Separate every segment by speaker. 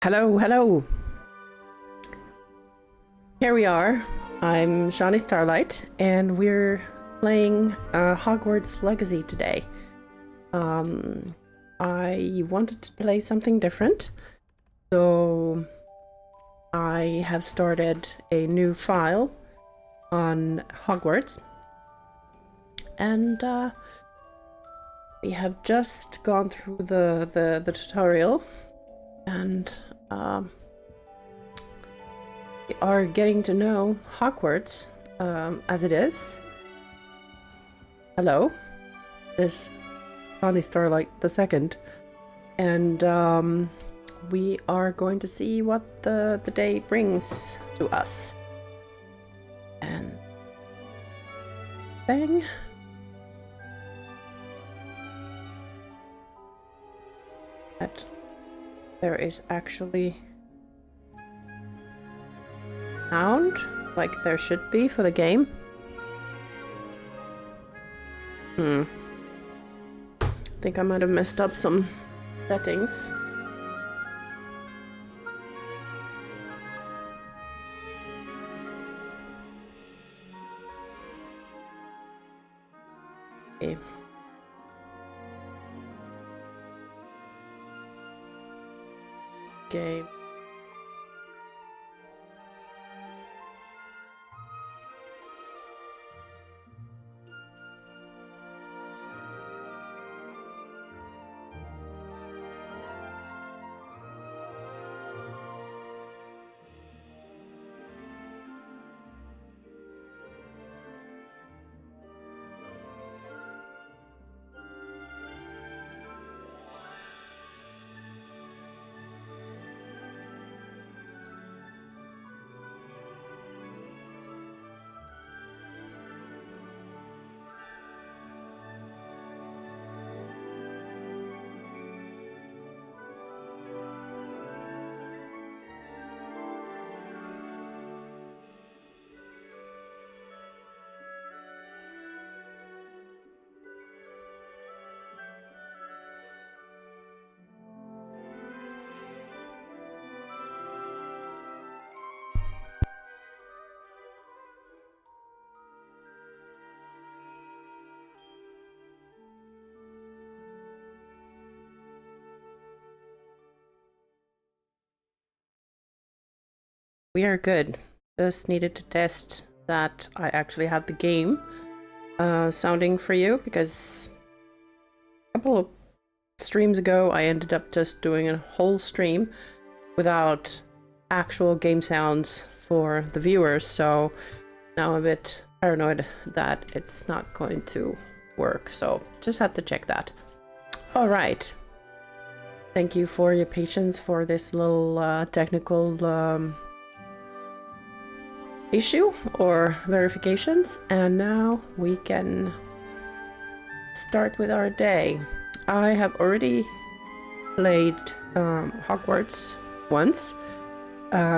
Speaker 1: Hello, hello. Here we are. I'm Shawnee Starlight, and we're playing Hogwarts Legacy today. I wanted to play something different, so I have started a new file on Hogwarts, and we have just gone through the tutorial, and we are getting to know Hogwarts as it is. Hello, this Shawnee Starlight II, and we are going to see what the day brings to us. And bang. That there is actually sound like there should be for the game. I think I might have messed up some settings. Okay. Game. We are good. Just needed to test that I actually have the game sounding for you, because a couple of streams ago I ended up just doing a whole stream without actual game sounds for the viewers, so now I'm a bit paranoid that it's not going to work, so just had to check that. All right. Thank you for your patience for this little technical issue or verifications, and now we can start with our day. I have already played Hogwarts once,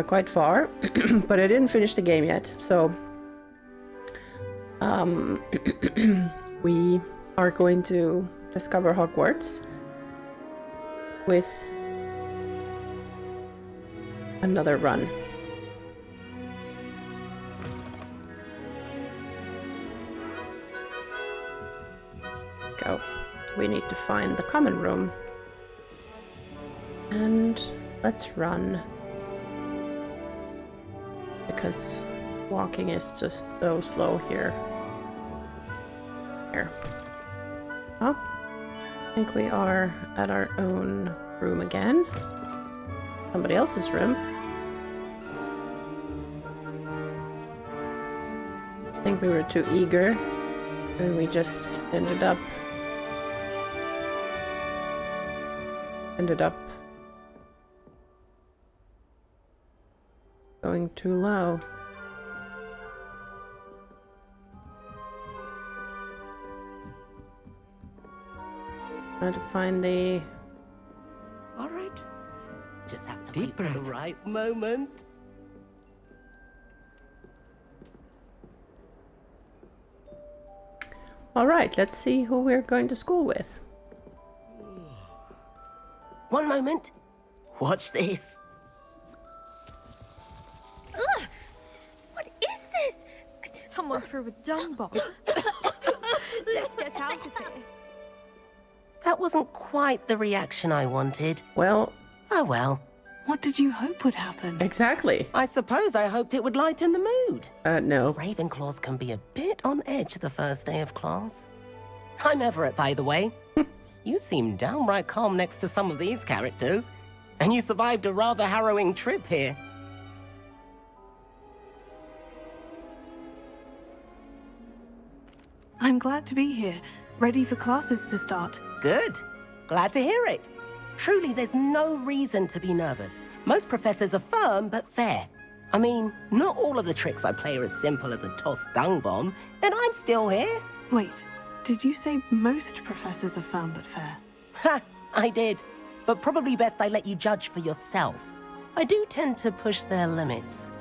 Speaker 1: quite far, but I didn't finish the game yet, so we are going to discover Hogwarts with another run. Go. We need to find the common room. And let's run. Because walking is just so slow here. Here. Oh, I think we are at our own room again. Somebody else's room. I think we were too eager and we just ended up going too low. Trying to find the...
Speaker 2: All right. Just have to wait for the right moment.
Speaker 1: All right, let's see who we're going to school with.
Speaker 2: One moment. Watch this.
Speaker 3: someone threw a dung bomb. Let's get out of here.
Speaker 2: That wasn't quite the reaction I wanted.
Speaker 1: Well,
Speaker 2: Oh well.
Speaker 4: What did you hope would happen?
Speaker 1: exactly.
Speaker 2: I suppose I hoped it would lighten the mood.
Speaker 1: No.
Speaker 2: Ravenclaws can be a bit on edge the first day of class. I'm Everett, by the way. You seem downright calm next to some of these characters. And you survived a rather harrowing trip here.
Speaker 4: I'm glad to be here, ready for classes to start.
Speaker 2: Good. Glad to hear it. Truly, there's no reason to be nervous. Most professors are firm but fair. I mean, not all of the tricks I play are as simple as a tossed dung bomb, and I'm still here.
Speaker 4: Wait, did you say most professors are firm but fair?
Speaker 2: Ha! I did. But probably best I let you judge for yourself. I do tend to push their limits.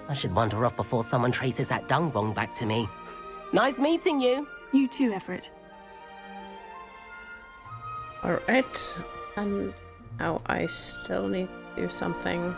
Speaker 2: I should wander off before someone traces that dung bomb back to me. Nice meeting you.
Speaker 4: You too, Everett.
Speaker 1: Alright. And now I still need to do something.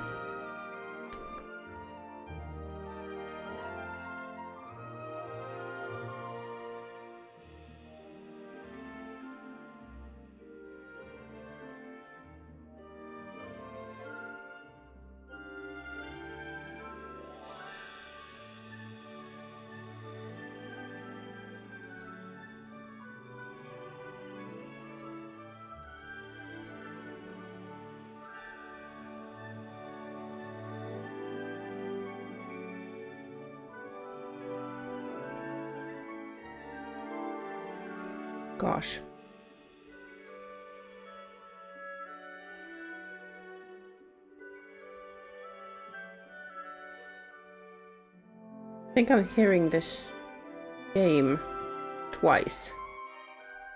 Speaker 1: Gosh. I think I'm hearing this game twice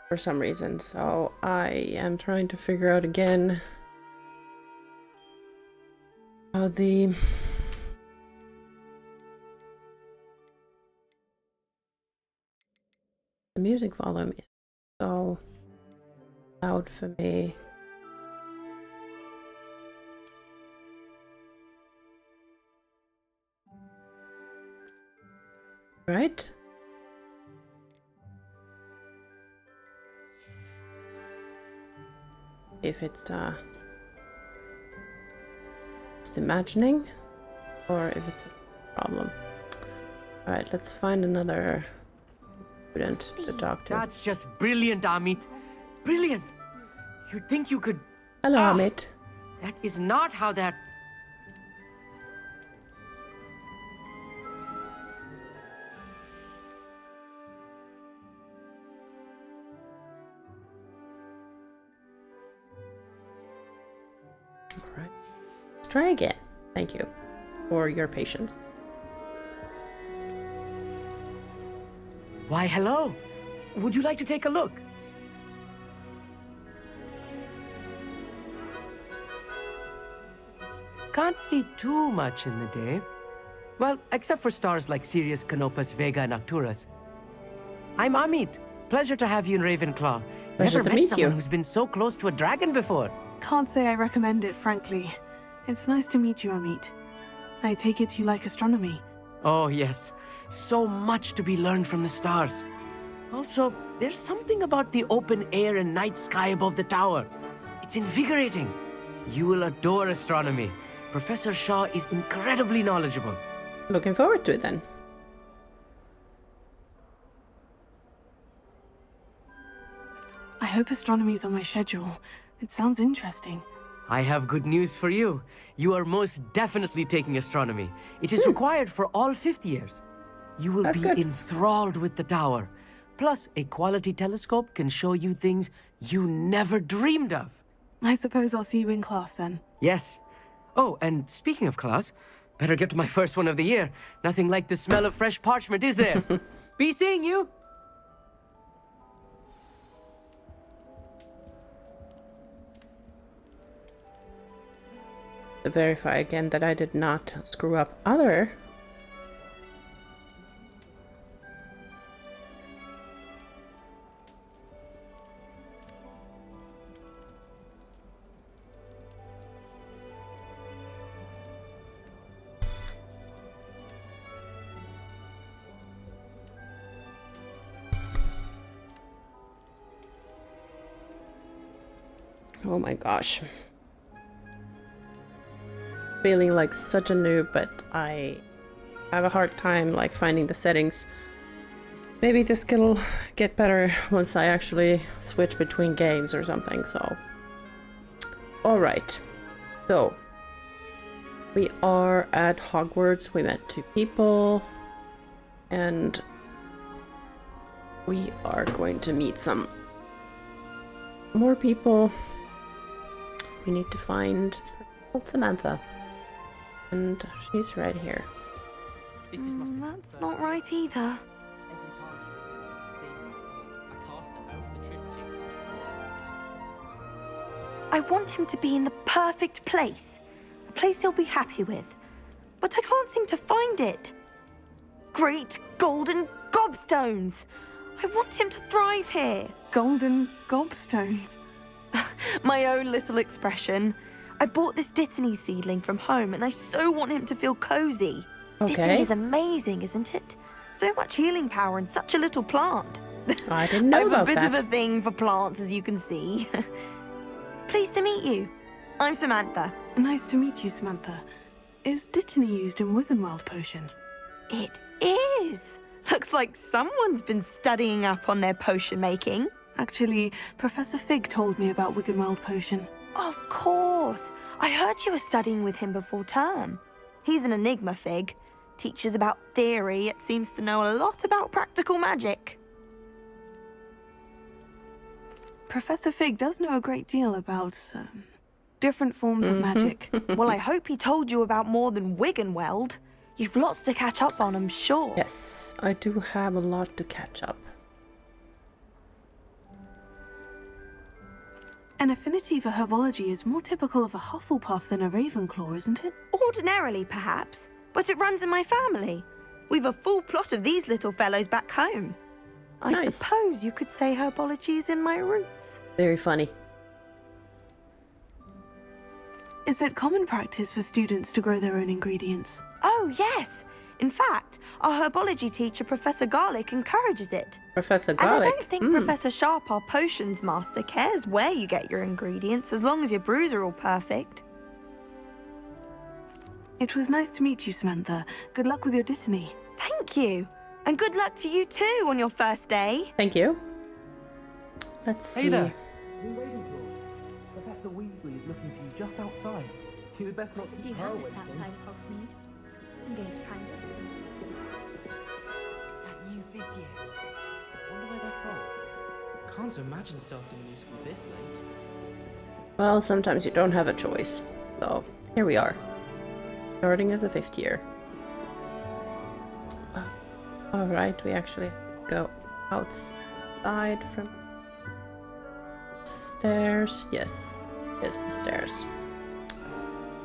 Speaker 1: for some reason, so I am trying to figure out again how the music volume is so loud for me. Right? If it's just imagining or if it's a problem. Alright, let's find another student to talk to.
Speaker 5: That's just brilliant, Amit. Brilliant! You'd think you could...
Speaker 1: Hello, Amit.
Speaker 5: That is not how that...
Speaker 1: Alright. Let's try again. Thank you for your patience.
Speaker 5: Why, hello. Would you like to take a look? Can't see too much in the day. Well, except for stars like Sirius, Canopus, Vega, and Arcturus. I'm Amit. Pleasure to have you in Ravenclaw.
Speaker 1: Pleasure
Speaker 5: Never
Speaker 1: to
Speaker 5: met
Speaker 1: meet
Speaker 5: someone
Speaker 1: you.
Speaker 5: who's been so close to a dragon before.
Speaker 4: Can't say I recommend it, frankly. It's nice to meet you, Amit. I take it you like astronomy.
Speaker 5: Oh, yes. So much to be learned from the stars. Also, there's something about the open air and night sky above the tower. It's invigorating. You will adore astronomy. Professor Shaw is incredibly knowledgeable.
Speaker 1: Looking forward to it then.
Speaker 4: I hope astronomy's on my schedule. It sounds interesting.
Speaker 5: I have good news for you. You are most definitely taking astronomy. It is required for all fifth years. You will
Speaker 1: That's
Speaker 5: be
Speaker 1: good.
Speaker 5: enthralled with the tower. Plus, a quality telescope can show you things you never dreamed of.
Speaker 4: I suppose I'll see you in class then.
Speaker 5: Yes. Oh, and speaking of class, better get to my first one of the year. Nothing like the smell of fresh parchment, is there? Be seeing you.
Speaker 1: To verify again that I did not screw up other. Oh my gosh. Feeling like such a noob, but I have a hard time like finding the settings. Maybe the skill will get better once I actually switch between games or something, so. Alright. So. We are at Hogwarts. We met 2 people. And we are going to meet some more people. We need to find old Samantha. And she's right here.
Speaker 4: That's not right either.
Speaker 3: I want him to be in the perfect place. A place he'll be happy with. But I can't seem to find it. Great golden gobstones! I want him to thrive here.
Speaker 4: Golden gobstones.
Speaker 3: My own little expression. I bought this Dittany seedling from home and I so want him to feel cozy.
Speaker 1: Okay.
Speaker 3: Dittany is amazing, isn't it? So much healing power in such a little plant.
Speaker 1: I didn't know
Speaker 3: I have
Speaker 1: about
Speaker 3: a bit
Speaker 1: that.
Speaker 3: of a thing for plants, as you can see. Pleased to meet you. I'm Samantha.
Speaker 4: Nice to meet you, Samantha. Is Dittany used in Wiggenweld potion?
Speaker 3: It is. Looks like someone's been studying up on their potion making.
Speaker 4: Actually, Professor Fig told me about Wiggenweld potion.
Speaker 3: Of course. I heard you were studying with him before term. He's an enigma, Fig. Teaches about theory, yet seems to know a lot about practical magic.
Speaker 4: Professor Fig does know a great deal about different forms of magic.
Speaker 3: Well, I hope he told you about more than Wiggenweld. You've lots to catch up on, I'm sure.
Speaker 1: Yes, I do have a lot to catch up.
Speaker 4: An affinity for herbology is more typical of a Hufflepuff than a Ravenclaw, isn't it?
Speaker 3: Ordinarily, perhaps, but it runs in my family. We've a full plot of these little fellows back home. I
Speaker 1: Nice.
Speaker 3: suppose you could say herbology is in my roots.
Speaker 1: Very funny.
Speaker 4: Is it common practice for students to grow their own ingredients?
Speaker 3: Oh, yes. In fact, our herbology teacher, Professor Garlick, encourages it.
Speaker 1: Professor
Speaker 3: And
Speaker 1: Garlic.
Speaker 3: I don't think Professor Sharp, our potions master, cares where you get your ingredients, as long as your brews are all perfect.
Speaker 4: It was nice to meet you, Samantha. Good luck with your Dittany.
Speaker 3: Thank you. And good luck to you too on your first day.
Speaker 1: Thank you. Let's see.
Speaker 6: Hey there! New Ravenclaw. Professor Weasley is looking for you just outside. You'd best not
Speaker 7: There's a
Speaker 6: keep
Speaker 7: few
Speaker 6: her
Speaker 7: habits
Speaker 6: waiting.
Speaker 7: outside of Hogsmeade. I'm going to try and
Speaker 5: That new fifth year. Wonder where they're from. Can't imagine starting a new school this late.
Speaker 1: Well, sometimes you don't have a choice. So, here we are. Starting as a 5th year. Alright, we actually go outside from stairs. Yes, the stairs.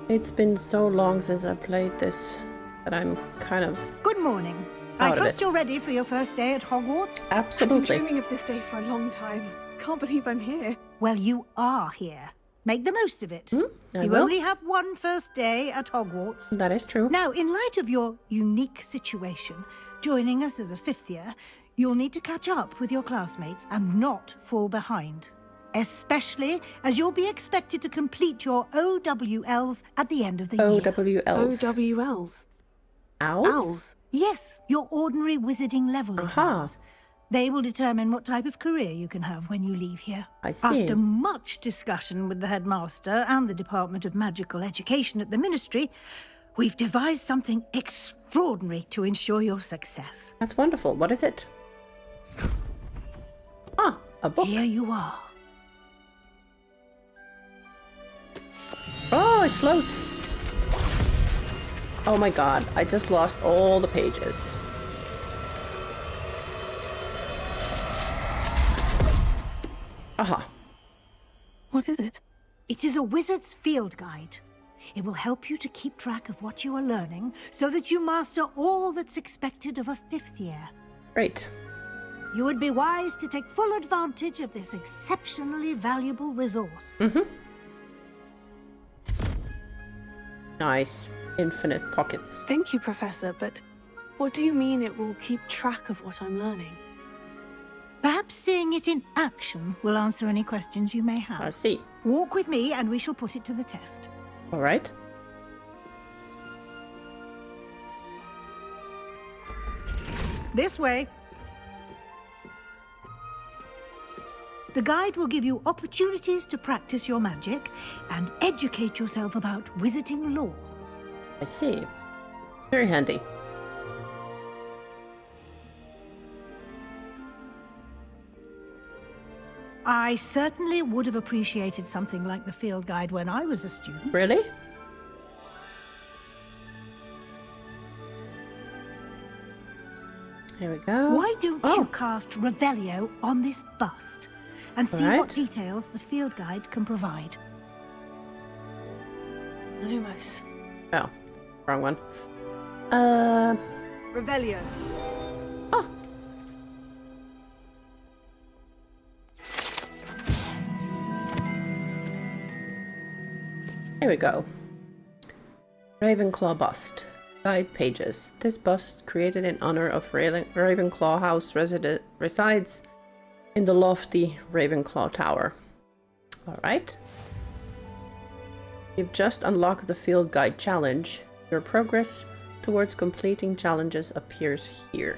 Speaker 1: It's been so long since I played this that I'm kind of
Speaker 8: Good morning.
Speaker 1: Out
Speaker 8: I
Speaker 1: of
Speaker 8: trust
Speaker 1: it.
Speaker 8: you're ready for your first day at Hogwarts?
Speaker 4: I've been
Speaker 1: absolutely.
Speaker 4: dreaming of this day for a long time. Can't believe I'm here.
Speaker 8: Well, you are here. Make the most of it.
Speaker 1: I
Speaker 8: You
Speaker 1: will.
Speaker 8: only have one first day at Hogwarts.
Speaker 1: That is true.
Speaker 8: Now, in light of your unique situation, joining us as a 5th year, you'll need to catch up with your classmates and not fall behind. Especially as you'll be expected to complete your OWLs at the end of the year.
Speaker 1: OWLs.
Speaker 4: OWLs.
Speaker 1: Owls?
Speaker 4: Owls.
Speaker 8: Yes, your ordinary wizarding level
Speaker 1: Aha.
Speaker 8: exams. They will determine what type of career you can have when you leave here.
Speaker 1: I see.
Speaker 8: After much discussion with the headmaster and the Department of Magical Education at the Ministry, we've devised something extraordinary to ensure your success.
Speaker 1: That's wonderful. What is it? Ah, a book.
Speaker 8: Here you are.
Speaker 1: Oh, it floats. Oh my god, I just lost all the pages. Aha.
Speaker 4: What is it?
Speaker 8: It is a wizard's field guide. It will help you to keep track of what you are learning so that you master all that's expected of a 5th year.
Speaker 1: Great.
Speaker 8: You would be wise to take full advantage of this exceptionally valuable resource.
Speaker 1: Nice. Infinite pockets.
Speaker 4: Thank you, Professor, but what do you mean it will keep track of what I'm learning?
Speaker 8: Perhaps seeing it in action will answer any questions you may
Speaker 1: I
Speaker 8: have.
Speaker 1: see.
Speaker 8: Walk with me and we shall put it to the test.
Speaker 1: All right.
Speaker 8: This way. The guide will give you opportunities to practice your magic and educate yourself about wizarding lore.
Speaker 1: I see. Very handy.
Speaker 8: I certainly would have appreciated something like the field guide when I was a student.
Speaker 1: Really? Here we go.
Speaker 8: Why don't you cast Revelio on this bust and see what
Speaker 1: Alright.
Speaker 8: details the field guide can provide?
Speaker 4: Lumos.
Speaker 1: Oh, wrong one.
Speaker 4: Revelio.
Speaker 1: Oh. Here we go. Ravenclaw bust. Guide pages. This bust, created in honor of Ravenclaw House, resides in the lofty Ravenclaw Tower. Alright. You've just unlocked the Field Guide Challenge. Your progress towards completing challenges appears here.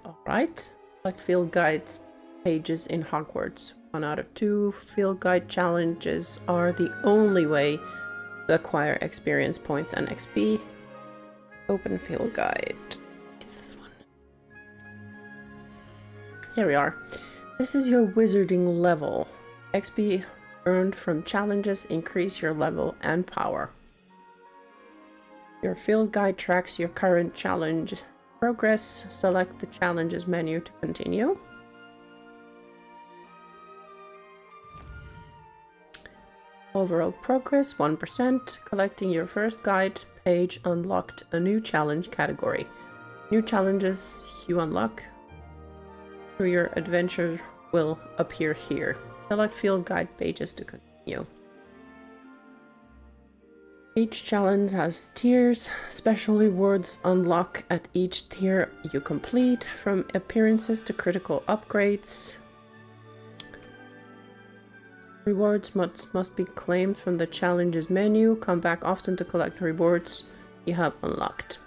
Speaker 1: Alright. Select Field Guides pages in Hogwarts. 1 out of 2 Field Guide challenges are the only way to acquire experience points and XP. Open Field Guide. It's this one. Here we are. This is your wizarding level. XP earned from challenges increase your level and power. Your Field Guide tracks your current challenge progress. Select the challenges menu to continue. Overall progress 1%. Collecting your first guide page unlocked a new challenge category. New challenges you unlock through your adventure will appear here. Select Field Guide pages to continue. Each challenge has tiers. Special rewards unlock at each tier you complete, from appearances to critical upgrades. Rewards must be claimed from the challenges menu. Come back often to collect rewards you have unlocked.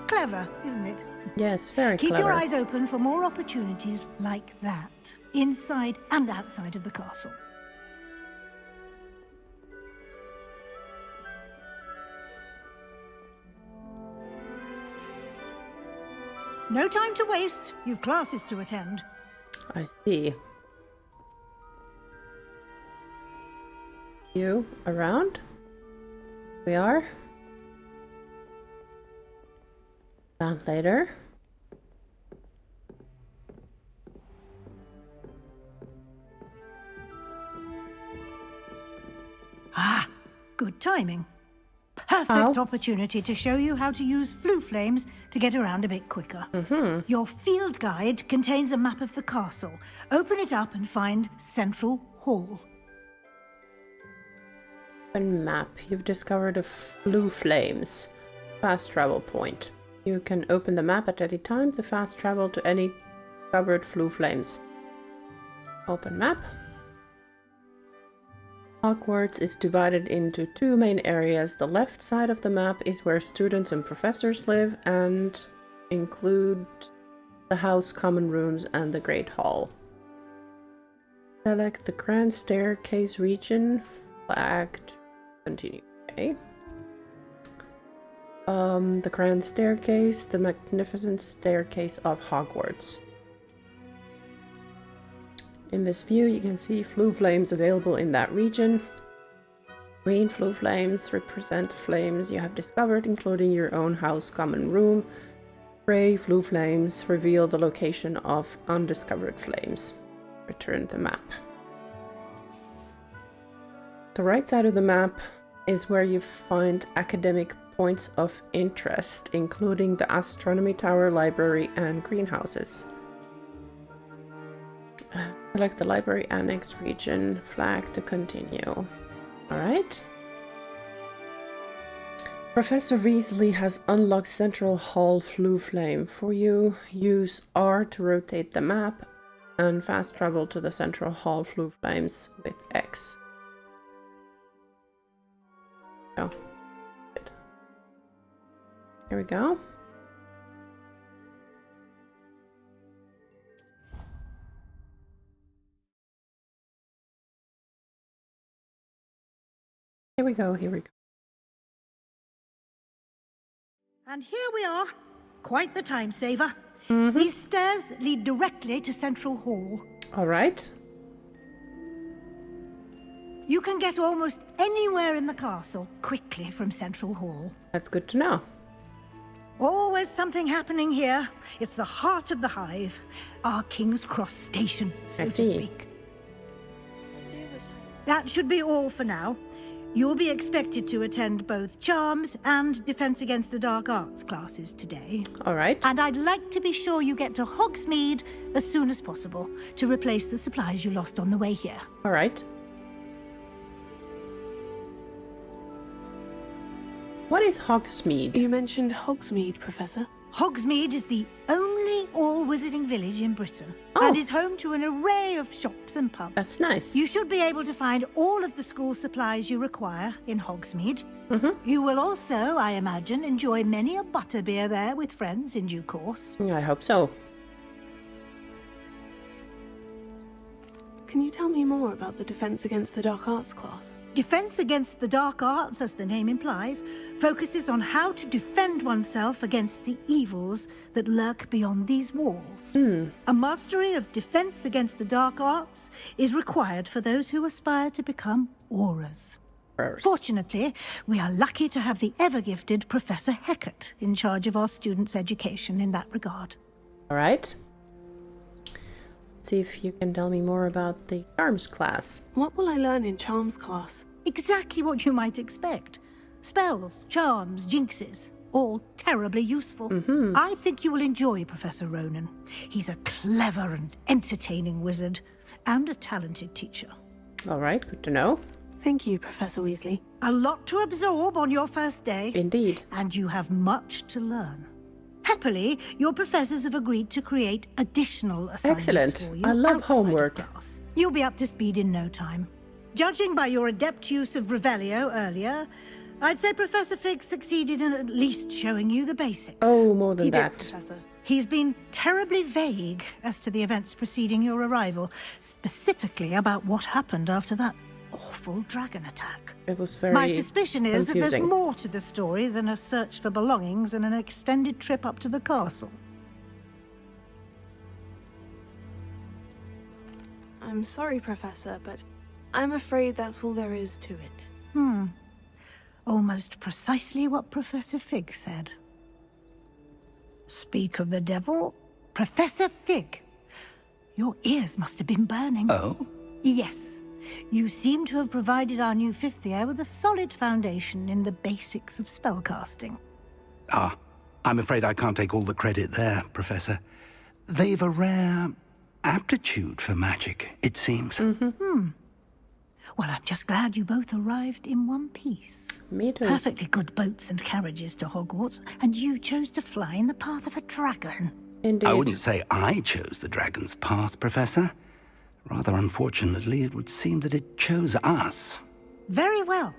Speaker 8: Clever, isn't it?
Speaker 1: Yes, very
Speaker 8: Keep
Speaker 1: clever.
Speaker 8: your eyes open for more opportunities like that, inside and outside of the castle. No time to waste. You've classes to attend.
Speaker 1: I see. You around? We are. Down later.
Speaker 8: Ah, good timing. Perfect opportunity to show you how to use flue flames to get around a bit quicker. Your field guide contains a map of the castle. Open it up and find Central Hall.
Speaker 1: Open map. You've discovered a flue flames. Fast travel point. You can open the map at any time to fast travel to any discovered flue flames. Open map. Hogwarts is divided into 2 main areas. The left side of the map is where students and professors live and include the house common rooms and the Great Hall. Select the Grand Staircase region, flagged. Continue. Okay. The Grand Staircase, the magnificent staircase of Hogwarts. In this view, you can see flue flames available in that region. Green flue flames represent flames you have discovered, including your own house common room. Gray flue flames reveal the location of undiscovered flames. Return the map. The right side of the map is where you find academic points of interest, including the Astronomy Tower, Library, and greenhouses. Select the Library Annex region, flag to continue. Alright. Professor Weasley has unlocked Central Hall Flue Flame for you. Use R to rotate the map and fast travel to the Central Hall Flue Flames with X. Oh. Good. Here we go. Here we go, here we go.
Speaker 8: And here we are. Quite the time saver. These stairs lead directly to Central Hall.
Speaker 1: All right.
Speaker 8: You can get almost anywhere in the castle quickly from Central Hall.
Speaker 1: That's good to know.
Speaker 8: Always something happening here. It's the heart of the hive. Our King's Cross station, so to speak. That should be all for now. You'll be expected to attend both Charms and Defense Against the Dark Arts classes today.
Speaker 1: All right.
Speaker 8: And I'd like to be sure you get to Hogsmeade as soon as possible to replace the supplies you lost on the way here.
Speaker 1: All right. What is Hogsmeade?
Speaker 4: You mentioned Hogsmeade, Professor.
Speaker 8: Hogsmeade is the only all-wizarding village in Britain and is home to an array of shops and pubs.
Speaker 1: That's nice.
Speaker 8: You should be able to find all of the school supplies you require in Hogsmeade. You will also, I imagine, enjoy many a butterbeer there with friends in due course.
Speaker 1: I hope so.
Speaker 4: Can you tell me more about the Defense Against the Dark Arts class?
Speaker 8: Defense Against the Dark Arts, as the name implies, focuses on how to defend oneself against the evils that lurk beyond these walls. A mastery of Defense Against the Dark Arts is required for those who aspire to become auras. Fortunately, we are lucky to have the ever-gifted Professor Hecat in charge of our students' education in that regard.
Speaker 1: All right. See if you can tell me more about the Charms class.
Speaker 4: What will I learn in Charms class?
Speaker 8: Exactly what you might expect. Spells, charms, jinxes, all terribly useful. I think you will enjoy Professor Ronan. He's a clever and entertaining wizard, and a talented teacher.
Speaker 1: All right, good to know.
Speaker 4: Thank you, Professor Weasley.
Speaker 8: A lot to absorb on your first day.
Speaker 1: Indeed.
Speaker 8: And you have much to learn. Happily, your professors have agreed to create additional assignments
Speaker 1: Excellent.
Speaker 8: for you
Speaker 1: I love
Speaker 8: outside of
Speaker 1: homework.
Speaker 8: class. You'll be up to speed in no time. Judging by your adept use of Revelio earlier, I'd say Professor Fig succeeded in at least showing you the basics.
Speaker 1: Oh, more than
Speaker 4: He did,
Speaker 1: that.
Speaker 4: Professor.
Speaker 8: He's been terribly vague as to the events preceding your arrival, specifically about what happened after that awful dragon attack.
Speaker 1: It was very
Speaker 8: My suspicion is that there's
Speaker 1: confusing.
Speaker 8: more to the story than a search for belongings and an extended trip up to the castle.
Speaker 4: I'm sorry, Professor, but I'm afraid that's all there is to it.
Speaker 8: Almost precisely what Professor Fig said. Speak of the devil, Professor Fig. Your ears must have been burning.
Speaker 9: Oh?
Speaker 8: Yes. You seem to have provided our new fifth year with a solid foundation in the basics of spellcasting.
Speaker 9: Ah, I'm afraid I can't take all the credit there, Professor. They've a rare aptitude for magic, it seems.
Speaker 8: Well, I'm just glad you both arrived in one piece.
Speaker 1: Me too.
Speaker 8: Perfectly good boats and carriages to Hogwarts, and you chose to fly in the path of a dragon.
Speaker 1: Indeed.
Speaker 9: I wouldn't say I chose the dragon's path, Professor. Rather unfortunately, it would seem that it chose us.
Speaker 8: Very well.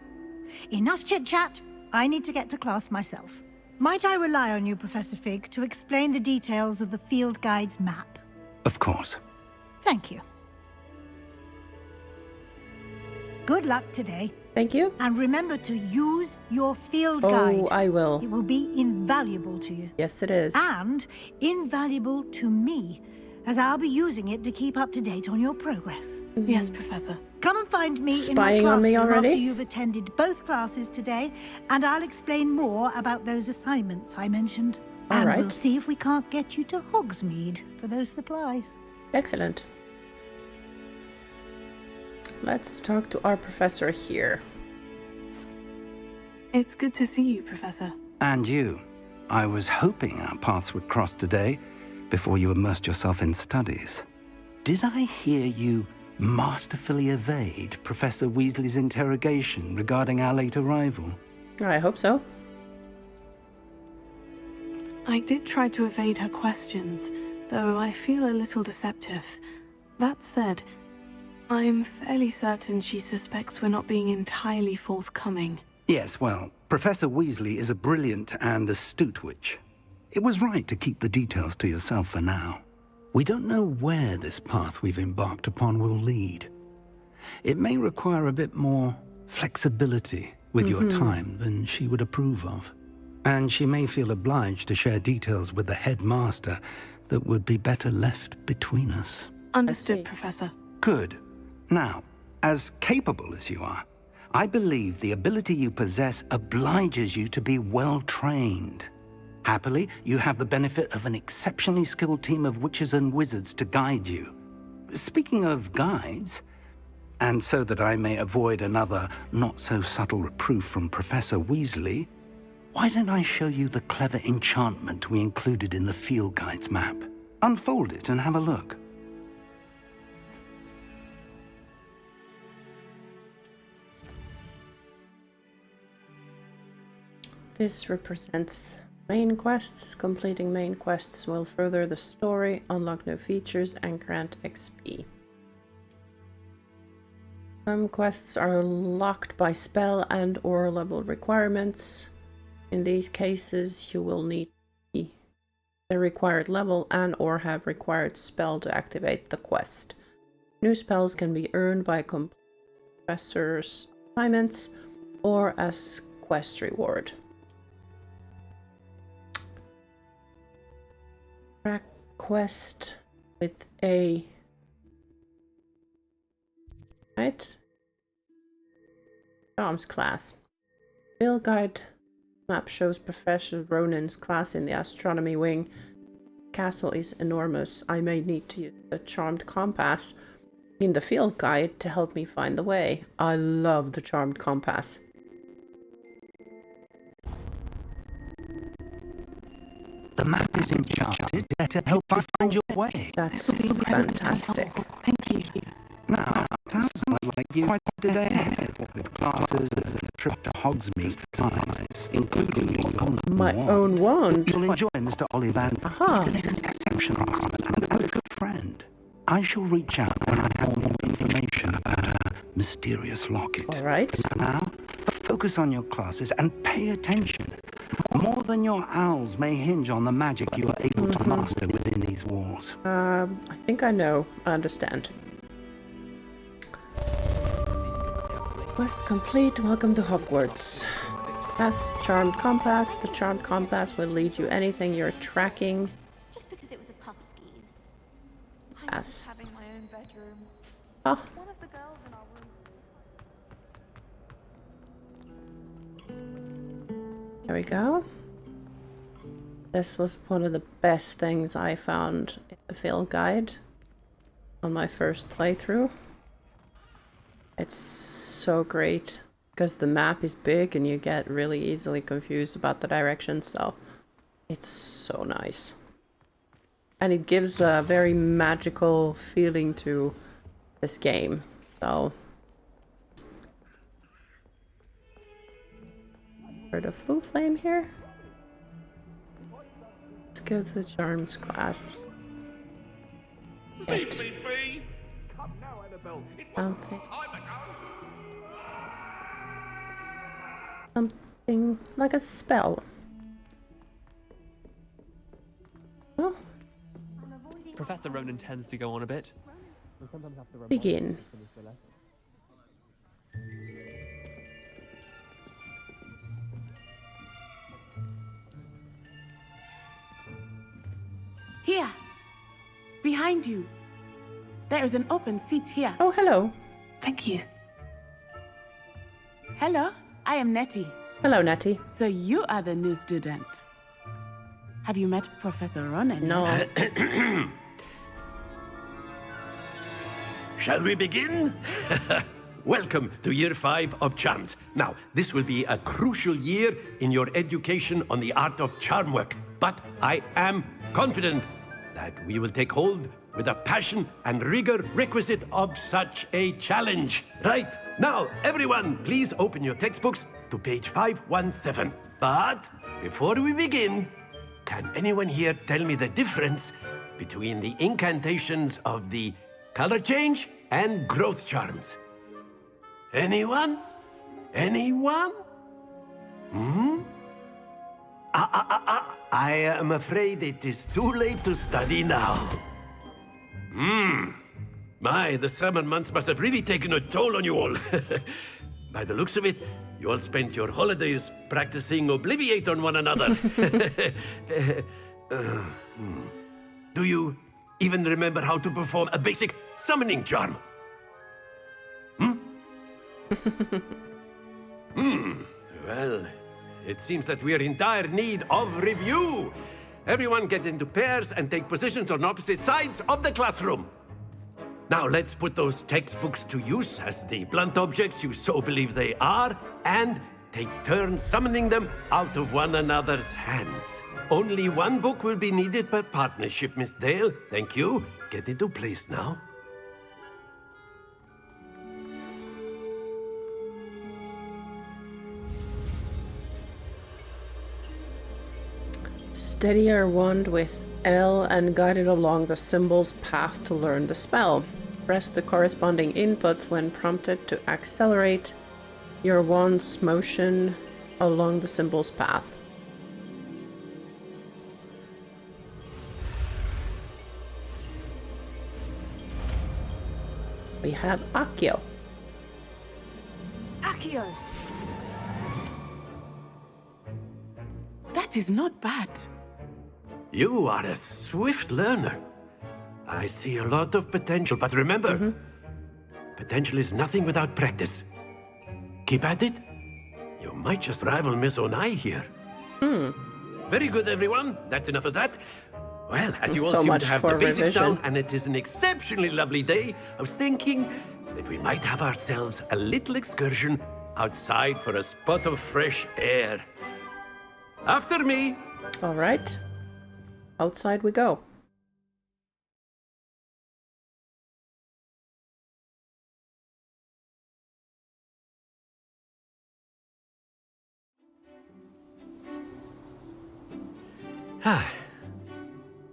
Speaker 8: Enough chit-chat. I need to get to class myself. Might I rely on you, Professor Fig, to explain the details of the field guide's map?
Speaker 9: Of course.
Speaker 8: Thank you. Good luck today.
Speaker 1: Thank you.
Speaker 8: And remember to use your field guide.
Speaker 1: Oh, I will.
Speaker 8: It will be invaluable to you.
Speaker 1: Yes, it is.
Speaker 8: And invaluable to me, as I'll be using it to keep up to date on your progress.
Speaker 4: Yes, Professor.
Speaker 8: Come and find me
Speaker 1: Spying
Speaker 8: in my
Speaker 1: on
Speaker 8: classroom
Speaker 1: me already?
Speaker 8: after you've attended both classes today, and I'll explain more about those assignments I mentioned.
Speaker 1: All
Speaker 8: and
Speaker 1: right.
Speaker 8: we'll see if we can't get you to Hogsmeade for those supplies.
Speaker 1: Excellent. Let's talk to our professor here.
Speaker 4: It's good to see you, Professor.
Speaker 9: And you. I was hoping our paths would cross today, before you immersed yourself in studies. Did I hear you masterfully evade Professor Weasley's interrogation regarding our late arrival?
Speaker 1: I hope so.
Speaker 4: I did try to evade her questions, though I feel a little deceptive. That said, I'm fairly certain she suspects we're not being entirely forthcoming.
Speaker 9: Yes, well, Professor Weasley is a brilliant and astute witch. It was right to keep the details to yourself for now. We don't know where this path we've embarked upon will lead. It may require a bit more flexibility with your time than she would approve of. And she may feel obliged to share details with the headmaster that would be better left between us.
Speaker 4: Understood, Professor.
Speaker 9: Good. Now, as capable as you are, I believe the ability you possess obliges you to be well-trained. Happily, you have the benefit of an exceptionally skilled team of witches and wizards to guide you. Speaking of guides, and so that I may avoid another not-so-subtle reproof from Professor Weasley, why don't I show you the clever enchantment we included in the field guide's map? Unfold it and have a look.
Speaker 1: This represents main quests. Completing main quests will further the story, unlock new features, and grant XP. Some quests are locked by spell and or level requirements. In these cases, you will need the required level and or have required spell to activate the quest. New spells can be earned by completing professor's assignments or as quest reward. Track quest with a charms class. Field guide map shows Professor Ronan's class in the astronomy wing. Castle is enormous. I may need to use the charmed compass in the field guide to help me find the way. I love the charmed compass.
Speaker 9: The map is enchanted to help you find your way.
Speaker 1: That's fantastic.
Speaker 4: Thank you.
Speaker 9: Now, it sounds like you quite a day ahead with classes and a trip to Hogsmeade besides, including
Speaker 1: My own wand.
Speaker 9: You'll enjoy Mr. Ollivanders.
Speaker 1: Aha.
Speaker 9: He's an exceptional and a good friend. I shall reach out when I have more information about her mysterious locket.
Speaker 1: All right.
Speaker 9: For now, focus on your classes and pay attention. More than your owls may hinge on the magic you are able to master within these walls.
Speaker 1: I think I know. I understand. Quest complete. Welcome to Hogwarts. Pass charmed compass. The charmed compass will lead you anything you're tracking.
Speaker 7: Just because it was a puff scheme.
Speaker 1: Pass.
Speaker 3: Having my own bedroom.
Speaker 1: Oh,
Speaker 3: One of the girls in our room.
Speaker 1: there we go. This was one of the best things I found in the field guide on my first playthrough. It's so great because the map is big and you get really easily confused about the directions, so it's so nice. And it gives a very magical feeling to this game, so. Heard a flue flame here? Let's go to the charms class. Get something like a spell. Oh,
Speaker 6: Professor Ronan tends to go on a bit.
Speaker 1: begin.
Speaker 10: Here, behind you. There is an open seat here.
Speaker 1: Oh, hello.
Speaker 4: Thank you.
Speaker 10: Hello, I am Natty.
Speaker 1: Hello, Natty.
Speaker 10: So you are the new student. Have you met Professor Ronan?
Speaker 1: No.
Speaker 11: Shall we begin? Welcome to Year 5 of Charms. Now, this will be a crucial year in your education on the art of charm work, but I am confident that we will take hold with the passion and rigor requisite of such a challenge. Right, now, everyone, please open your textbooks to page 517. But before we begin, can anyone here tell me the difference between the incantations of the color change and growth charms? Anyone? Anyone? I am afraid it is too late to study now. My, the summer months must have really taken a toll on you all. By the looks of it, you all spent your holidays practicing Obliviate on one another. Do you even remember how to perform a basic summoning charm? Well, it seems that we are in dire need of review. Everyone get into pairs and take positions on opposite sides of the classroom. Now let's put those textbooks to use as the blunt objects you so believe they are, and take turns summoning them out of one another's hands. Only one book will be needed per partnership, Miss Dale. Thank you. Get into place now.
Speaker 1: Steady your wand with L and guide it along the symbol's path to learn the spell. Press the corresponding inputs when prompted to accelerate your wand's motion along the symbol's path. We have Accio.
Speaker 10: Accio! That is not bad.
Speaker 11: You are a swift learner. I see a lot of potential, but remember, potential is nothing without practice. Keep at it. You might just rival Miss Onai here. Very good, everyone. That's enough of that. Well, as you all
Speaker 1: So
Speaker 11: seem
Speaker 1: much
Speaker 11: to have
Speaker 1: for
Speaker 11: the basics
Speaker 1: revision.
Speaker 11: down, and it is an exceptionally lovely day, I was thinking that we might have ourselves a little excursion outside for a spot of fresh air. After me.
Speaker 1: All right. Outside we go.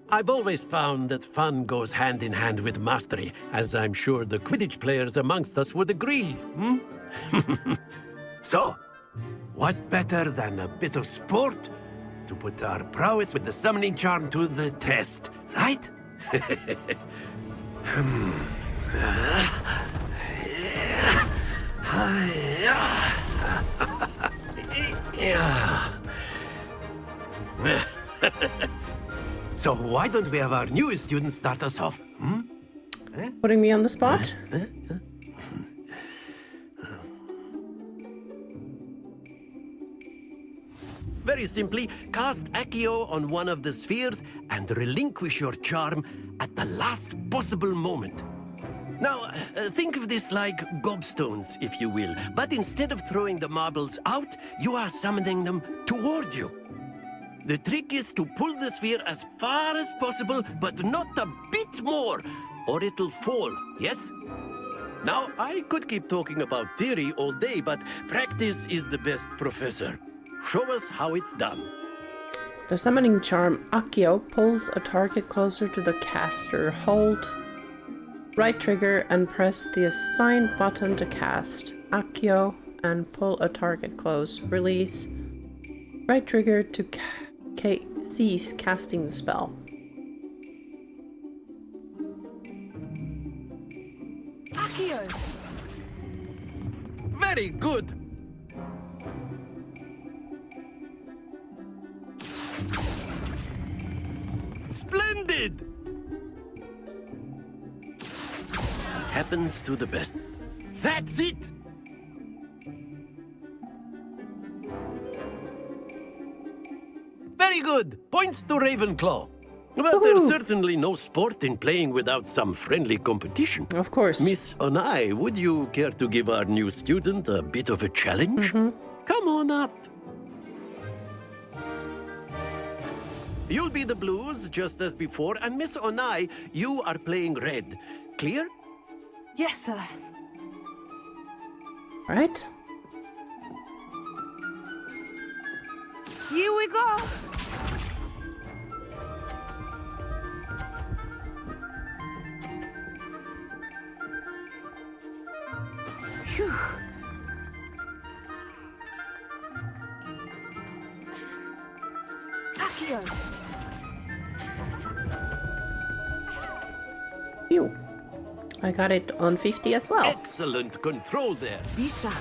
Speaker 11: I've always found that fun goes hand in hand with mastery, as I'm sure the Quidditch players amongst us would agree. So, what better than a bit of sport to put our prowess with the summoning charm to the test, right? So why don't we have our newest student start us off?
Speaker 1: Putting me on the spot?
Speaker 11: Very simply, cast Accio on one of the spheres and relinquish your charm at the last possible moment. Now, think of this like gobstones, if you will, but instead of throwing the marbles out, you are summoning them toward you. The trick is to pull the sphere as far as possible, but not a bit more, or it'll fall, yes? Now, I could keep talking about theory all day, but practice is the best professor. Show us how it's done.
Speaker 1: The summoning charm Accio pulls a target closer to the caster. Hold right trigger and press the assigned button to cast Accio and pull a target close. Release right trigger to cease casting the spell.
Speaker 10: Accio!
Speaker 11: Very good. Splendid! Happens to the best. That's it! Very good! Points to Ravenclaw. Well, there's certainly no sport in playing without some friendly competition.
Speaker 1: Of course.
Speaker 11: Miss Onai, would you care to give our new student a bit of a challenge? Come on up. You'll be the blues, just as before, and Miss Onai, you are playing red. Clear?
Speaker 10: Yes, sir.
Speaker 1: Right?
Speaker 10: Here we go!
Speaker 1: Phew. I got it on 50 as well.
Speaker 11: Excellent control there.
Speaker 10: Be sharp.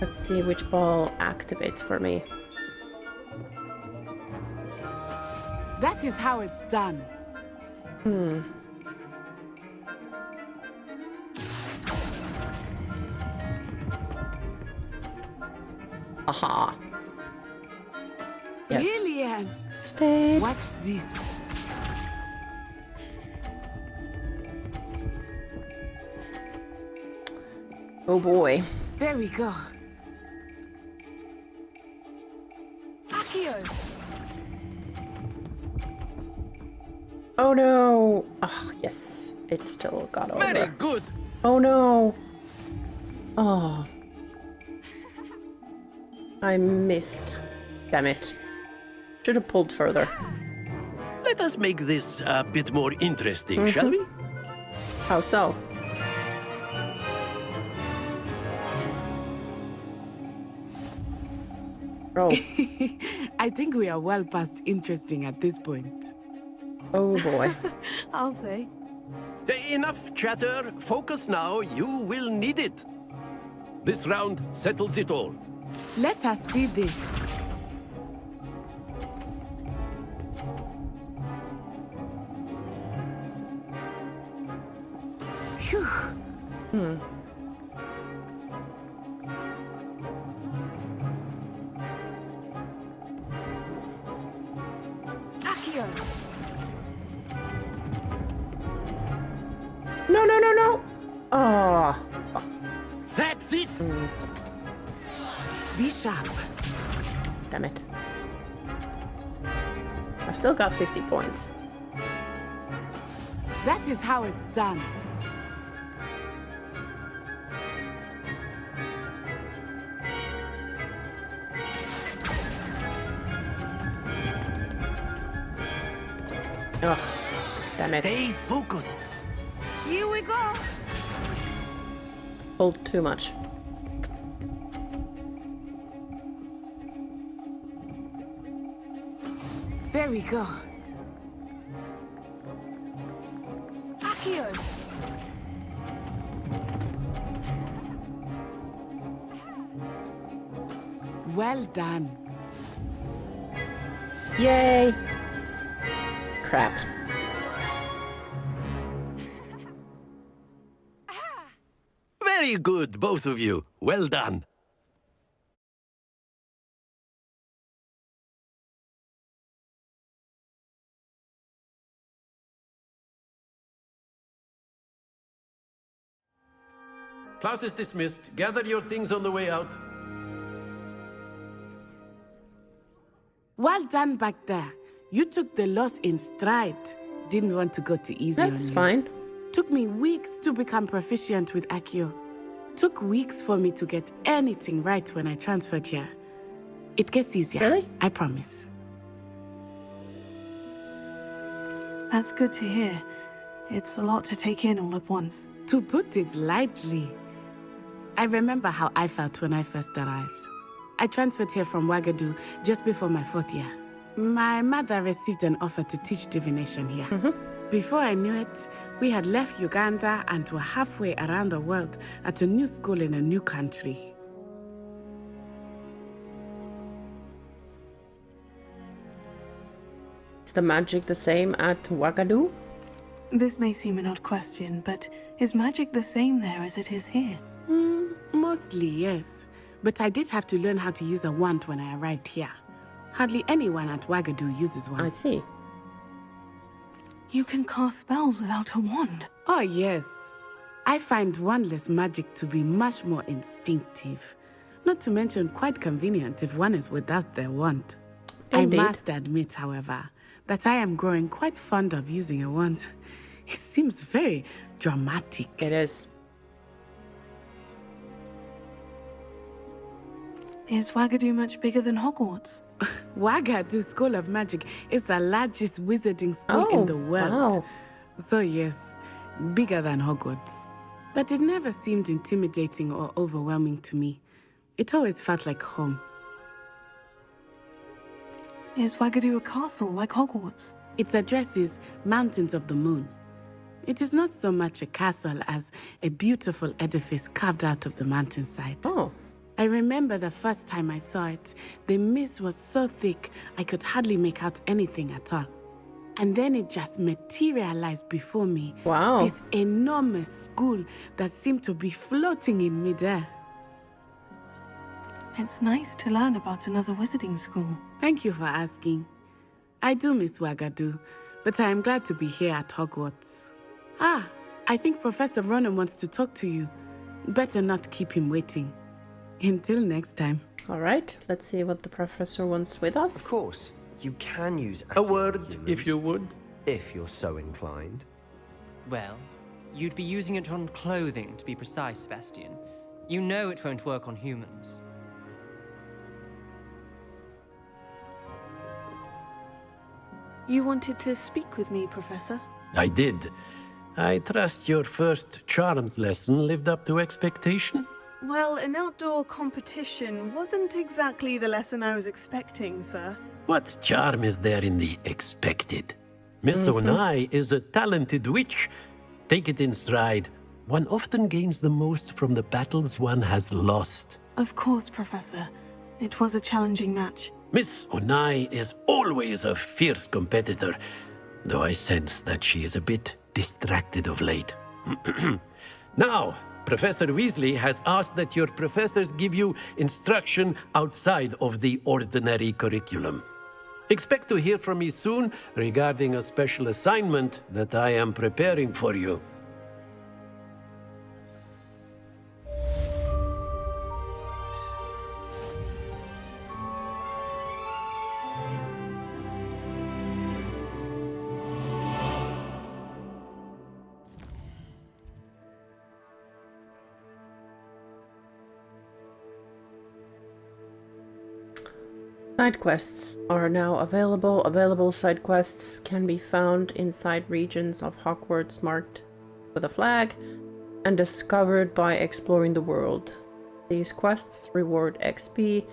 Speaker 1: Let's see which ball activates for me.
Speaker 10: That is how it's done.
Speaker 1: Aha. Yes.
Speaker 10: Brilliant.
Speaker 1: Stayed.
Speaker 10: Watch this.
Speaker 1: Oh boy.
Speaker 10: There we go.
Speaker 1: Oh no. Oh, yes. It still got over.
Speaker 11: Very good.
Speaker 1: Oh no. Oh. I missed. Damn it. Should have pulled further.
Speaker 11: Let us make this a bit more interesting, shall we?
Speaker 1: How so? Oh.
Speaker 10: I think we are well past interesting at this point.
Speaker 1: Oh boy.
Speaker 4: I'll say.
Speaker 11: Enough chatter. Focus now. You will need it. This round settles it all.
Speaker 10: Let us see this. Phew.
Speaker 1: No, no, no, no. Oh.
Speaker 11: That's it.
Speaker 10: Be sharp.
Speaker 1: Damn it. I still got 50 points.
Speaker 10: That is how it's done.
Speaker 1: Ugh. Damn it.
Speaker 11: Stay focused.
Speaker 10: Here we go.
Speaker 1: Pulled too much.
Speaker 10: There we go. Well done.
Speaker 1: Yay! Crap.
Speaker 11: Very good, both of you. Well done. Class is dismissed. Gather your things on the way out.
Speaker 10: Well done back there. You took the loss in stride. Didn't want to go too easy on you.
Speaker 1: That's fine.
Speaker 10: Took me weeks to become proficient with Accio. Took weeks for me to get anything right when I transferred here. It gets easier.
Speaker 1: Really?
Speaker 10: I promise.
Speaker 4: That's good to hear. It's a lot to take in all at once.
Speaker 10: To put it lightly, I remember how I felt when I first arrived. I transferred here from Ouagadougou just before my 4th year. My mother received an offer to teach divination here. Before I knew it, we had left Uganda and were halfway around the world at a new school in a new country.
Speaker 1: Is the magic the same at Ouagadougou?
Speaker 4: This may seem an odd question, but is magic the same there as it is here?
Speaker 10: Mostly, yes. But I did have to learn how to use a wand when I arrived here. Hardly anyone at Ouagadougou uses one.
Speaker 1: I see.
Speaker 4: You can cast spells without a wand.
Speaker 10: Oh, yes. I find wandless magic to be much more instinctive. Not to mention quite convenient if one is without their wand.
Speaker 1: Indeed.
Speaker 10: I must admit, however, that I am growing quite fond of using a wand. It seems very dramatic.
Speaker 1: It is.
Speaker 4: Is Ouagadougou much bigger than Hogwarts?
Speaker 10: Ouagadougou School of Magic is the largest wizarding school in the world.
Speaker 1: Wow.
Speaker 10: So yes, bigger than Hogwarts. But it never seemed intimidating or overwhelming to me. It always felt like home.
Speaker 4: Is Wagadu a castle like Hogwarts?
Speaker 10: Its address is Mountains of the Moon. It is not so much a castle as a beautiful edifice carved out of the mountainside.
Speaker 1: Oh.
Speaker 10: I remember the first time I saw it, the mist was so thick I could hardly make out anything at all. And then it just materialized before me.
Speaker 1: Wow.
Speaker 10: This enormous school that seemed to be floating in midair.
Speaker 4: It's nice to learn about another wizarding school.
Speaker 10: Thank you for asking. I do miss Wagadu, but I am glad to be here at Hogwarts. Ah, I think Professor Ronan wants to talk to you. Better not keep him waiting. Until next time.
Speaker 1: All right, let's see what the professor wants with us.
Speaker 12: Of course, you can use
Speaker 11: A word, if you would.
Speaker 12: if you're so inclined.
Speaker 6: Well, you'd be using it on clothing, to be precise, Sebastian. You know it won't work on humans.
Speaker 4: You wanted to speak with me, Professor?
Speaker 11: I did. I trust your first charms lesson lived up to expectation?
Speaker 4: Well, an outdoor competition wasn't exactly the lesson I was expecting, sir.
Speaker 11: What charm is there in the expected? Miss Onai is a talented witch. Take it in stride. One often gains the most from the battles one has lost.
Speaker 4: Of course, Professor. It was a challenging match.
Speaker 11: Miss Onai is always a fierce competitor, though I sense that she is a bit distracted of late. Now, Professor Weasley has asked that your professors give you instruction outside of the ordinary curriculum. Expect to hear from me soon regarding a special assignment that I am preparing for you.
Speaker 1: Side quests are now available. Available side quests can be found inside regions of Hogwarts marked with a flag and discovered by exploring the world. These quests reward XP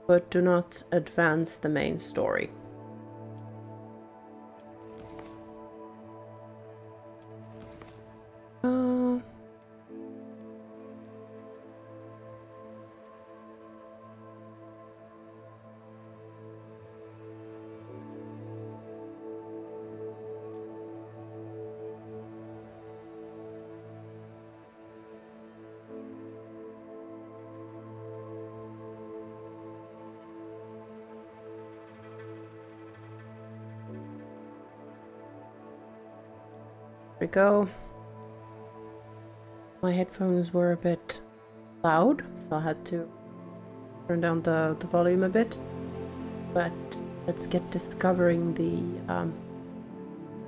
Speaker 1: but do not advance the main story. We go. My headphones were a bit loud, so I had to turn down the volume a bit. But let's get discovering the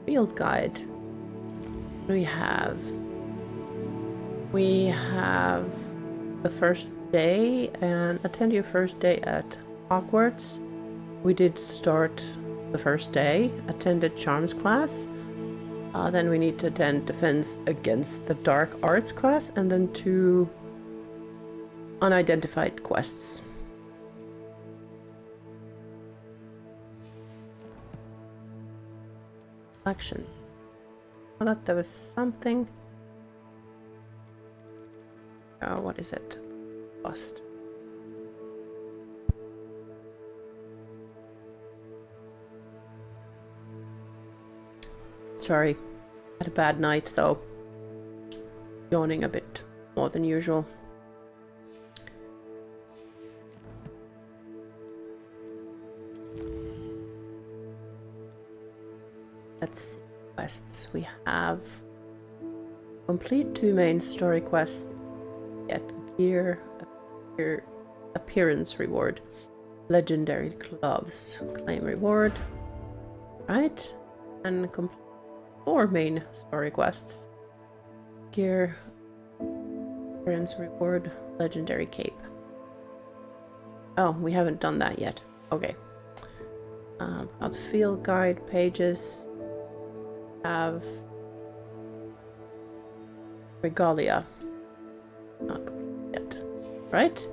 Speaker 1: field guide. We have the first day and attend your first day at Hogwarts. We did start the first day, attended Charms class. Then we need to attend Defense Against the Dark Arts class, and then 2 unidentified quests. Action. I thought there was something. Oh, what is it? Lost. Sorry, had a bad night, so yawning a bit more than usual. Let's see. Quests we have. Complete 2 main story quests. Get gear appearance reward. Legendary gloves. Claim reward. Right. And complete 4 main story quests. Gear appearance reward. Legendary cape. Oh, we haven't done that yet. Okay. About field guide pages. Have regalia. Not complete yet. Right?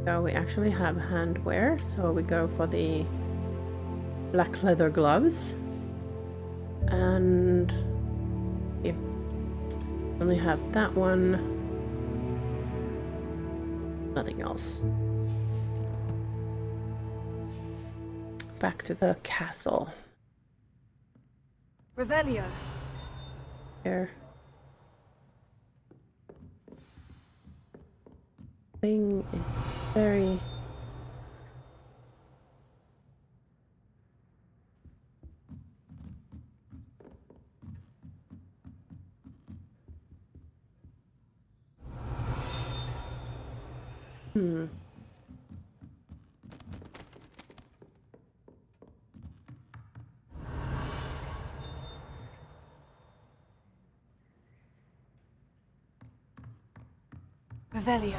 Speaker 1: So we actually have handwear, so we go for the black leather gloves. And yeah, only have that one. Nothing else. Back to the castle.
Speaker 4: Revelio.
Speaker 1: Here. Thing is very...
Speaker 4: Revelio.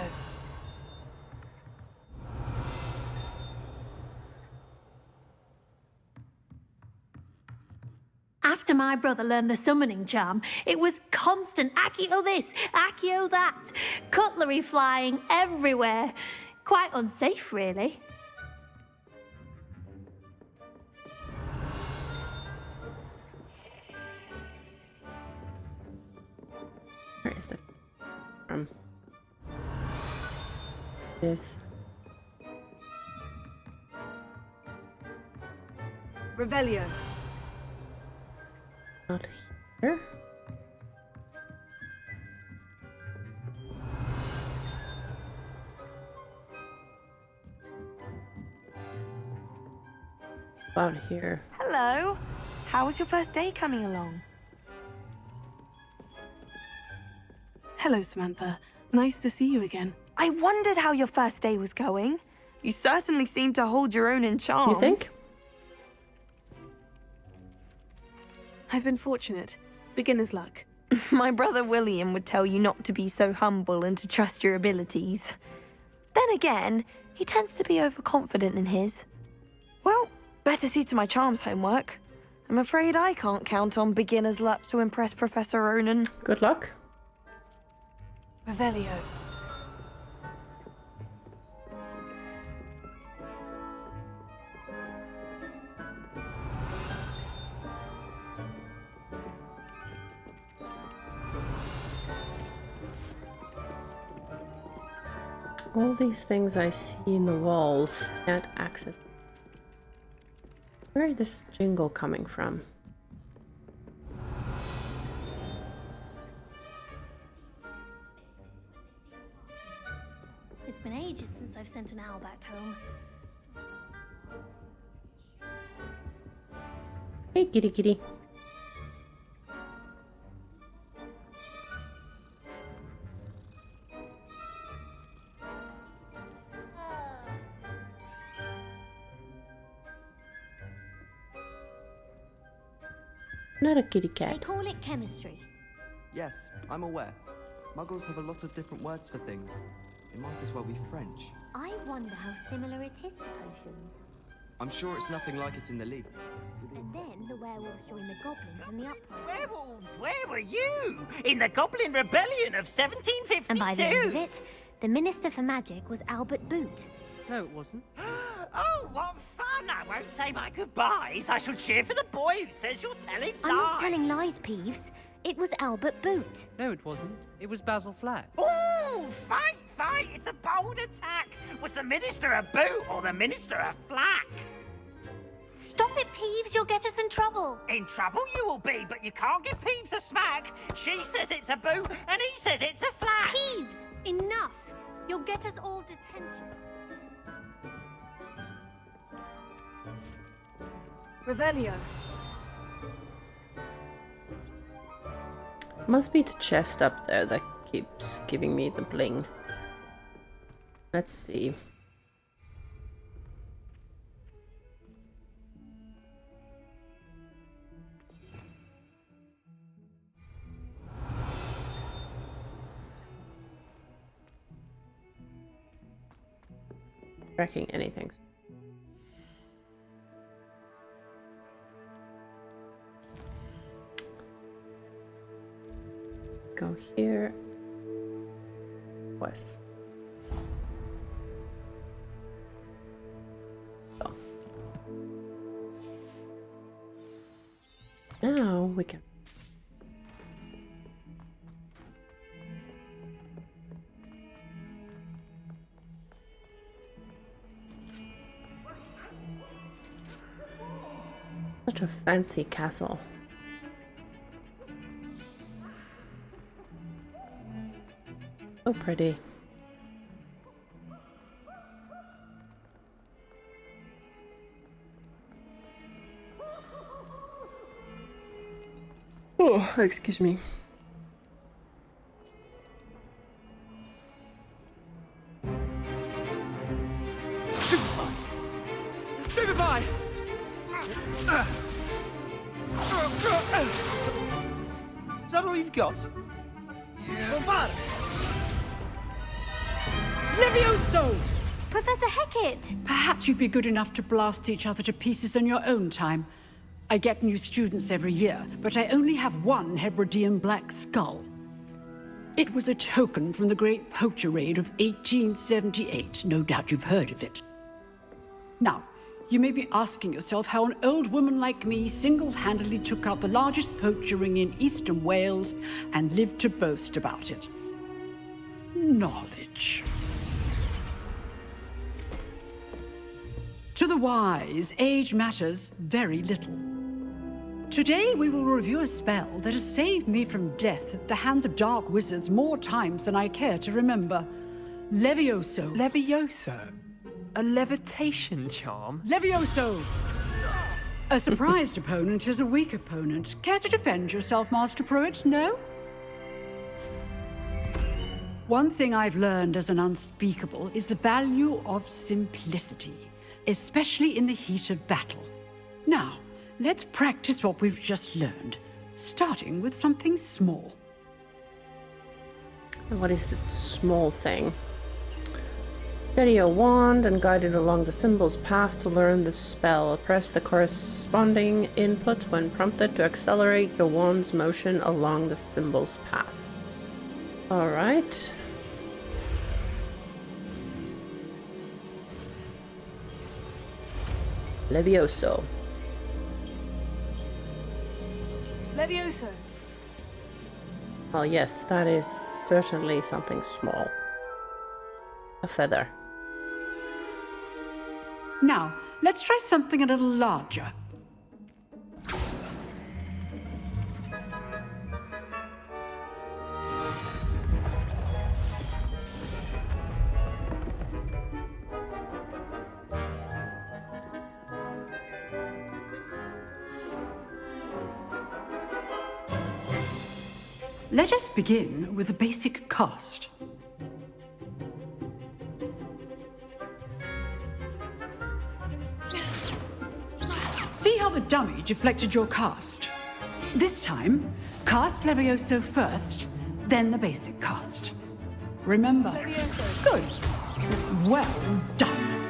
Speaker 7: After my brother learned the summoning charm, it was constant Accio this, Accio that, cutlery flying everywhere. Quite unsafe, really.
Speaker 1: Where is the... Yes.
Speaker 4: Revelio.
Speaker 1: Not here. About here.
Speaker 3: Hello. How was your first day coming along?
Speaker 4: Hello, Samantha. Nice to see you again.
Speaker 3: I wondered how your first day was going. You certainly seem to hold your own in charms.
Speaker 1: You think?
Speaker 4: I've been fortunate. Beginner's luck.
Speaker 3: My brother William would tell you not to be so humble and to trust your abilities. Then again, he tends to be overconfident in his. Well, better see to my charms homework. I'm afraid I can't count on beginner's luck to impress Professor Ronan.
Speaker 1: Good luck.
Speaker 4: Revelio.
Speaker 1: All these things I see in the walls can't access. Where is this jingle coming from?
Speaker 7: It's been ages since I've sent an owl back home.
Speaker 1: Hey, kitty kitty. Not a kitty cat.
Speaker 7: They call it chemistry.
Speaker 13: Yes, I'm aware. Muggles have a lot of different words for things. It might as well be French.
Speaker 7: I wonder how similar it is to potions.
Speaker 13: I'm sure it's nothing like it in the League.
Speaker 7: And then the werewolves joined the goblins in the uprising.
Speaker 14: Werewolves, where were you? In the Goblin Rebellion of 1752?
Speaker 7: And by the end of it, the Minister for Magic was Albert Boot.
Speaker 6: No, it wasn't.
Speaker 14: Oh, what fun! I won't say my goodbyes. I shall cheer for the boy who says you're telling lies.
Speaker 7: I'm not telling lies, Peeves. It was Albert Boot.
Speaker 6: No, it wasn't. It was Basil Flack.
Speaker 14: Ooh, fight, fight! It's a bold attack. Was the Minister a boot or the Minister a flack?
Speaker 7: Stop it, Peeves. You'll get us in trouble.
Speaker 14: In trouble you will be, but you can't give Peeves a smack. She says it's a boot and he says it's a flack.
Speaker 7: Peeves, enough. You'll get us all detention.
Speaker 4: Revelio.
Speaker 1: Must be the chest up there that keeps giving me the bling. Let's see. Tracking anything. Go here. West. we can. Such a fancy castle. So pretty. Oh, excuse me.
Speaker 15: Stupefy! Is that all you've got? Yeah.
Speaker 16: Levioso!
Speaker 7: Professor Hecat!
Speaker 16: Perhaps you'd be good enough to blast each other to pieces in your own time. I get new students every year, but I only have one Hebridean black skull. It was a token from the Great Poacher Raid of 1878. No doubt you've heard of it. Now, you may be asking yourself how an old woman like me single-handedly took out the largest poacher ring in eastern Wales and lived to boast about it. Knowledge. To the wise, age matters very little. Today we will review a spell that has saved me from death at the hands of dark wizards more times than I care to remember. Levioso.
Speaker 6: Levioso? A levitation charm?
Speaker 16: Levioso! A surprised opponent is a weak opponent. Care to defend yourself, Master Pruitt? No? One thing I've learned as an unspeakable is the value of simplicity, especially in the heat of battle. Now, let's practice what we've just learned, starting with something small.
Speaker 1: What is that small thing? Steady a wand and guide it along the symbol's path to learn the spell. Press the corresponding input when prompted to accelerate your wand's motion along the symbol's path. Alright. Levioso.
Speaker 4: Levioso.
Speaker 1: Well, yes, that is certainly something small. A feather.
Speaker 16: Now, let's try something a little larger. Let us begin with the basic cast. See how the dummy deflected your cast? This time, cast Levioso first, then the basic cast. Remember?
Speaker 4: Levioso.
Speaker 16: Good. Well done.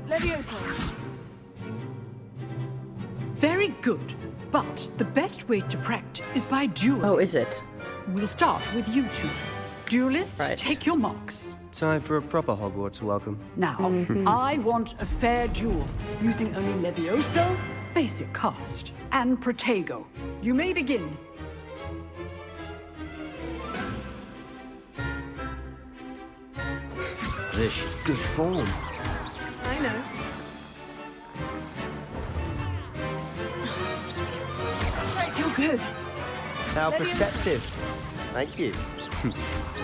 Speaker 4: Levioso.
Speaker 16: Very good. But the best way to practice is by dueling.
Speaker 1: Oh, is it?
Speaker 16: We'll start with you two. Duelists, take your marks.
Speaker 12: Time for a proper Hogwarts welcome.
Speaker 16: Now, I want a fair duel, using only Levioso, basic cast, and Protego. You may begin.
Speaker 12: This good form.
Speaker 4: I know. You're good.
Speaker 12: How perceptive. Thank you.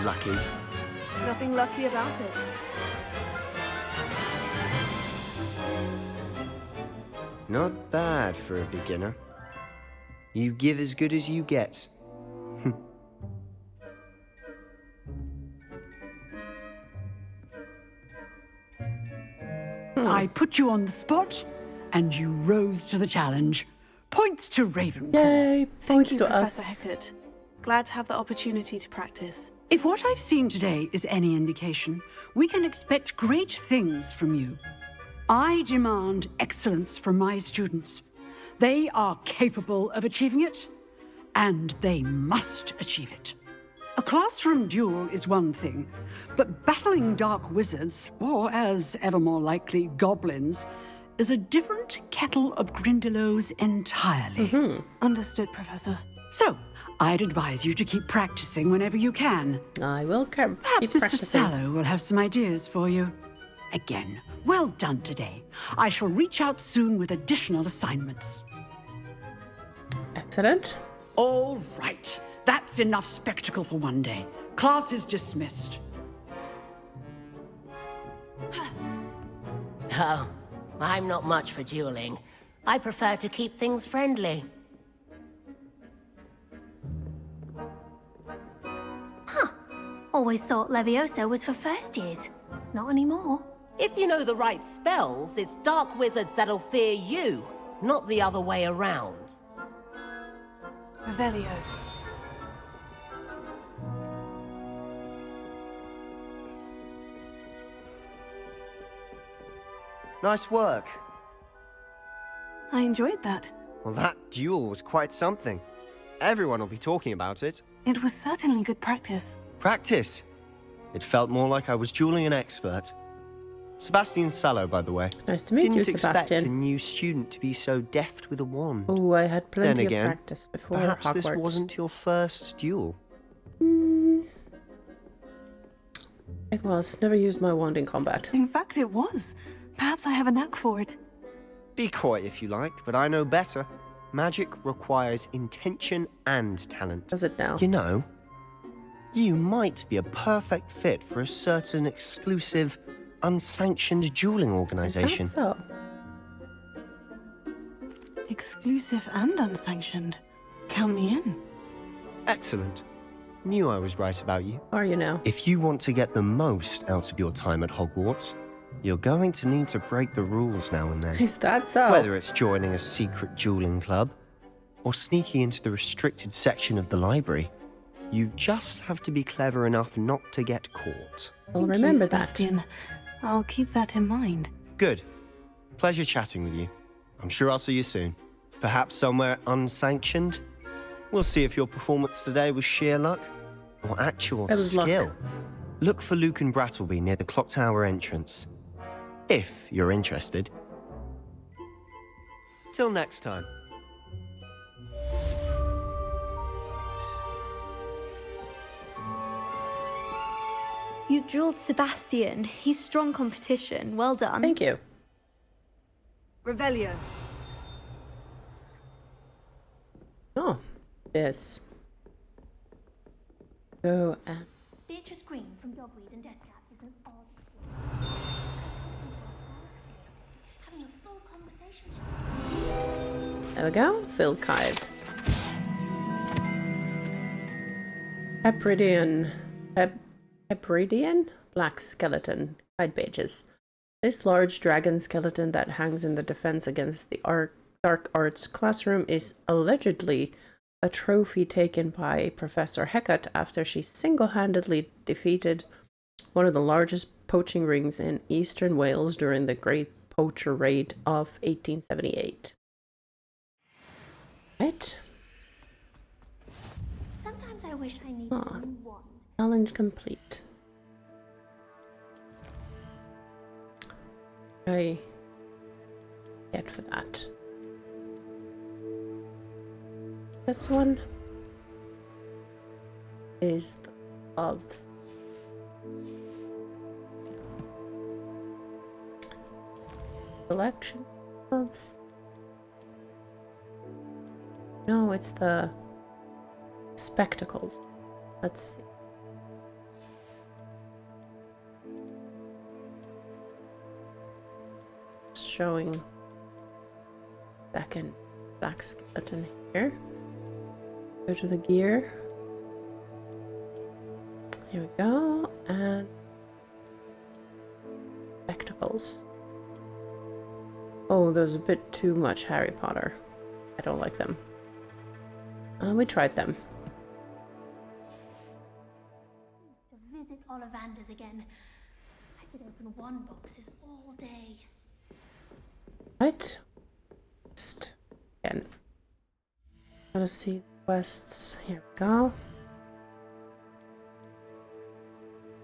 Speaker 12: Lucky.
Speaker 4: Nothing lucky about it.
Speaker 12: Not bad for a beginner. You give as good as you get.
Speaker 16: I put you on the spot, and you rose to the challenge. Points to Ravenclaw.
Speaker 1: Yay!
Speaker 4: Thank you, Professor Hecat. Glad to have the opportunity to practice.
Speaker 16: If what I've seen today is any indication, we can expect great things from you. I demand excellence from my students. They are capable of achieving it, and they must achieve it. A classroom duel is one thing, but battling dark wizards, or as ever more likely, goblins, is a different kettle of Grindylows entirely.
Speaker 4: Understood, Professor.
Speaker 16: So, I'd advise you to keep practicing whenever you can.
Speaker 1: I will keep
Speaker 16: Perhaps Mr.
Speaker 1: practicing.
Speaker 16: Sallow will have some ideas for you. Again, well done today. I shall reach out soon with additional assignments.
Speaker 1: Excellent.
Speaker 16: All right. That's enough spectacle for one day. Class is dismissed.
Speaker 2: Oh, I'm not much for dueling. I prefer to keep things friendly.
Speaker 7: Always thought Levioso was for first years. Not anymore.
Speaker 2: If you know the right spells, it's dark wizards that'll fear you, not the other way around.
Speaker 4: Revelio.
Speaker 12: Nice work.
Speaker 4: I enjoyed that.
Speaker 12: Well, that duel was quite something. Everyone will be talking about it.
Speaker 4: It was certainly good practice.
Speaker 12: Practice. It felt more like I was dueling an expert. Sebastian Sallow, by the way.
Speaker 1: Nice to meet you,
Speaker 12: Didn't expect
Speaker 1: Sebastian.
Speaker 12: a new student to be so deft with a wand.
Speaker 1: Oh, I had plenty
Speaker 12: Then again,
Speaker 1: of practice before
Speaker 12: perhaps
Speaker 1: Hogwarts.
Speaker 12: this wasn't your first duel.
Speaker 1: It was. Never used my wand in combat.
Speaker 4: In fact, it was. Perhaps I have a knack for it.
Speaker 12: Be coy if you like, but I know better. Magic requires intention and talent.
Speaker 1: Does it now?
Speaker 12: You know, you might be a perfect fit for a certain exclusive, unsanctioned dueling organization.
Speaker 1: Is that so?
Speaker 4: Exclusive and unsanctioned. Count me in.
Speaker 12: Excellent. Knew I was right about you.
Speaker 1: Are you now?
Speaker 12: If you want to get the most out of your time at Hogwarts, you're going to need to break the rules now and then.
Speaker 1: Is that so?
Speaker 12: Whether it's joining a secret dueling club or sneaking into the restricted section of the library, you just have to be clever enough not to get caught.
Speaker 1: I'll
Speaker 4: Thank
Speaker 1: remember
Speaker 4: you,
Speaker 1: that.
Speaker 4: Sebastian. I'll keep that in mind.
Speaker 12: Good. Pleasure chatting with you. I'm sure I'll see you soon. Perhaps somewhere unsanctioned? We'll see if your performance today was sheer luck or actual
Speaker 1: It was
Speaker 12: skill.
Speaker 1: luck.
Speaker 12: Look for Luke and Brattleby near the clock tower entrance. If you're interested. Till next time.
Speaker 17: You drilled Sebastian. He's strong competition. Well done.
Speaker 1: Thank you.
Speaker 4: Revelio.
Speaker 1: Oh, yes. Go and...
Speaker 7: Beatrice Green from Dogweed and Deathcap is an odd... having a full conversation.
Speaker 1: There we go. Phil Kive. Hebridean black skeleton. Guide pages. This large dragon skeleton that hangs in the Defense Against the Dark Arts classroom is allegedly a trophy taken by Professor Hecat after she single-handedly defeated one of the largest poaching rings in eastern Wales during the Great Poacher Raid of 1878. Right?
Speaker 7: Sometimes I wish I needed
Speaker 1: Ah.
Speaker 7: a new wand.
Speaker 1: Challenge complete. What do I get for that? This one is the gloves. Collection gloves. No, it's the spectacles. Let's see. Showing second black skeleton here. Go to the gear. Here we go. And spectacles. Oh, there's a bit too much Harry Potter. I don't like them. We tried them.
Speaker 7: To visit Ollivanders again. I could open wand boxes all day.
Speaker 1: Right. Just again. Gotta see the quests. Here we go.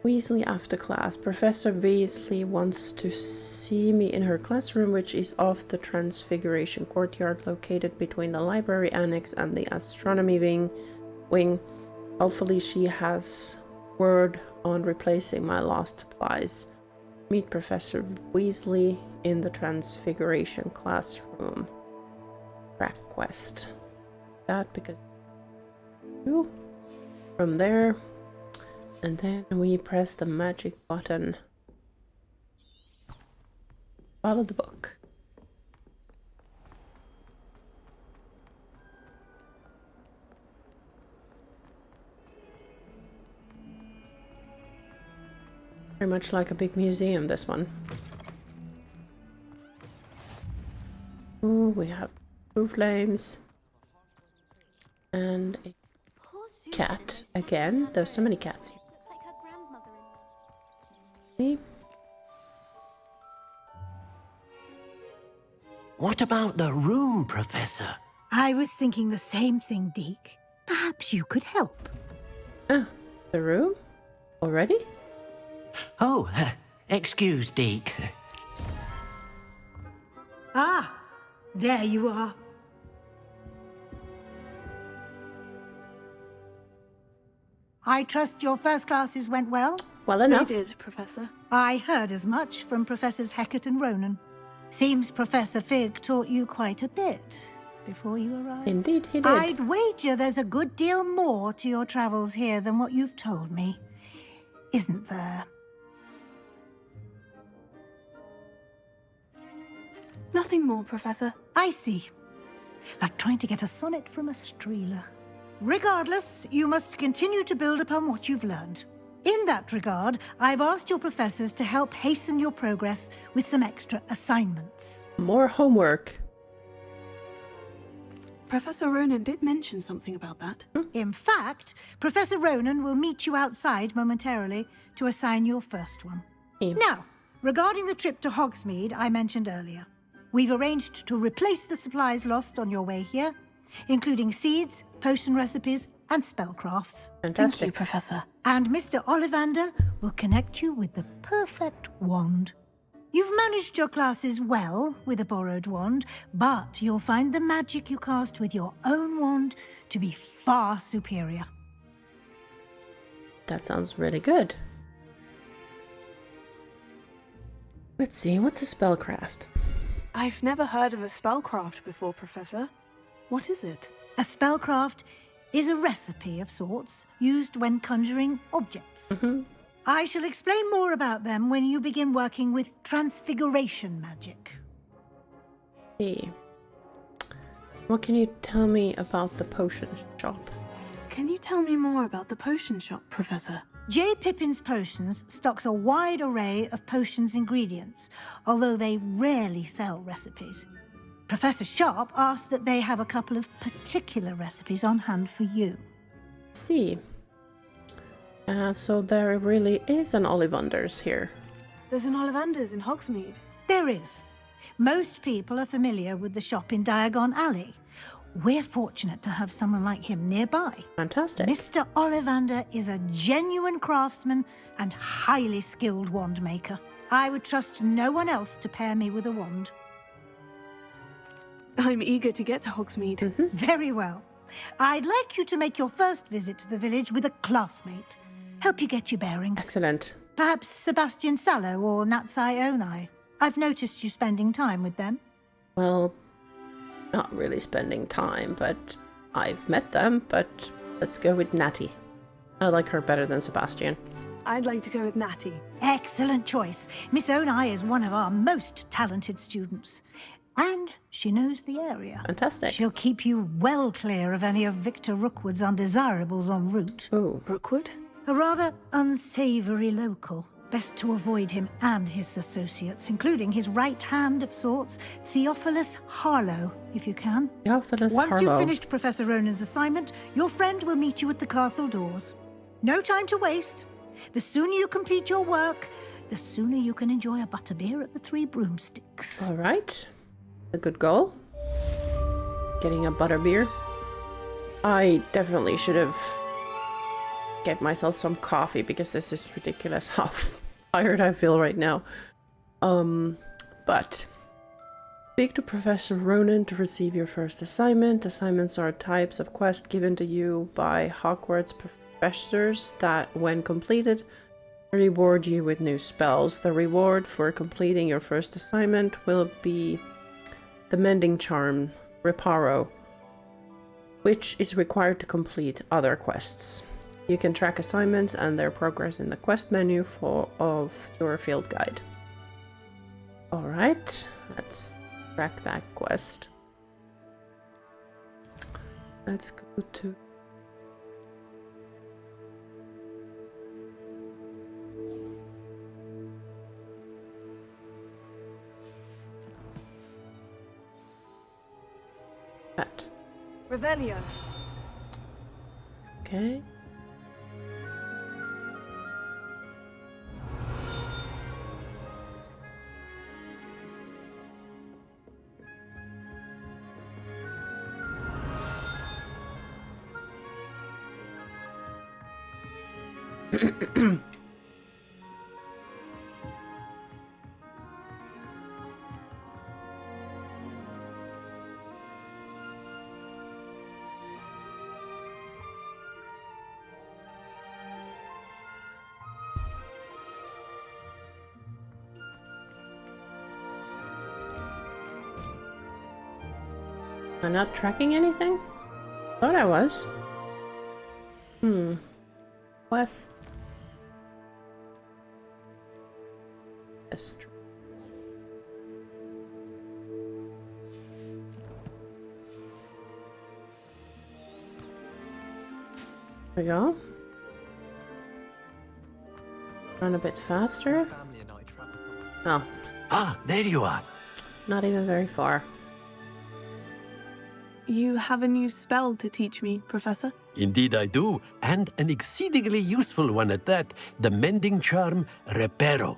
Speaker 1: Weasley after class. Professor Weasley wants to see me in her classroom, which is off the Transfiguration courtyard located between the library annex and the astronomy wing. Hopefully she has word on replacing my lost supplies. Meet Professor Weasley in the Transfiguration classroom. Track quest. That because from there, and then we press the magic button. Follow the book. Very much like a big museum, this one. Ooh, we have blue flames. And a cat again. There's so many cats here. See?
Speaker 2: What about the room, Professor?
Speaker 8: I was thinking the same thing, Deke. Perhaps you could help.
Speaker 1: Ah, the room? Already?
Speaker 2: Oh, excuse, Deke.
Speaker 8: Ah, there you are. I trust your first classes went well?
Speaker 1: Well enough.
Speaker 4: They did, Professor.
Speaker 8: I heard as much from Professors Hecat and Ronan. Seems Professor Fig taught you quite a bit before you arrived.
Speaker 1: Indeed, he did.
Speaker 8: I'd wager there's a good deal more to your travels here than what you've told me. Isn't there?
Speaker 4: Nothing more, Professor.
Speaker 8: I see. Like trying to get a sonnet from a streeler. Regardless, you must continue to build upon what you've learned. In that regard, I've asked your professors to help hasten your progress with some extra assignments.
Speaker 1: More homework.
Speaker 4: Professor Ronan did mention something about that.
Speaker 8: In fact, Professor Ronan will meet you outside momentarily to assign your first one. Now, regarding the trip to Hogsmeade I mentioned earlier, we've arranged to replace the supplies lost on your way here, including seeds, potion recipes, and spellcrafts.
Speaker 1: Fantastic.
Speaker 4: Thank you, Professor.
Speaker 8: And Mr. Ollivander will connect you with the perfect wand. You've managed your classes well with a borrowed wand, but you'll find the magic you cast with your own wand to be far superior.
Speaker 1: That sounds really good. Let's see, what's a spellcraft?
Speaker 4: I've never heard of a spellcraft before, Professor. What is it?
Speaker 8: A spellcraft is a recipe of sorts used when conjuring objects. I shall explain more about them when you begin working with transfiguration magic.
Speaker 1: Hey. What can you tell me about the potion shop?
Speaker 4: Can you tell me more about the potion shop, Professor?
Speaker 8: J. Pippin's Potions stocks a wide array of potions ingredients, although they rarely sell recipes. Professor Sharp asked that they have a couple of particular recipes on hand for you.
Speaker 1: See. So there really is an Ollivanders here.
Speaker 4: There's an Ollivanders in Hogsmeade.
Speaker 8: There is. Most people are familiar with the shop in Diagon Alley. We're fortunate to have someone like him nearby.
Speaker 1: Fantastic.
Speaker 8: Mr. Ollivander is a genuine craftsman and highly skilled wand maker. I would trust no one else to pair me with a wand.
Speaker 4: I'm eager to get to Hogsmeade.
Speaker 8: Very well. I'd like you to make your first visit to the village with a classmate. Help you get your bearings.
Speaker 1: Excellent.
Speaker 8: Perhaps Sebastian Sallow or Natsai Onai. I've noticed you spending time with them.
Speaker 1: Well, not really spending time, but I've met them, but let's go with Natty. I like her better than Sebastian.
Speaker 4: I'd like to go with Natty.
Speaker 8: Excellent choice. Miss Onai is one of our most talented students. And she knows the area.
Speaker 1: Fantastic.
Speaker 8: She'll keep you well clear of any of Victor Rookwood's undesirables en route.
Speaker 1: Oh.
Speaker 4: Rookwood?
Speaker 8: A rather unsavory local. Best to avoid him and his associates, including his right hand of sorts, Theophilus Harlow, if you can.
Speaker 1: Theophilus
Speaker 8: Once
Speaker 1: Harlow.
Speaker 8: you've finished Professor Ronan's assignment, your friend will meet you at the castle doors. No time to waste. The sooner you complete your work, the sooner you can enjoy a butterbeer at the Three Broomsticks.
Speaker 1: All right. A good goal. Getting a butterbeer. I definitely should have get myself some coffee because this is ridiculous how tired I feel right now. But speak to Professor Ronan to receive your first assignment. Assignments are types of quests given to you by Hogwarts professors that, when completed, reward you with new spells. The reward for completing your first assignment will be the Mending Charm, Reparo, which is required to complete other quests. You can track assignments and their progress in the quest menu of your field guide. Alright, let's track that quest. Let's go to... that.
Speaker 4: Revelio.
Speaker 1: Okay. Am I not tracking anything? Thought I was. West. West. There we go. Run a bit faster. Oh.
Speaker 11: Ah, there you are.
Speaker 1: Not even very far.
Speaker 4: You have a new spell to teach me, Professor?
Speaker 11: Indeed I do, and an exceedingly useful one at that. The Mending Charm, Reparo.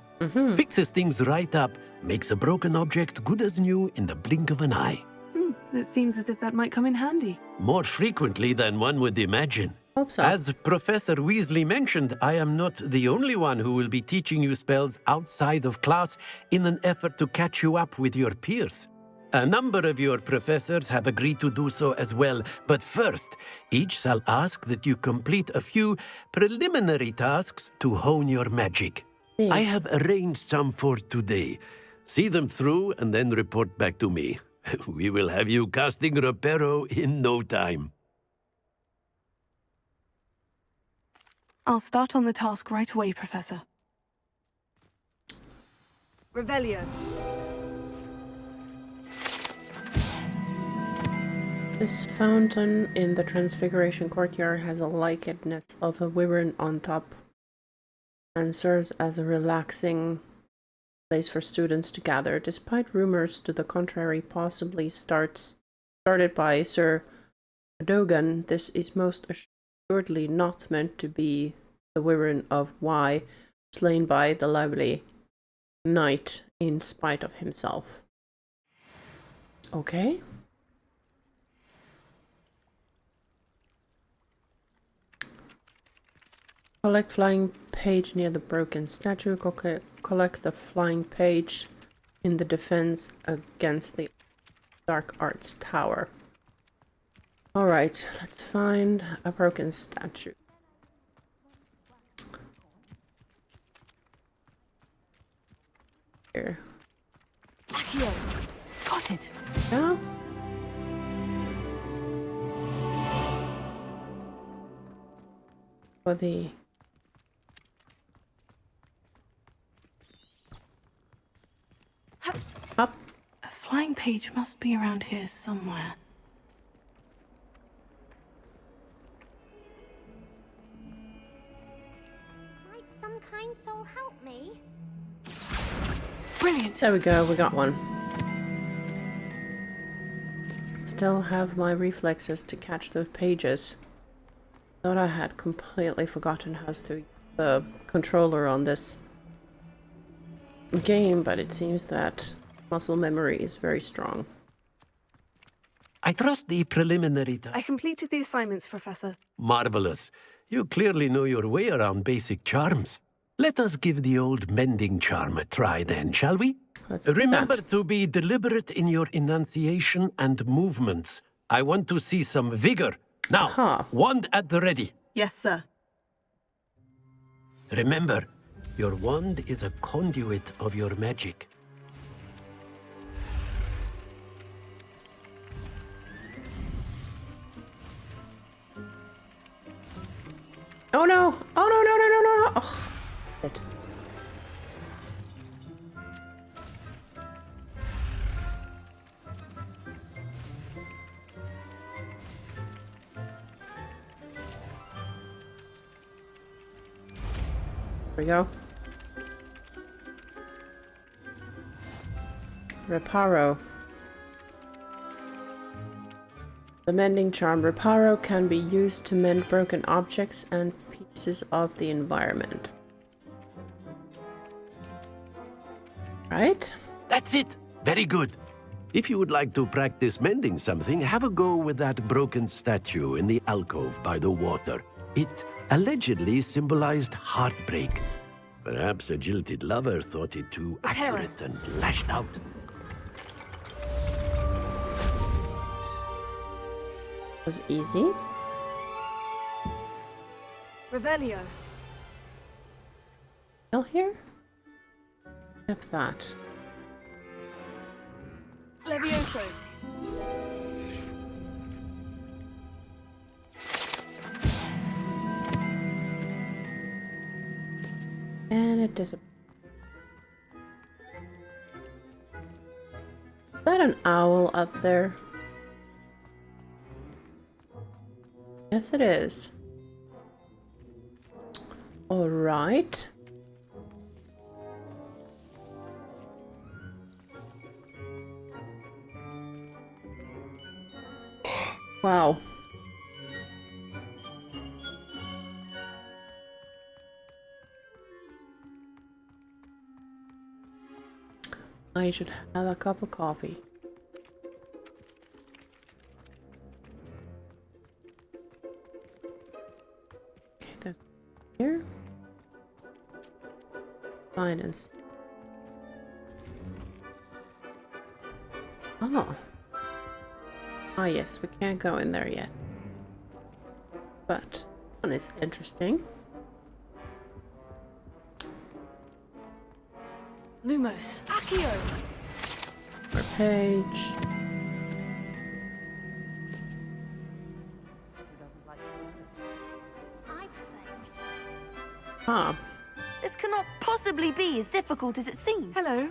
Speaker 11: Fixes things right up, makes a broken object good as new in the blink of an eye.
Speaker 4: It seems as if that might come in handy.
Speaker 11: More frequently than one would imagine.
Speaker 1: Hope so.
Speaker 11: As Professor Weasley mentioned, I am not the only one who will be teaching you spells outside of class in an effort to catch you up with your peers. A number of your professors have agreed to do so as well, but first, each shall ask that you complete a few preliminary tasks to hone your magic. I have arranged some for today. See them through and then report back to me. We will have you casting Reparo in no time.
Speaker 4: I'll start on the task right away, Professor. Revelio.
Speaker 1: This fountain in the Transfiguration Courtyard has a likeness of a wyvern on top and serves as a relaxing place for students to gather. Despite rumors to the contrary, possibly started by Sir Dogan, this is most assuredly not meant to be the wyvern of Y, slain by the lovely knight in spite of himself. Okay. Collect flying page near the broken statue. Collect the flying page in the defense against the Dark Arts Tower. Alright, let's find a broken statue. Here.
Speaker 4: Accio. Got it.
Speaker 1: Yeah? For the... Up.
Speaker 4: A flying page must be around here somewhere.
Speaker 18: Might some kind soul help me?
Speaker 4: Brilliant.
Speaker 1: There we go, we got one. Still have my reflexes to catch those pages. Thought I had completely forgotten how to use the controller on this game, but it seems that muscle memory is very strong.
Speaker 11: I trust the preliminary
Speaker 4: I completed the assignments, Professor.
Speaker 11: Marvelous. You clearly know your way around basic charms. Let us give the old mending charm a try then, shall we?
Speaker 1: Let's do
Speaker 11: Remember
Speaker 1: that.
Speaker 11: to be deliberate in your enunciation and movements. I want to see some vigor. Now, wand at the ready.
Speaker 4: Yes, sir.
Speaker 11: Remember, your wand is a conduit of your magic.
Speaker 1: Oh no! Oh no, no, no, no, no, no! Oh, shit. There we go. Reparo. The mending charm Reparo can be used to mend broken objects and pieces of the environment. Right?
Speaker 11: That's it. Very good. If you would like to practice mending something, have a go with that broken statue in the alcove by the water. It allegedly symbolized heartbreak. Perhaps a jilted lover thought it too accurate and lashed out.
Speaker 1: Was easy.
Speaker 4: Revelio.
Speaker 1: Still here? Have that.
Speaker 4: Levioso.
Speaker 1: And it disappears. Is that an owl up there? Yes, it is. All right. Wow. I should have a cup of coffee. Okay, that's here. Finance. Oh. Ah, yes, we can't go in there yet. But one is interesting.
Speaker 4: Lumos. Accio.
Speaker 1: Our page. Huh.
Speaker 3: This cannot possibly be as difficult as it seems.
Speaker 4: Hello.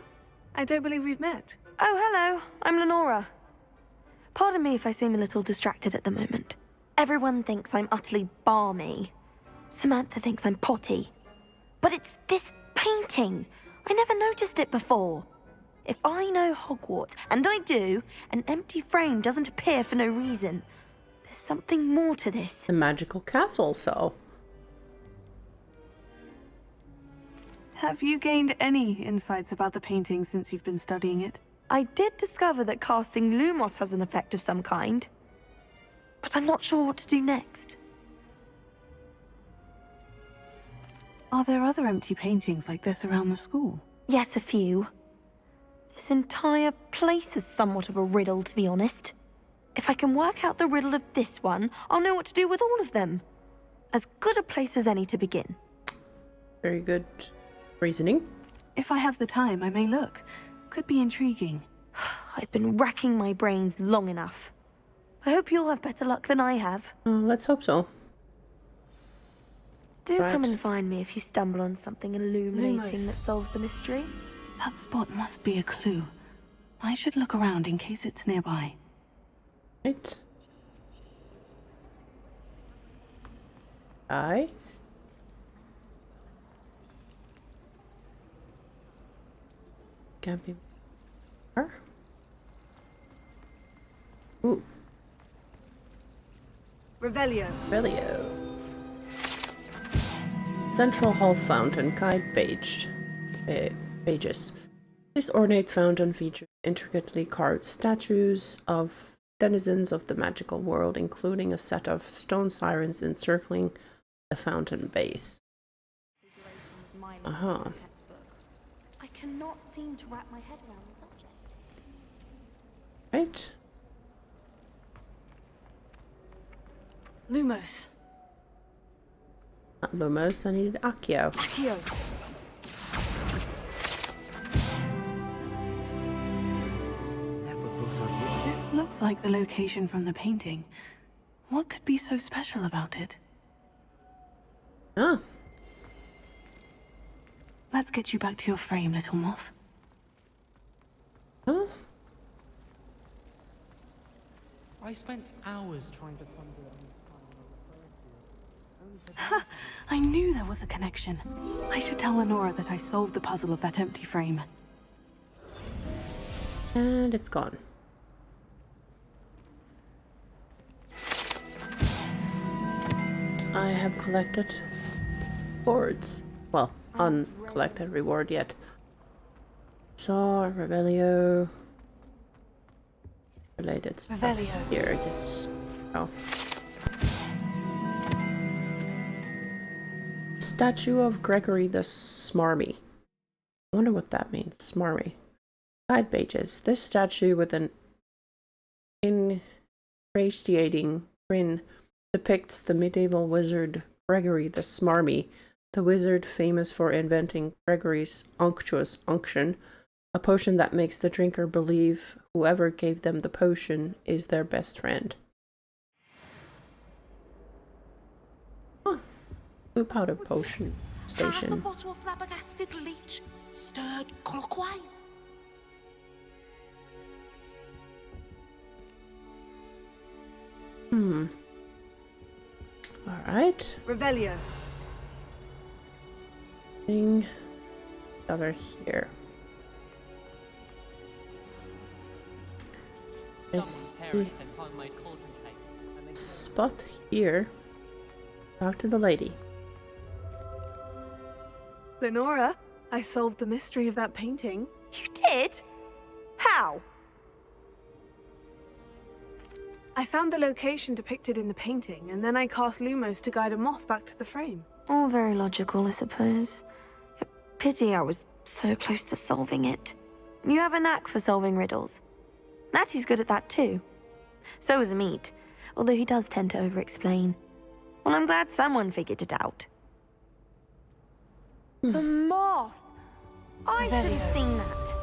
Speaker 4: I don't believe we've met.
Speaker 3: Oh, hello. I'm Lenora. Pardon me if I seem a little distracted at the moment. Everyone thinks I'm utterly balmy. Samantha thinks I'm potty. But it's this painting. I never noticed it before. If I know Hogwarts, and I do, an empty frame doesn't appear for no reason. There's something more to this.
Speaker 1: The magical castle, so.
Speaker 4: Have you gained any insights about the painting since you've been studying it?
Speaker 3: I did discover that casting Lumos has an effect of some kind. But I'm not sure what to do next.
Speaker 4: Are there other empty paintings like this around the school?
Speaker 3: Yes, a few. This entire place is somewhat of a riddle, to be honest. If I can work out the riddle of this one, I'll know what to do with all of them. As good a place as any to begin.
Speaker 1: Very good reasoning.
Speaker 4: If I have the time, I may look. Could be intriguing.
Speaker 3: I've been racking my brains long enough. I hope you'll have better luck than I have.
Speaker 1: Let's hope so.
Speaker 3: Do come and find me if you stumble on something illuminating that solves the mystery.
Speaker 4: That spot must be a clue. I should look around in case it's nearby.
Speaker 1: Right. Aye. Can't be. Ooh.
Speaker 4: Revelio.
Speaker 1: Revelio. Central Hall Fountain Guide pages. This ornate fountain features intricately carved statues of denizens of the magical world, including a set of stone sirens encircling the fountain base. Uh-huh.
Speaker 3: I cannot seem to wrap my head around the subject.
Speaker 1: Right.
Speaker 4: Lumos.
Speaker 1: Not Lumos, I needed Accio.
Speaker 4: Accio. This looks like the location from the painting. What could be so special about it?
Speaker 1: Ah.
Speaker 4: Let's get you back to your frame, little moth.
Speaker 1: Huh?
Speaker 19: I spent hours trying to find it.
Speaker 4: Ha! I knew there was a connection. I should tell Lenora that I solved the puzzle of that empty frame.
Speaker 1: And it's gone. I have collected boards. Well, uncollected reward yet. Saw Revelio. Related stuff
Speaker 4: Revelio.
Speaker 1: here, I guess. Oh. Statue of Gregory the Smarmy. I wonder what that means, Smarmy. Guide pages. This statue with an ingratiating grin depicts the medieval wizard Gregory the Smarmy, the wizard famous for inventing Gregory's unctuous unction, a potion that makes the drinker believe whoever gave them the potion is their best friend. Huh. Blue powder potion station.
Speaker 2: Half a bottle of flabbergasted leech, stirred clockwise.
Speaker 1: Alright.
Speaker 4: Revelio.
Speaker 1: Thing over here. This spot here. Talk to the lady.
Speaker 4: Lenora, I solved the mystery of that painting.
Speaker 3: You did? How?
Speaker 4: I found the location depicted in the painting, and then I cast Lumos to guide a moth back to the frame.
Speaker 3: All very logical, I suppose. Pity I was so close to solving it. You have a knack for solving riddles. Natty's good at that too. So is Meat, although he does tend to over-explain. Well, I'm glad someone figured it out. The moth! I should have seen that.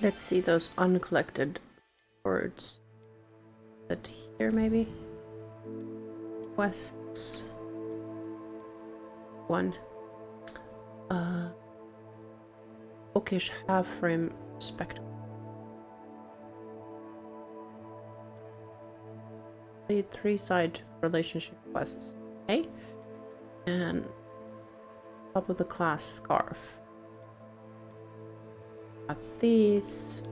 Speaker 1: Let's see those uncollected words. That here maybe? Quests. One. Bookish half-frame spectacle. Lead 3 side relationship quests. Okay. And top of the class scarf. Got these.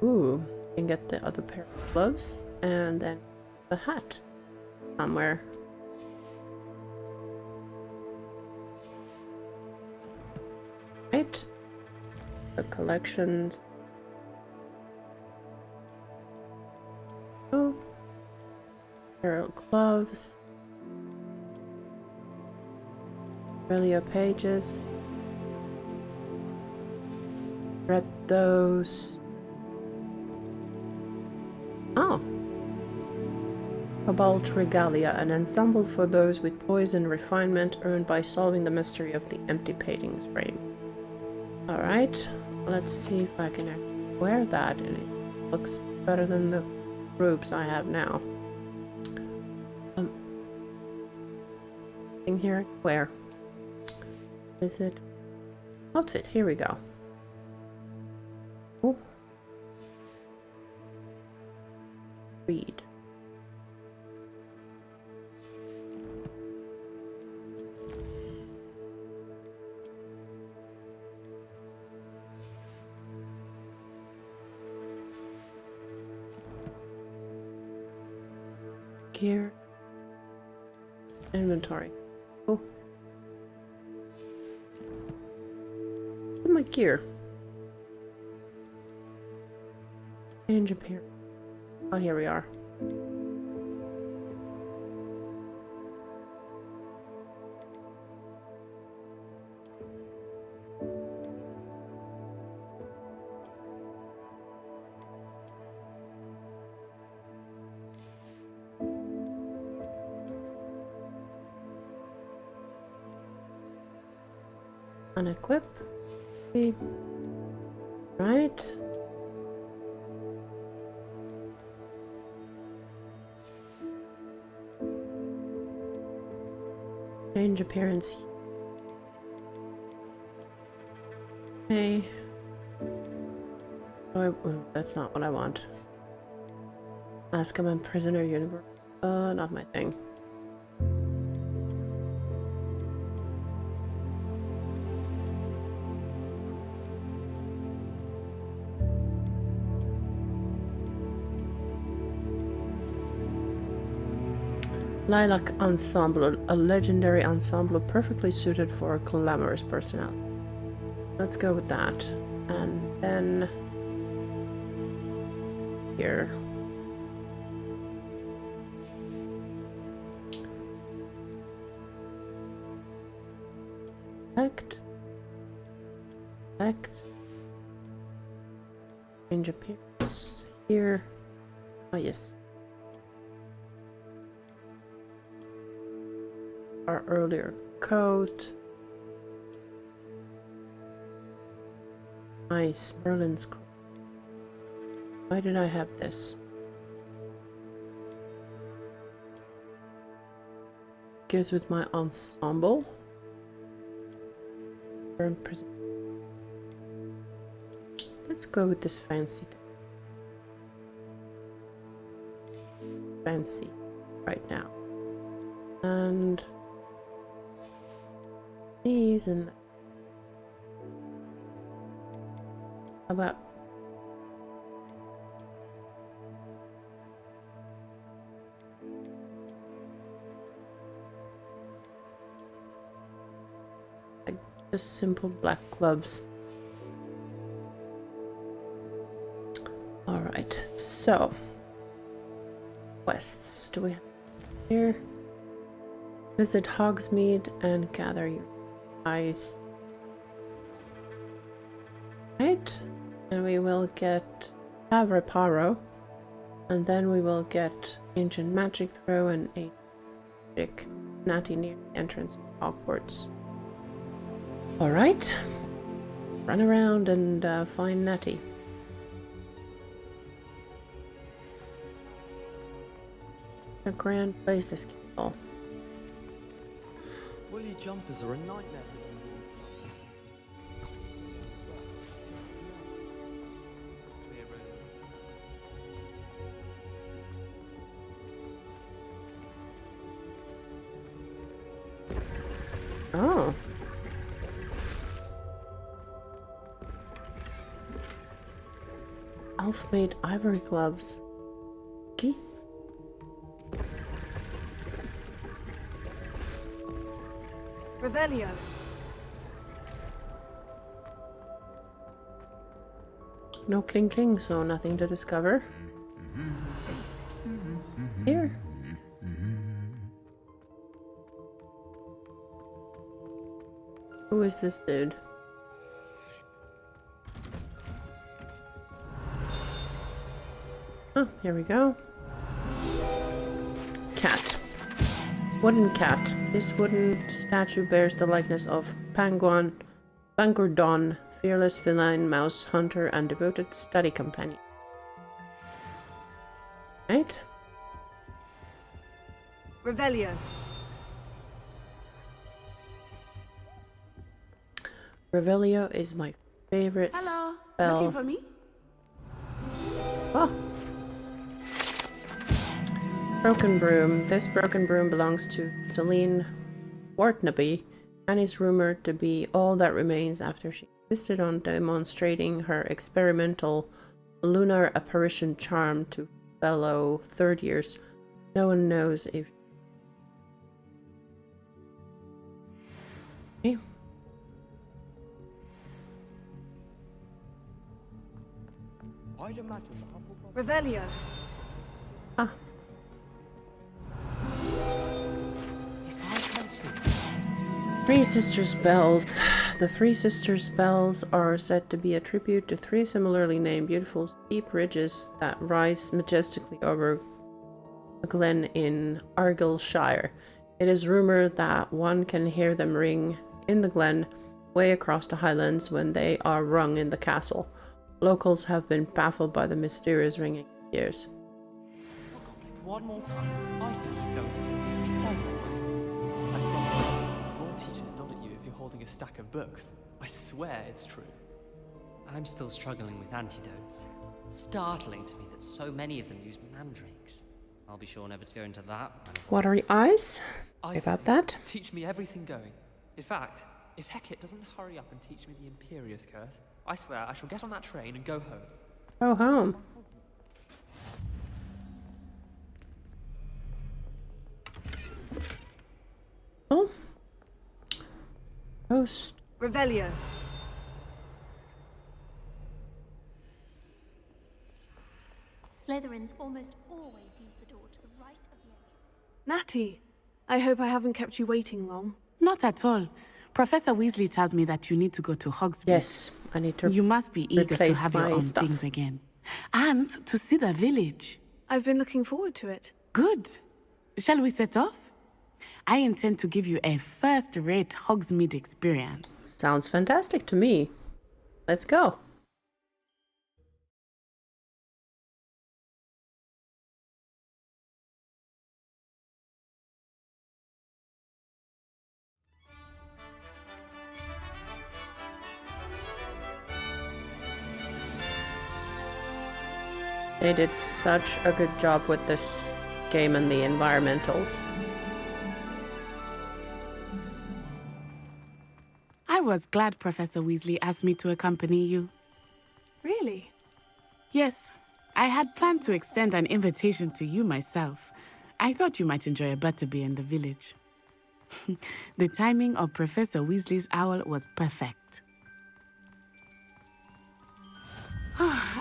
Speaker 1: Ooh, you can get the other pair of gloves and then the hat somewhere. Right. The collections. Oh. Pair of gloves. Relia pages. Read those. Oh. Cobalt Regalia, an ensemble for those with poise and refinement earned by solving the mystery of the empty paintings frame. Alright, let's see if I can actually wear that, and it looks better than the robes I have now. Thing here, where? Is it? Outfit, here we go. Ooh. Read. Gear. Inventory. Oh. Where's my gear? Change appearance. Oh, here we are. Unequip. Right. Change appearance. Okay. Oh, that's not what I want. Ask him on prisoner universe. Not my thing. Lilac Ensemble, a legendary ensemble perfectly suited for a glamorous personality. Let's go with that. And then here. Select. Select. Change appearance here. Oh yes. Our earlier coat. Nice, Merlin's coat. Why did I have this? Goes with my ensemble. Let's go with this fancy thing. Fancy right now. And these and how about like just simple black gloves. All right, so quests do we have here? Visit Hogsmeade and gather your ice. Right, and we will get Reparo, and then we will get Ancient Magic Throw and a magic Natty near the entrance of Hogwarts. All right, run around and find Natty. A grand place, this castle.
Speaker 13: Woolly jumpers are a nightmare.
Speaker 1: Oh. Elf-made ivory gloves. Key?
Speaker 3: Revelio.
Speaker 1: No cling cling, so nothing to discover. Here. Who is this dude? Oh, here we go. Cat. Wooden cat. This wooden statue bears the likeness of Pangordon, fearless feline mouse hunter and devoted study companion. Right?
Speaker 3: Revelio.
Speaker 1: Revelio is my favorite
Speaker 10: Hello.
Speaker 1: spell.
Speaker 10: Looking for me?
Speaker 1: Oh. Broken Broom. This broken broom belongs to Celine Wartnaby and is rumored to be all that remains after she insisted on demonstrating her experimental lunar apparition charm to fellow third years. No one knows if... Okay.
Speaker 13: I'd imagine the Hufflepuff
Speaker 4: Revelio.
Speaker 1: Ah. Three Sisters Bells. The Three Sisters Bells are said to be a tribute to three similarly named beautiful steep ridges that rise majestically over a glen in Argyllshire. It is rumored that one can hear them ring in the glen way across the highlands when they are rung in the castle. Locals have been baffled by the mysterious ringing for years.
Speaker 20: One more time. I think he's going to insist he stay that way. I promise you, more teachers nod at you if you're holding a stack of books. I swear it's true.
Speaker 6: I'm still struggling with antidotes. It's startling to me that so many of them use mandrakes. I'll be sure never to go into that.
Speaker 1: Watery eyes?
Speaker 20: I
Speaker 1: About
Speaker 20: say,
Speaker 1: that?
Speaker 20: Teach me everything going. In fact, if Hecate doesn't hurry up and teach me the Imperious Curse, I swear I shall get on that train and go home.
Speaker 1: Go home. Oh. Post.
Speaker 4: Revelio.
Speaker 7: Slytherins almost always use the door to the right of the entrance.
Speaker 4: Natty, I hope I haven't kept you waiting long.
Speaker 10: Not at all. Professor Weasley tells me that you need to go to Hogsmeade.
Speaker 1: Yes, I need to.
Speaker 10: You must be eager to
Speaker 1: replace
Speaker 10: have your
Speaker 1: my
Speaker 10: own
Speaker 1: stuff.
Speaker 10: things again. And to see the village.
Speaker 4: I've been looking forward to it.
Speaker 10: Good. Shall we set off? I intend to give you a first-rate Hogsmeade experience.
Speaker 1: Sounds fantastic to me. Let's go. They did such a good job with this game and the environmentals.
Speaker 10: I was glad Professor Weasley asked me to accompany you.
Speaker 4: Really?
Speaker 10: Yes, I had planned to extend an invitation to you myself. I thought you might enjoy a Butterbeer in the village. The timing of Professor Weasley's owl was perfect.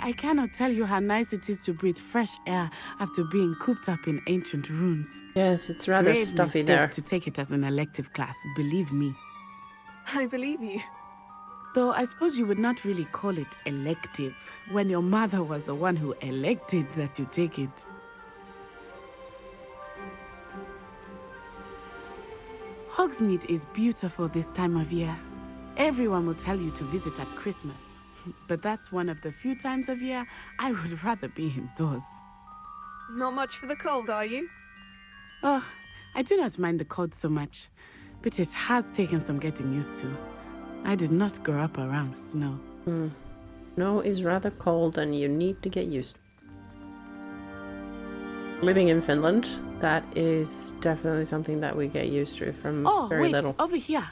Speaker 10: I cannot tell you how nice it is to breathe fresh air after being cooped up in ancient ruins.
Speaker 1: Yes, it's rather
Speaker 10: Grave
Speaker 1: stuffy
Speaker 10: mistake
Speaker 1: there.
Speaker 10: to take it as an elective class, believe me.
Speaker 4: I believe you.
Speaker 10: Though I suppose you would not really call it elective when your mother was the one who elected that you take it. Hogsmeade is beautiful this time of year. Everyone will tell you to visit at Christmas. But that's one of the few times of year I would rather be indoors.
Speaker 4: Not much for the cold, are you?
Speaker 10: Oh, I do not mind the cold so much, but it has taken some getting used to. I did not grow up around snow.
Speaker 1: Snow is rather cold and you need to get used to it. Living in Finland, that is definitely something that we get used to from very little.
Speaker 10: Over here.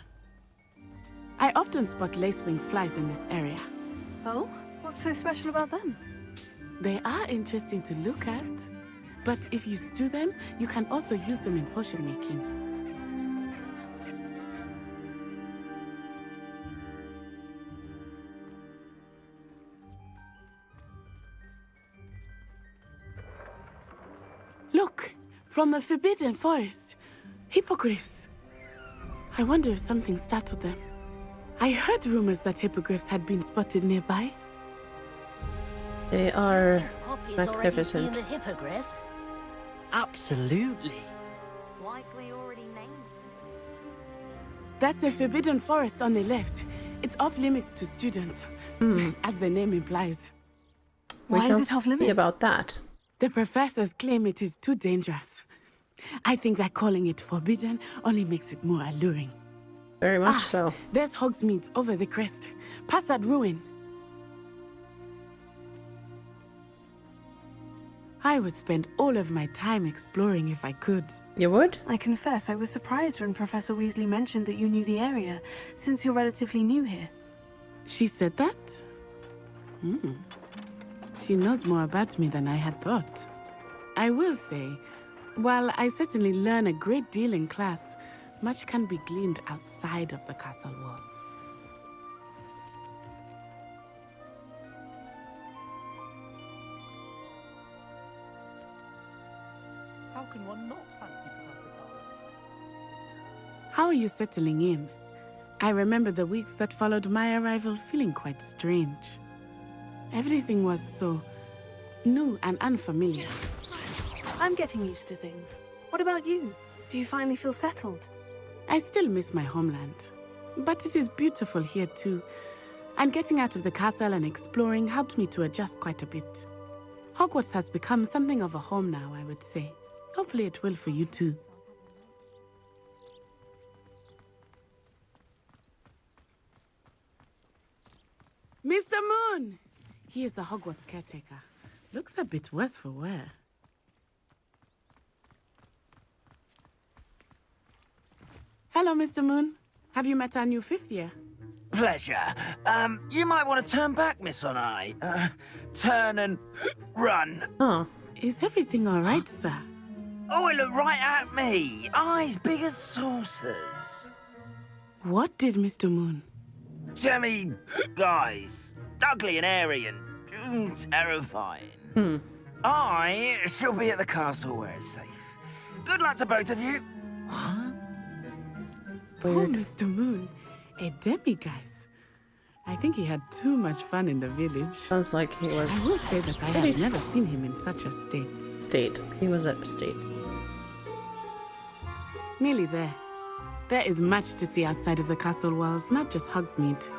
Speaker 10: I often spot lacewing flies in this area.
Speaker 4: Oh? What's so special about them?
Speaker 10: They are interesting to look at, but if you stew them, you can also use them in potion making. Look, from the Forbidden Forest, hippogriffs. I wonder if something startled them. I heard rumors that hippogriffs had been spotted nearby.
Speaker 1: They are
Speaker 2: Poppy's
Speaker 1: magnificent.
Speaker 2: already seen the hippogriffs.
Speaker 5: Absolutely.
Speaker 18: Likely already named.
Speaker 10: That's the Forbidden Forest on the left. It's off limits to students, as the name implies.
Speaker 1: We
Speaker 4: Why
Speaker 1: shall
Speaker 4: is it off
Speaker 1: see
Speaker 4: limits?
Speaker 1: about that.
Speaker 10: The professors claim it is too dangerous. I think that calling it forbidden only makes it more alluring.
Speaker 1: Very much so.
Speaker 10: There's Hogsmeade over the crest. Past that ruin. I would spend all of my time exploring if I could.
Speaker 1: You would?
Speaker 4: I confess I was surprised when Professor Weasley mentioned that you knew the area, since you're relatively new here.
Speaker 10: She said that? She knows more about me than I had thought. I will say, while I certainly learn a great deal in class, much can be gleaned outside of the castle walls.
Speaker 19: How can one not fancy Professor Carl?
Speaker 10: How are you settling in? I remember the weeks that followed my arrival feeling quite strange. Everything was so new and unfamiliar.
Speaker 4: I'm getting used to things. What about you? Do you finally feel settled?
Speaker 10: I still miss my homeland, but it is beautiful here too. And getting out of the castle and exploring helped me to adjust quite a bit. Hogwarts has become something of a home now, I would say. Hopefully it will for you too. Mr. Moon! He is the Hogwarts caretaker. Looks a bit worse for wear. Hello, Mr. Moon. Have you met our new 5th year?
Speaker 14: Pleasure. You might want to turn back, Miss Onai. Turn and run.
Speaker 1: Huh.
Speaker 10: Is everything all right, sir?
Speaker 14: Oh, it looked right at me. Eyes big as saucers.
Speaker 10: What did Mr. Moon?
Speaker 14: Demi guys. Ugly and airy and terrifying. I shall be at the castle where it's safe. Good luck to both of you. What?
Speaker 10: Poor Mr. Moon. A demiguise. I think he had too much fun in the village.
Speaker 1: Sounds like he was...
Speaker 10: I will say that I have never seen him in such a state.
Speaker 1: He was at a state.
Speaker 10: Nearly there. There is much to see outside of the castle walls, not just Hogsmeade.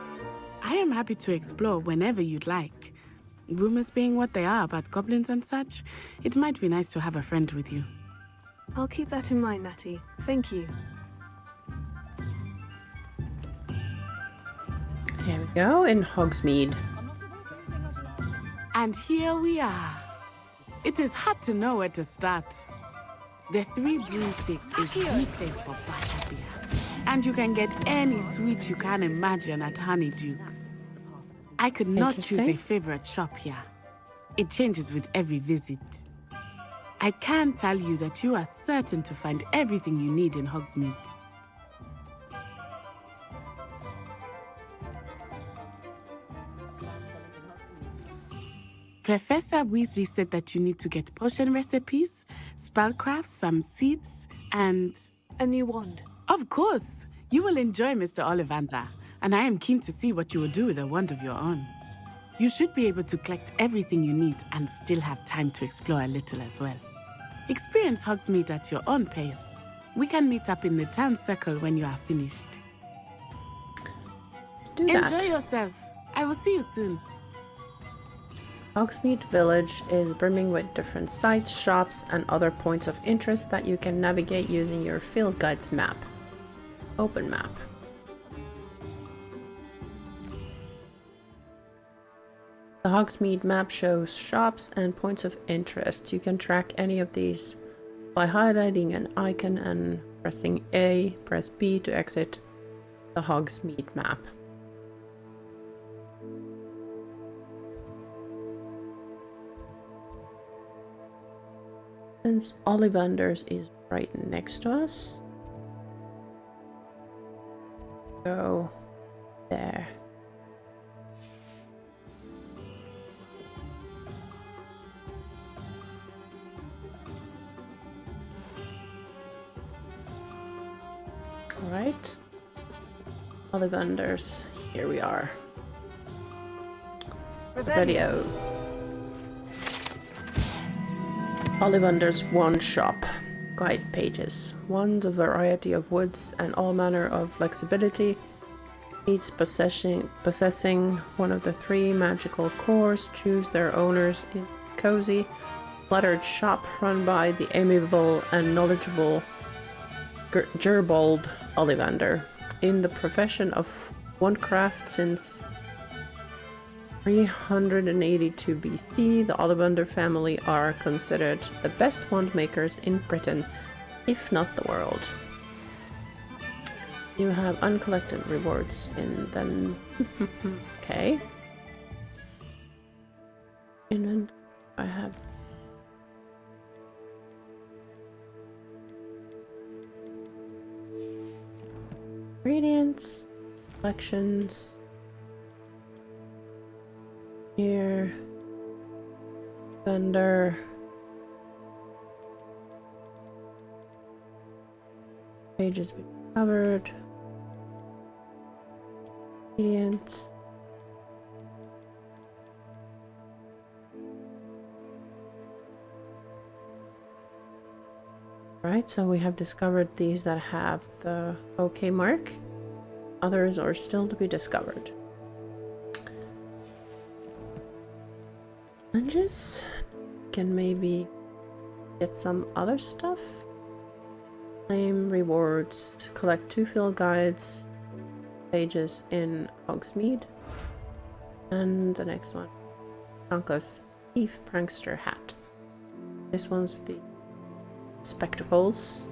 Speaker 10: I am happy to explore whenever you'd like. Rumors being what they are about goblins and such, it might be nice to have a friend with you.
Speaker 4: I'll keep that in mind, Natty. Thank you.
Speaker 1: Here we go, in Hogsmeade.
Speaker 10: And here we are. It is hard to know where to start. The Three Broomsticks is the place for Butterbeer. And you can get any sweet you can imagine at Honeyduke's. I could not choose a favorite shop here. It changes with every visit. I can tell you that you are certain to find everything you need in Hogsmeade. Professor Weasley said that you need to get potion recipes, spellcrafts, some seeds, and...
Speaker 4: a new wand.
Speaker 10: Of course! You will enjoy Mr. Ollivander, and I am keen to see what you will do with a wand of your own. You should be able to collect everything you need and still have time to explore a little as well. Experience Hogsmeade at your own pace. We can meet up in the town circle when you are finished.
Speaker 1: Let's do that.
Speaker 10: Enjoy yourself. I will see you soon.
Speaker 1: Hogsmeade Village is brimming with different sites, shops, and other points of interest that you can navigate using your Field Guides map. Open map. The Hogsmeade map shows shops and points of interest. You can track any of these by highlighting an icon and pressing A, press B to exit the Hogsmeade map. Since Ollivanders is right next to us, go there. All right, Ollivanders, here we are. Video. Ollivanders wand shop. Guide pages. Wands, a variety of woods and all manner of flexibility. Each possessing one of the 3 magical cores. Choose their owners in cozy, cluttered shop run by the amiable and knowledgeable Gerbold Ollivander. In the profession of wandcraft since 382 BC, the Ollivander family are considered the best wand makers in Britain, if not the world. You have uncollected rewards in the... okay. Inventory. I have... ingredients, collections... here, vendor, Pages we covered. Ingredients. Right, so we have discovered these that have the OK mark. Others are still to be discovered. Challenges. Can maybe get some other stuff. Claim rewards. Collect 2 field guides. Pages in Hogsmeade. And the next one. Tonka's Thief Prankster hat. This one's the spectacles.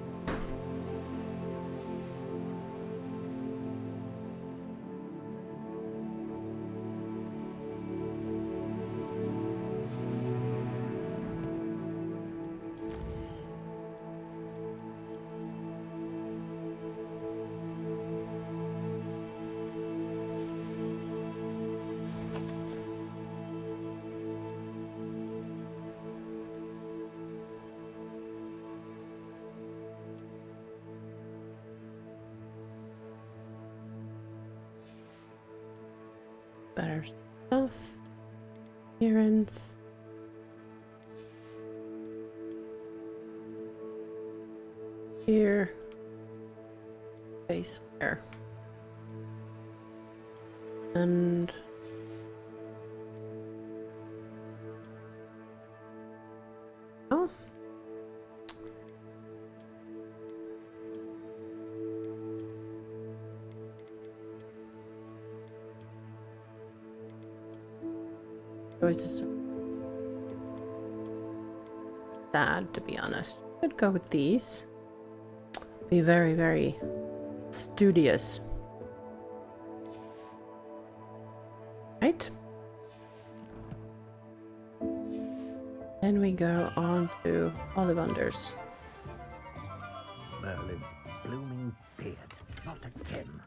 Speaker 1: Better stuff. Appearance. Here. Face wear. And oh. Choices sad, to be honest. I'd go with these. Be very, very studious. Right? Then we go on to Ollivanders.
Speaker 14: Merlin's blooming beard, not again.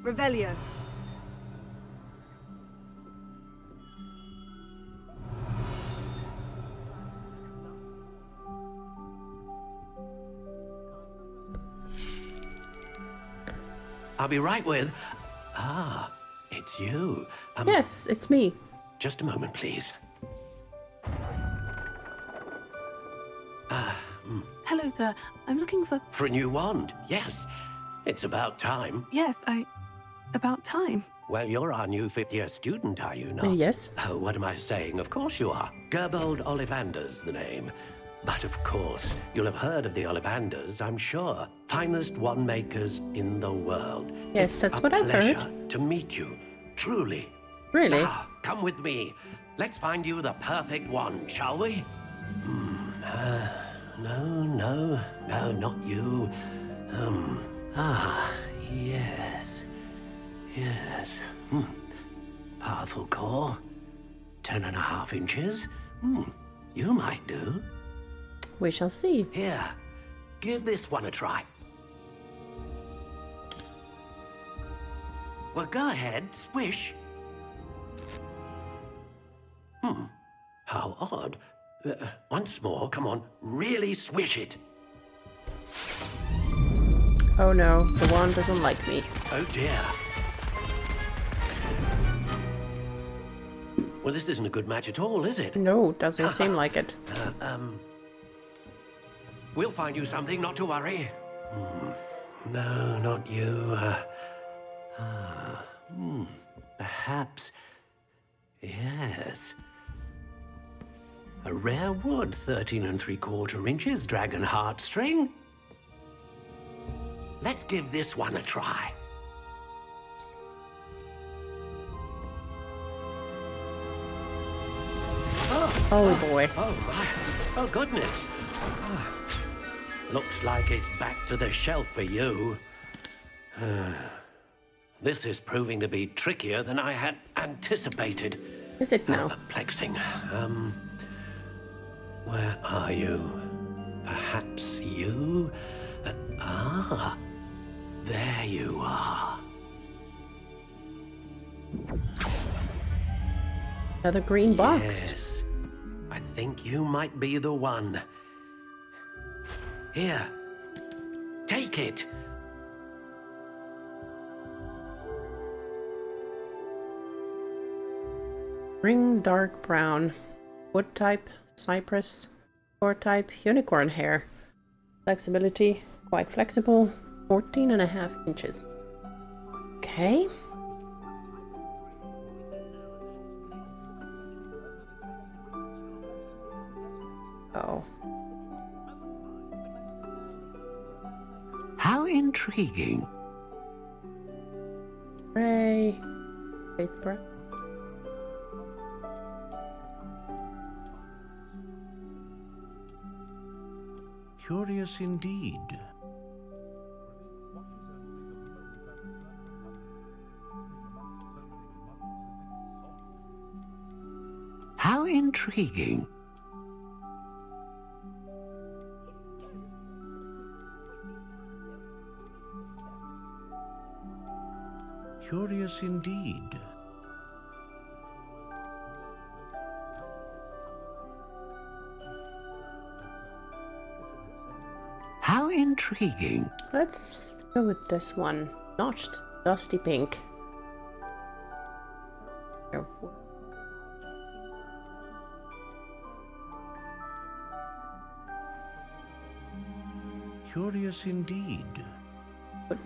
Speaker 3: Revelio.
Speaker 11: I'll be right with... Ah, it's you.
Speaker 1: Yes, it's me.
Speaker 11: Just a moment, please.
Speaker 4: Hello, sir. I'm looking for...
Speaker 11: For a new wand, yes. It's about time.
Speaker 4: Yes, about time.
Speaker 11: Well, you're our new 5th-year student, are you not?
Speaker 1: Yes.
Speaker 11: Oh, what am I saying? Of course you are. Gerbold Ollivanders, the name. But of course, you'll have heard of the Ollivanders, I'm sure. Finest wand makers in the world.
Speaker 1: Yes, that's what I've heard.
Speaker 11: It's a pleasure to meet you, truly.
Speaker 1: Really?
Speaker 11: Now, come with me. Let's find you the perfect wand, shall we? No, not you. Yes. Powerful core. 10.5 inches. You might do.
Speaker 1: We shall see.
Speaker 11: Here, give this one a try. Well, go ahead, swish. How odd. Once more, come on, really swish it.
Speaker 1: Oh no, the wand doesn't like me.
Speaker 11: Oh dear. Well, this isn't a good match at all, is it?
Speaker 1: No, doesn't seem like it.
Speaker 11: We'll find you something, not to worry. No, not you. Perhaps. Yes. A rare wood, 13 3/4 inches, dragon heartstring. Let's give this one a try.
Speaker 1: Oh boy.
Speaker 11: Oh my. Oh goodness. Looks like it's back to the shelf for you. This is proving to be trickier than I had anticipated.
Speaker 1: Is it now?
Speaker 11: Perplexing. Where are you? Perhaps you? There you are.
Speaker 1: Another green box.
Speaker 11: Yes. I think think you might be the one. Here, take it.
Speaker 1: Ring dark brown. Wood type, cypress. Core type, unicorn hair. Flexibility, quite flexible. 14.5 inches. Okay. Oh.
Speaker 9: How intriguing.
Speaker 1: Ray. Paper.
Speaker 9: Curious indeed. How intriguing. Curious indeed. How intriguing.
Speaker 1: Let's go with this one. Notched, dusty pink. There.
Speaker 9: Curious indeed.
Speaker 1: Good.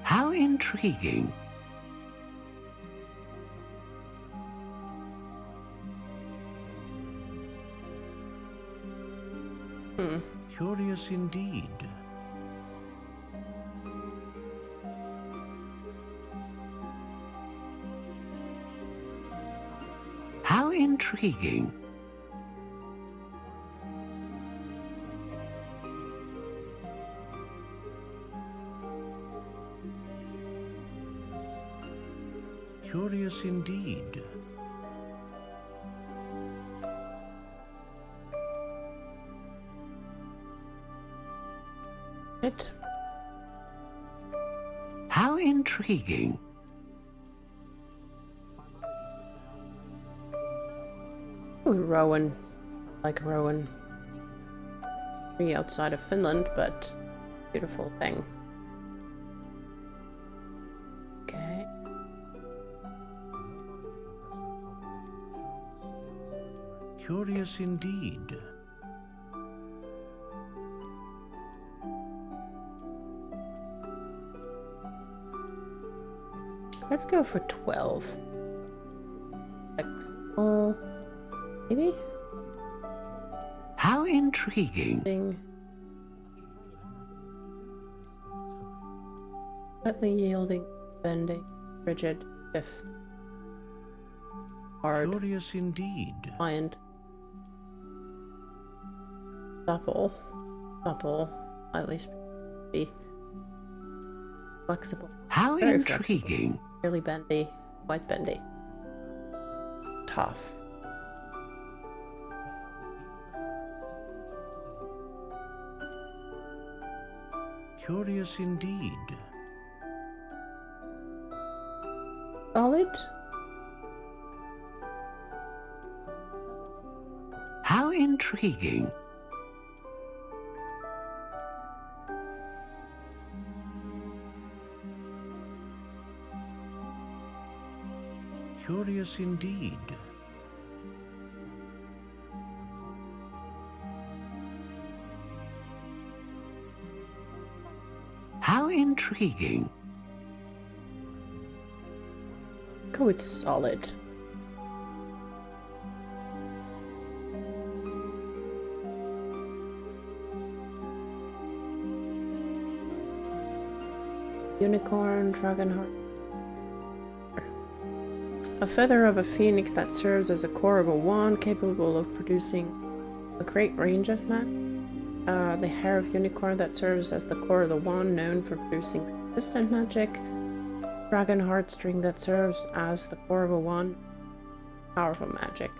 Speaker 9: How intriguing. Curious indeed. How intriguing. Curious indeed.
Speaker 1: It.
Speaker 9: How intriguing.
Speaker 1: Ooh, Rowan. Like Rowan. Free outside of Finland, but beautiful thing. Okay.
Speaker 9: Curious indeed.
Speaker 1: Let's go for 12. Oh, maybe?
Speaker 9: How intriguing.
Speaker 1: Slightly yielding, bending, rigid, stiff. Hard.
Speaker 9: Curious indeed.
Speaker 1: Pliant. Supple. Supple. Slightly springy. Flexible.
Speaker 9: How
Speaker 1: Very
Speaker 9: intriguing.
Speaker 1: Flexible. Fairly bendy. Quite bendy. Tough.
Speaker 9: Curious indeed.
Speaker 1: Solid.
Speaker 9: How intriguing. Curious indeed. How intriguing.
Speaker 1: Go with solid. Unicorn, dragonheart. A feather of a phoenix that serves as a core of a wand, capable of producing a great range of magic. The hair of unicorn that serves as the core of the wand, known for producing consistent magic. Dragon heart string that serves as the core of a wand, powerful magic.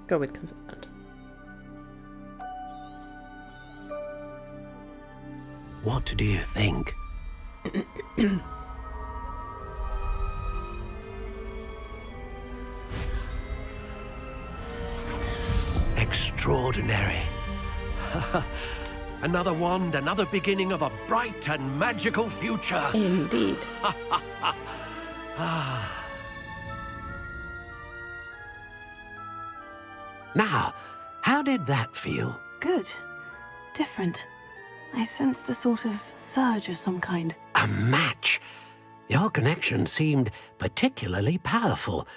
Speaker 1: Go with consistent.
Speaker 11: What do you think? Extraordinary. Another wand, another beginning of a bright and magical future.
Speaker 1: Indeed.
Speaker 11: Now, how did that feel?
Speaker 4: Good. Different. I sensed a sort of surge of some kind.
Speaker 11: A match? Your connection seemed particularly powerful.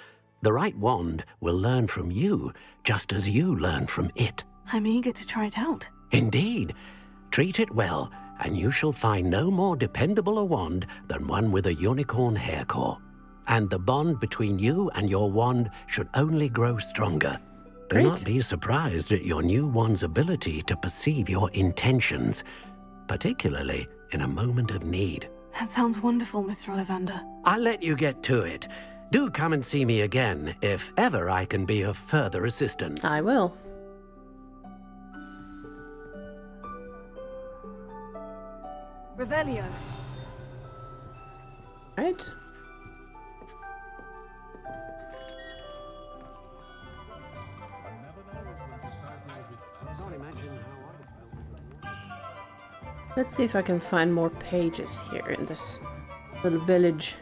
Speaker 11: The right wand will learn from you, just as you learn from it.
Speaker 4: I'm eager to try it out.
Speaker 11: Indeed. Treat it well, and you shall find no more dependable a wand than one with a unicorn hair core. And the bond between you and your wand should only grow stronger. Do not be surprised at your new wand's ability to perceive your intentions, particularly in a moment of need.
Speaker 4: That sounds wonderful, Mr. Ollivander.
Speaker 11: I'll let you get to it. Do come and see me again if ever I can be of further assistance.
Speaker 1: I will.
Speaker 3: Revelio.
Speaker 1: Right. Let's see if I can find more pages here in this little village.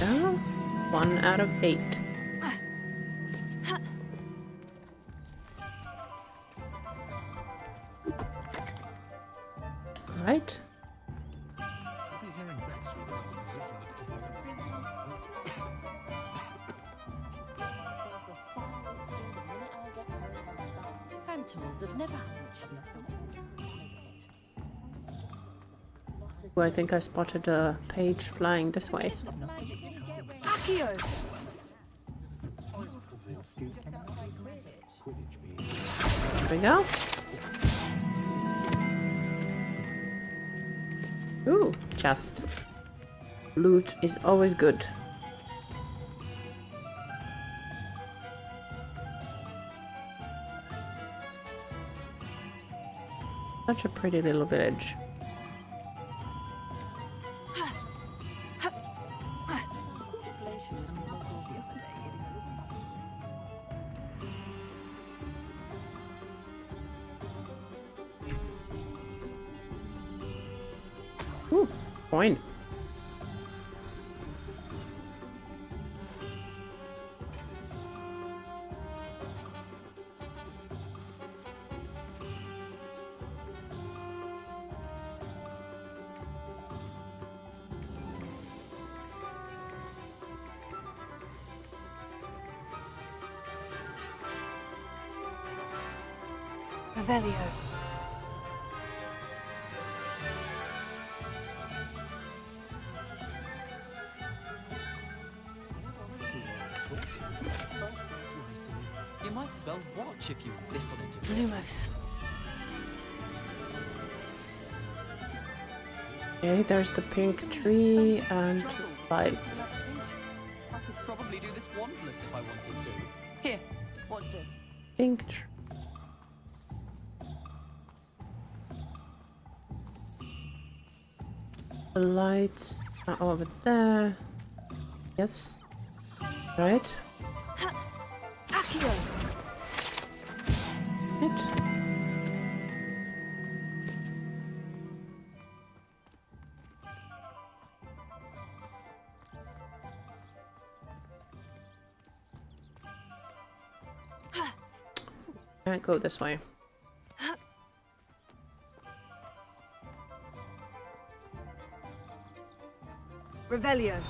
Speaker 1: Oh, 1 out of 8. Right.
Speaker 18: Have never had
Speaker 1: Oh, I think I spotted a page flying this way.
Speaker 3: Accio.
Speaker 1: There we go. Ooh, chest. Loot is always good. Such a pretty little village. Ooh, coin.
Speaker 3: Revelio.
Speaker 20: You might as well watch if you insist on it.
Speaker 3: Lumos.
Speaker 1: Okay, there's the pink tree and lights.
Speaker 20: I could probably do this wandless if I wanted to. Here, watch this.
Speaker 1: Pink tree. The lights are over there. Yes. Right.
Speaker 3: Accio.
Speaker 1: Right. Can't go this way.
Speaker 3: Revelio.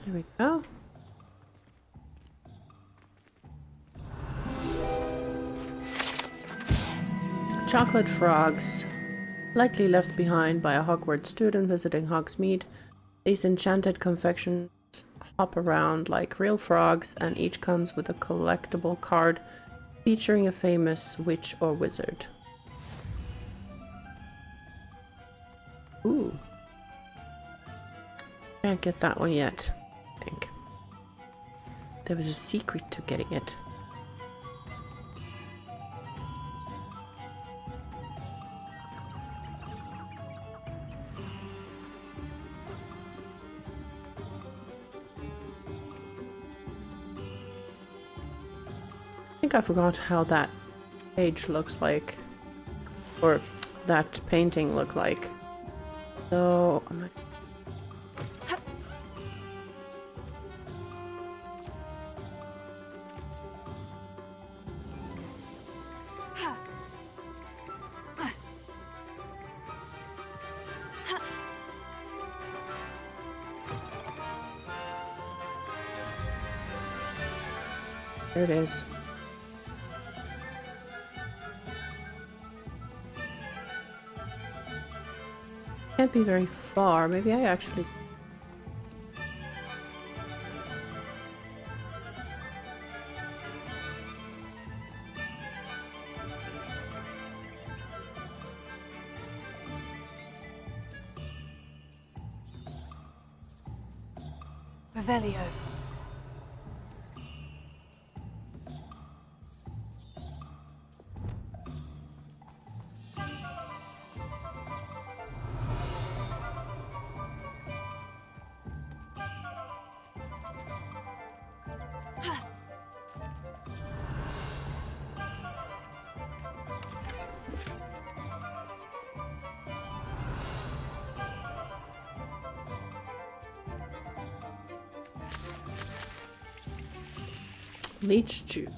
Speaker 1: There we go. Chocolate frogs. Likely left behind by a Hogwarts student visiting Hogsmeade. These enchanted confections hop around like real frogs, and each comes with a collectible card featuring a famous witch or wizard. Ooh. Can't get that one yet, I think. There was a secret to getting it. I think I forgot how that page looks like, or that painting looked like. So I'm not... There it is. Can't be very far. Maybe I actually...
Speaker 4: Revelio.
Speaker 1: Leech juice.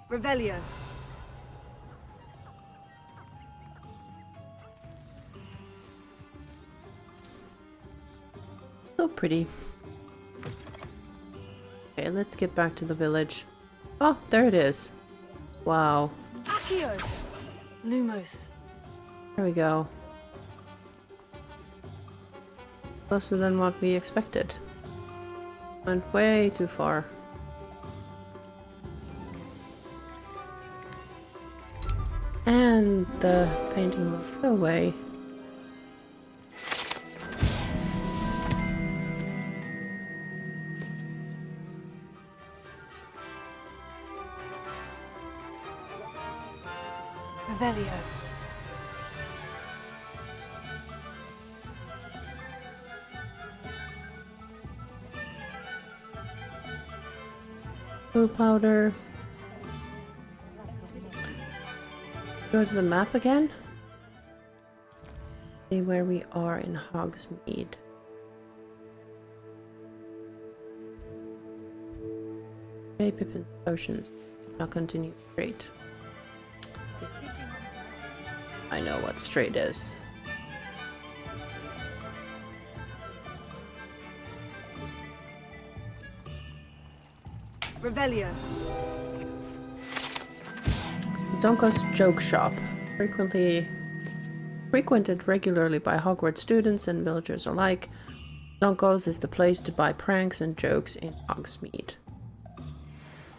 Speaker 4: Revelio.
Speaker 1: So pretty. Okay, let's get back to the village. Oh, there it is. Wow.
Speaker 4: Accio. Lumos.
Speaker 1: There we go. Closer than what we expected. Went way too far. And the painting will go away.
Speaker 4: Revelio.
Speaker 1: Blue powder. Go to the map again. See where we are in Hogsmeade. Okay, Pippin potions. I'll continue straight. I know what straight is.
Speaker 4: Revelio.
Speaker 1: Zonko's joke shop, frequented regularly by Hogwarts students and villagers alike. Zonko's is the place to buy pranks and jokes in Hogsmeade.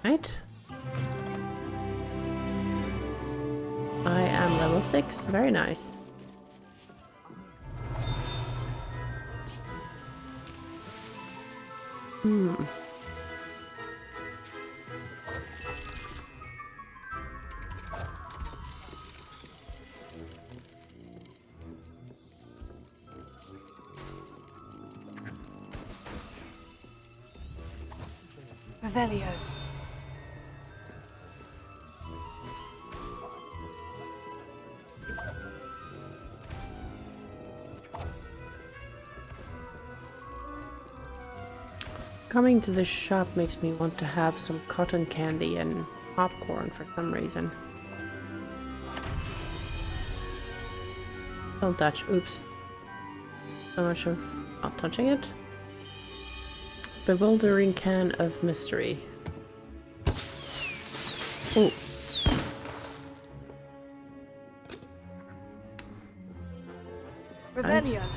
Speaker 1: Right? I am level 6. Very nice.
Speaker 4: Revelio.
Speaker 1: Coming to this shop makes me want to have some cotton candy and popcorn for some reason. Don't touch. Oops. So much of... Not touching it. Bewildering can of mystery. Ooh.
Speaker 4: Revelio.
Speaker 1: Is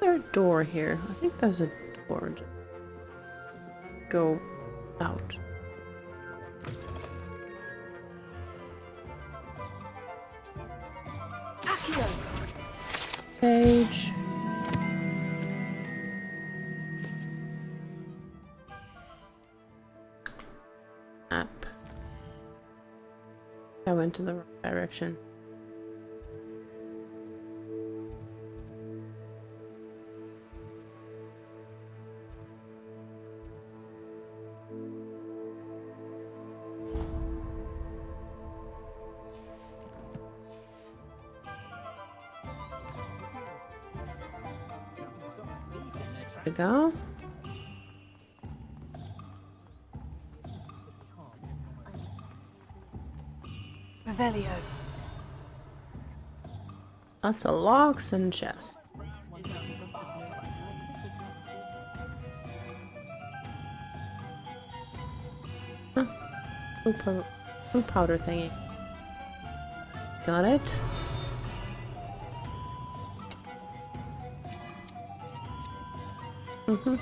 Speaker 1: there a door here? I think there's a door. Go out. Page. Map. I went in the wrong direction. There we go.
Speaker 4: Revelio.
Speaker 1: Lots of locks and chests. Huh. Blue powder thingy. Got it. Mm-hmm.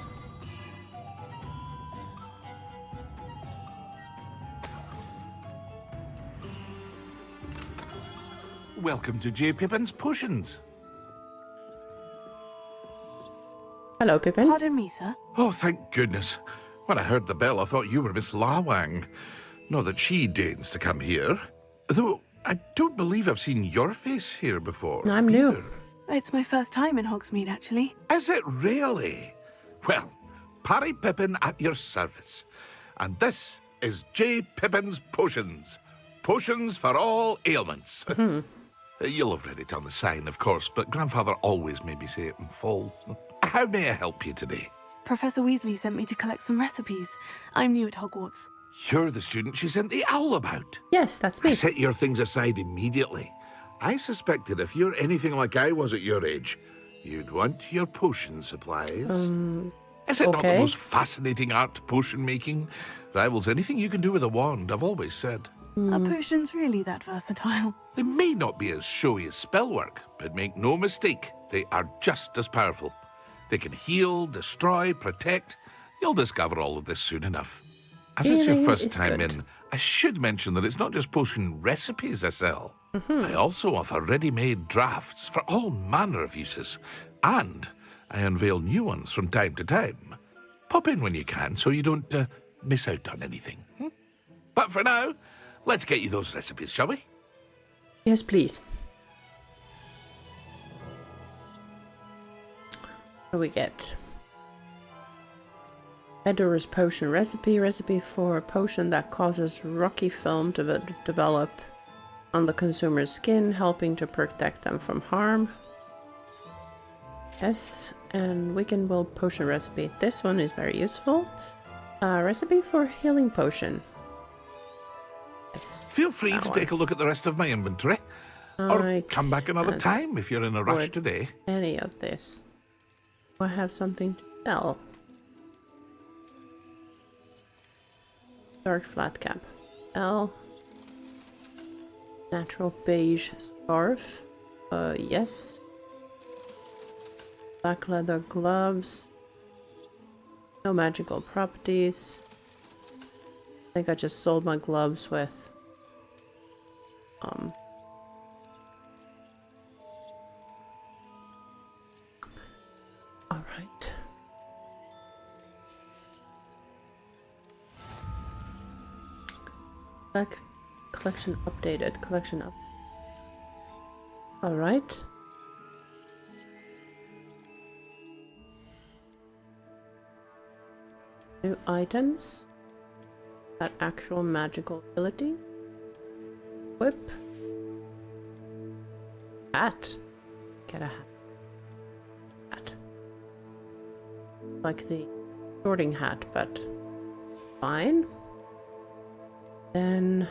Speaker 21: Welcome to J. Pippin's Potions.
Speaker 1: Hello, Pippin.
Speaker 4: Pardon me, sir.
Speaker 21: Oh, thank goodness. When I heard the bell, I thought you were Miss Lawang. Not that she deigns to come here. Though, I don't believe I've seen your face here before.
Speaker 1: I'm new.
Speaker 4: It's my first time in Hogsmeade, actually.
Speaker 21: Is it really? Well, Parry Pippin at your service. And this is J. Pippin's Potions. Potions for all ailments. You'll have read it on the sign, of course, but Grandfather always made me say it in full. How may I help you today?
Speaker 4: Professor Weasley sent me to collect some recipes. I'm new at Hogwarts.
Speaker 21: You're the student she sent the owl about.
Speaker 1: Yes, that's me.
Speaker 21: I set your things aside immediately. I suspected if you're anything like I was at your age, you'd want your potion supplies. Is it not the most fascinating art, potion making? Rivals anything you can do with a wand, I've always said.
Speaker 4: Are potions really that versatile?
Speaker 21: They may not be as showy as spellwork, but make no mistake, they are just as powerful. They can heal, destroy, protect. You'll discover all of this soon enough. As it's your first time in, I should mention that it's not just potion recipes I sell. I also offer ready-made drafts for all manner of uses. And I unveil new ones from time to time. Pop in when you can so you don't miss out on anything. But for now, let's get you those recipes, shall we?
Speaker 1: Yes, please. What do we get? Edor's potion recipe. Recipe for a potion that causes rocky film to develop on the consumer's skin, helping to protect them from harm. Yes, and weaken will potion recipe. This one is very useful. Recipe for healing potion. Yes.
Speaker 21: Feel free to take a look at the rest of my inventory. Or come back another time if you're in a rush today.
Speaker 1: Any of this. Do I have something to sell? Dark flat cap. L. Natural beige scarf. Yes. Black leather gloves. No magical properties. I think I just sold my gloves with all right. Collection updated. Collection up. All right. New items. Got actual magical abilities. Whip. Hat. Get a hat. Hat. Like the sorting hat, but fine. Then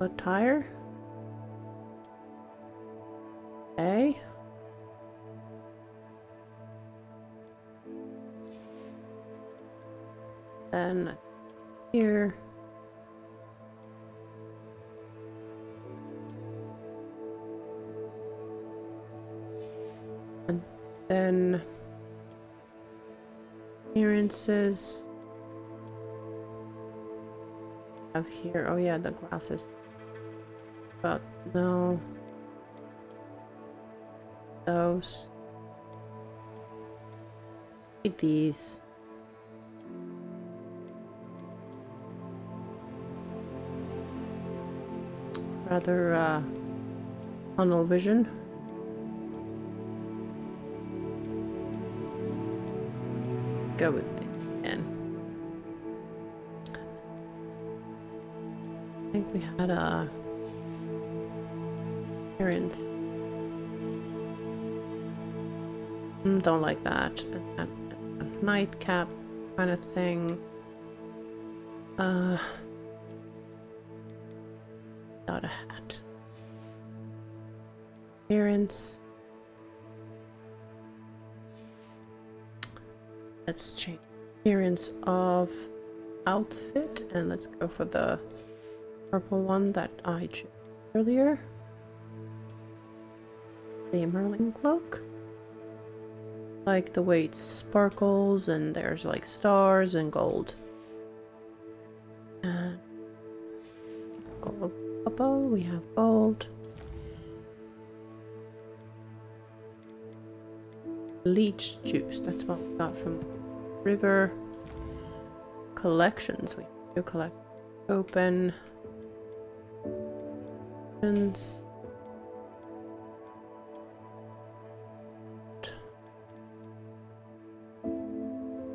Speaker 1: a tire. Okay. Then here. And then appearances. Have here. Oh yeah, the glasses. But no. Those. Look at these. Rather tunnel vision. Go with it again. I think we had a appearance. Don't like that. A nightcap kind of thing. Without a hat. Appearance. Let's change appearance of outfit and let's go for the purple one that I chose earlier. The Merlin cloak. Like the way it sparkles and there's like stars and gold. And gold purple, we have gold. Leech juice, that's what we got from River. Collections, we do collect. Open.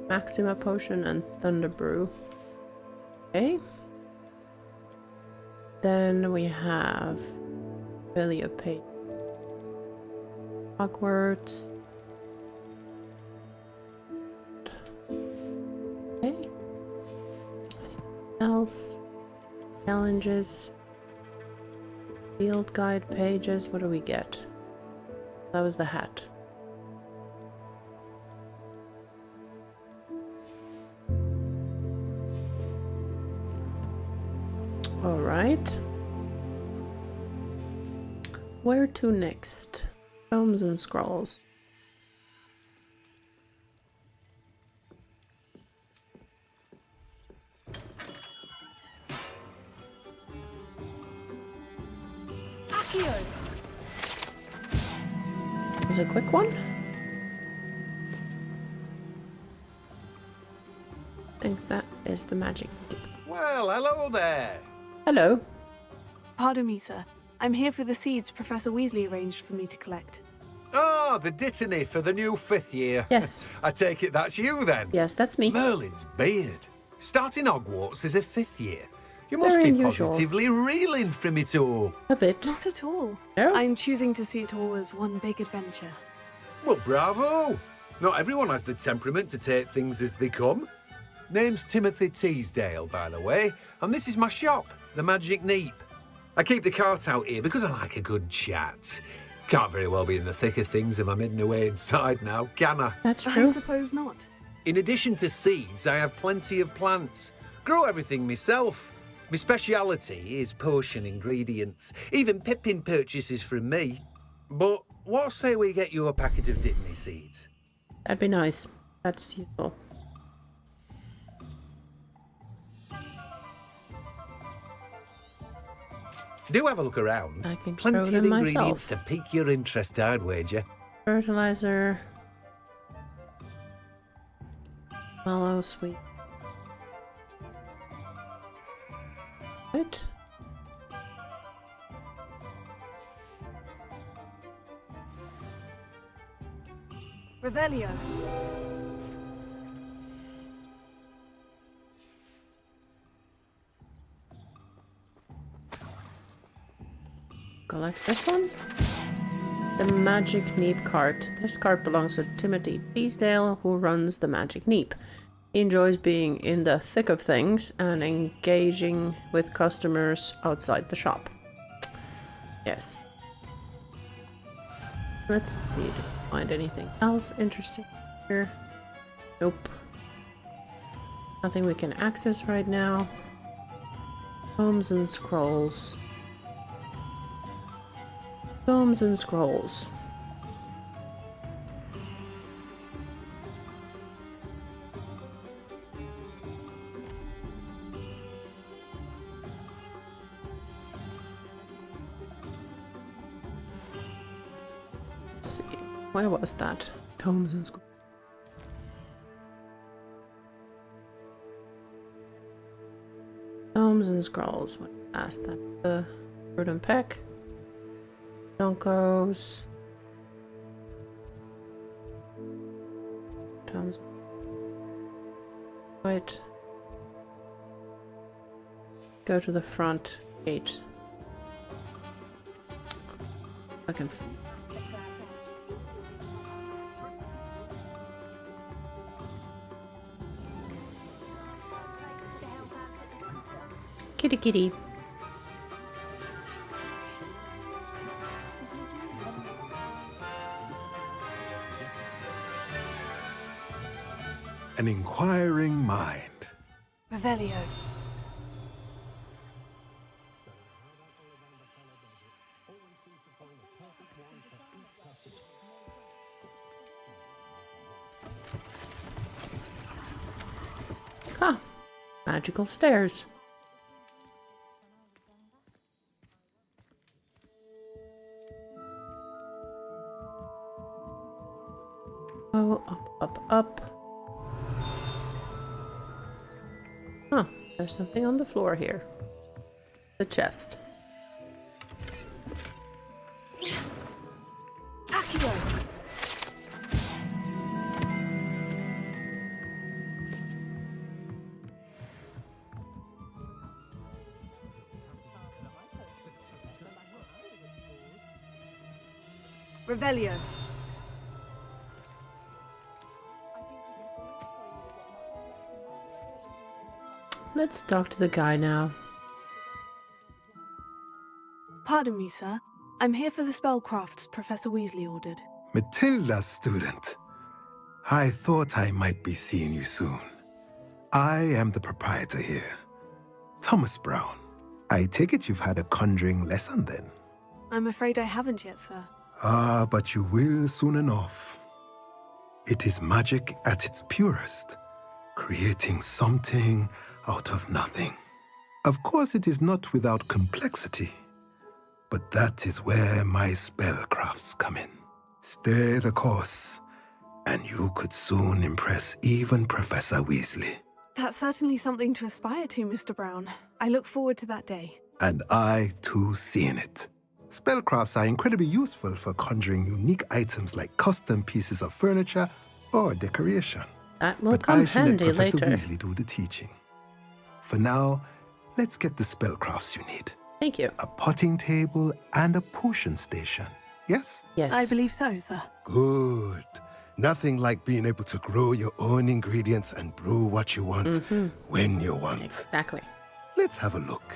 Speaker 1: Maxima potion and Thunder Brew. Okay. Then we have Velia Page. Hogwarts. Okay. Anything else? Challenges. Field guide pages. What do we get? That was the hat. All right. Where to next? Tomes and scrolls. Is a quick one? I think that is the magic.
Speaker 15: Well, hello there.
Speaker 1: Hello.
Speaker 4: Pardon me, sir. I'm here for the seeds Professor Weasley arranged for me to collect.
Speaker 15: Oh, the dittany for the new 5th year.
Speaker 1: Yes.
Speaker 15: I take it that's you then.
Speaker 1: Yes, that's me.
Speaker 15: Merlin's beard. Starting Hogwarts as a 5th year. You must
Speaker 1: Very
Speaker 15: be
Speaker 1: unusual.
Speaker 15: positively reeling from it all.
Speaker 1: A bit.
Speaker 4: Not at all.
Speaker 1: No?
Speaker 4: I'm choosing to see it all as one big adventure.
Speaker 15: Well, bravo. Not everyone has the temperament to take things as they come. Name's Timothy Teasdale, by the way, and this is my shop, the Magic Neep. I keep the cart out here because I like a good chat. Can't very well be in the thick of things if I'm hidden away inside now, can I?
Speaker 1: That's true.
Speaker 4: I suppose not.
Speaker 15: In addition to seeds, I have plenty of plants. Grow everything myself. My speciality is potion ingredients. Even Pippin purchases from me. But what say we get you a packet of dittany seeds?
Speaker 1: That'd be nice. That's useful.
Speaker 15: Do have a look around.
Speaker 1: I can
Speaker 15: Plenty
Speaker 1: grow
Speaker 15: of
Speaker 1: them
Speaker 15: ingredients
Speaker 1: myself.
Speaker 15: to pique your interest, I'd wager.
Speaker 1: Fertilizer. Mallow, sweet. Right.
Speaker 4: Revelio.
Speaker 1: Collect this one. The Magic Neep cart. This cart belongs to Timothy Teasdale, who runs the Magic Neep. He enjoys being in the thick of things and engaging with customers outside the shop. Yes. Let's see, do we find anything else interesting here? Nope. Nothing we can access right now. Tomes and scrolls. Tomes and scrolls. Let's see. Where was that? Tomes and scrolls. Tomes and scrolls. What asked that? The Root and Peck. Donkos. Tomes. Right. Go to the front gate. I can. Kitty kitty.
Speaker 16: An inquiring mind.
Speaker 4: Revelio.
Speaker 1: Ah, magical stairs. Oh, up. Huh, there's something on the floor here. The chest.
Speaker 3: Accio!
Speaker 4: Revelio.
Speaker 1: Let's talk to the guy now.
Speaker 4: Pardon me, sir. I'm here for the spellcrafts Professor Weasley ordered.
Speaker 16: Matilda's student. I thought I might be seeing you soon. I am the proprietor here, Thomas Brown. I take it you've had a conjuring lesson then?
Speaker 4: I'm afraid I haven't yet, sir.
Speaker 16: Ah, but you will soon enough. It is magic at its purest, creating something out of nothing. Of course, it is not without complexity, but that is where my spellcrafts come in. Stay the course, and you could soon impress even Professor Weasley.
Speaker 4: That's certainly something to aspire to, Mr. Brown. I look forward to that day.
Speaker 16: And I, too, seeing it. Spellcrafts are incredibly useful for conjuring unique items like custom pieces of furniture or decoration.
Speaker 1: That will
Speaker 16: But
Speaker 1: come
Speaker 16: I shall let
Speaker 1: handy
Speaker 16: Professor
Speaker 1: later.
Speaker 16: Weasley do the teaching. For now, let's get the spellcrafts you need.
Speaker 1: Thank you.
Speaker 16: A potting table and a potion station. Yes?
Speaker 1: Yes.
Speaker 4: I believe so, sir.
Speaker 16: Good. Nothing like being able to grow your own ingredients and brew what you want when you want.
Speaker 1: Exactly.
Speaker 16: Let's have a look.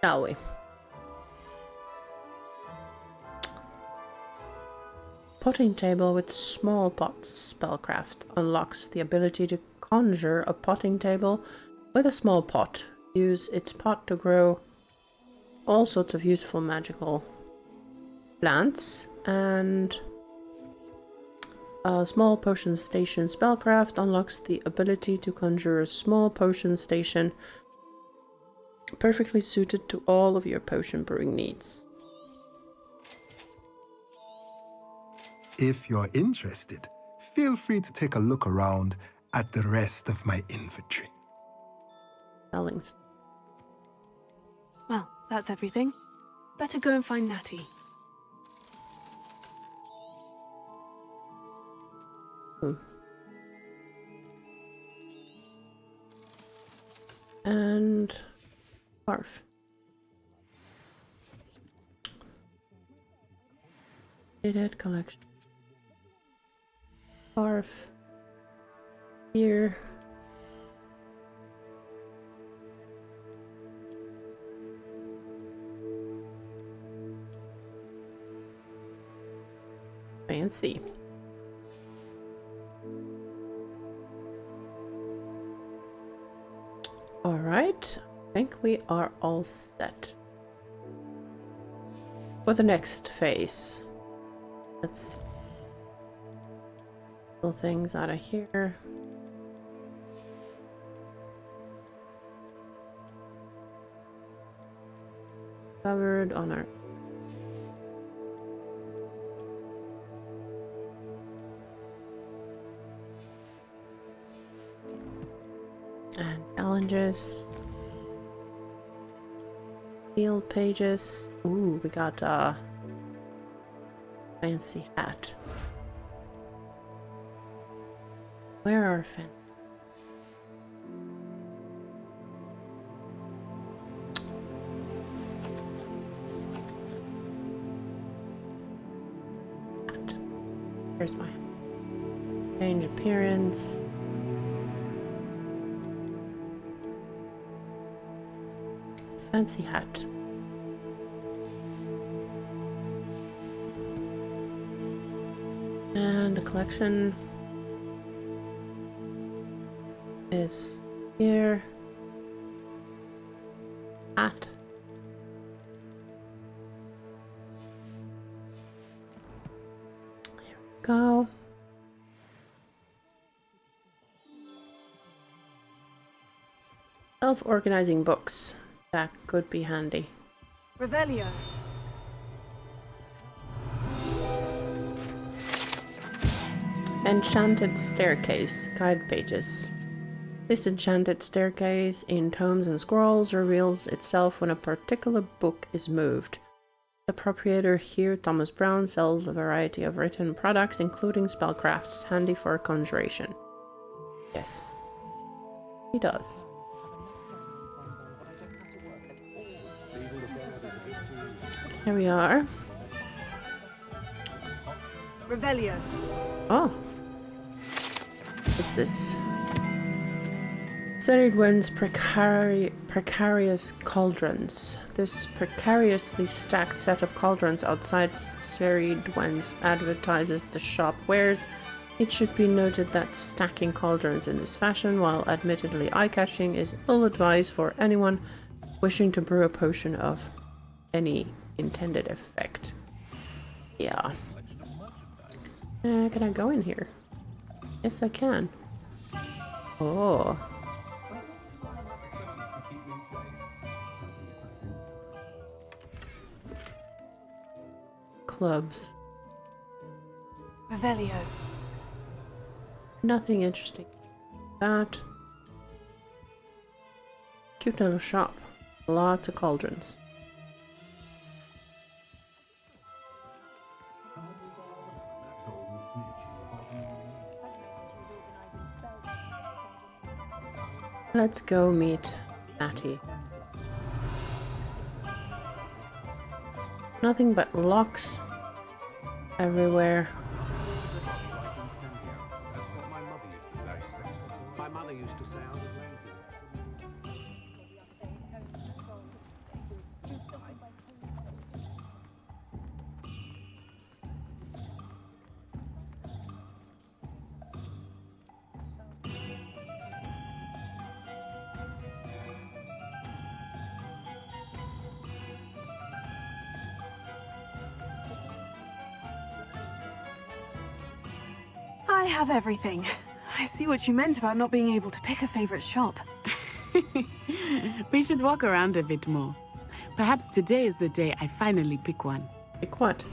Speaker 1: Shall we? Potting table with small pots spellcraft unlocks the ability to conjure a potting table with a small pot. Use its pot to grow all sorts of useful magical plants, and a small potion station spellcraft unlocks the ability to conjure a small potion station perfectly suited to all of your potion brewing needs.
Speaker 16: If you're interested, feel free to take a look around at the rest of my inventory.
Speaker 1: Sellings.
Speaker 4: Well, that's everything. Better go and find Natty.
Speaker 1: And scarf. Head collection. Scarf. here. Fancy. All right, I think we are all set for the next phase. Let's see. Pull things out of here. Covered on our and challenges. Field pages. Ooh, we got a fancy hat. Where are fans? Hat. Here's my hat. Change appearance. Fancy hat. And the collection is here. Hat. Here we go. Self-organizing books. That could be handy.
Speaker 4: Revelio.
Speaker 1: Enchanted staircase. Guide pages. This enchanted staircase in tomes and scrolls reveals itself when a particular book is moved. The proprietor here, Thomas Brown, sells a variety of written products, including spellcrafts, handy for conjuration. Yes, he does. Here we are.
Speaker 4: Revelio.
Speaker 1: Oh. What's this? Serried Wind's precarious cauldrons. This precariously stacked set of cauldrons outside Serried Wind's advertises the shop wares. It should be noted that stacking cauldrons in this fashion, while admittedly eye-catching, is ill-advised for anyone wishing to brew a potion of any intended effect. Yeah. Can I go in here? Yes, I can. Oh. Clubs.
Speaker 4: Revelio.
Speaker 1: Nothing interesting. That. Cute little shop. Lots of cauldrons. Let's go meet Natty. Nothing but locks everywhere.
Speaker 15: That's what my mother used to say. My mother used to say I was lazy.
Speaker 4: I have everything. I see what you meant about not being able to pick a favorite shop.
Speaker 10: We should walk around a bit more. Perhaps today is the day I finally pick one.
Speaker 1: Pick what?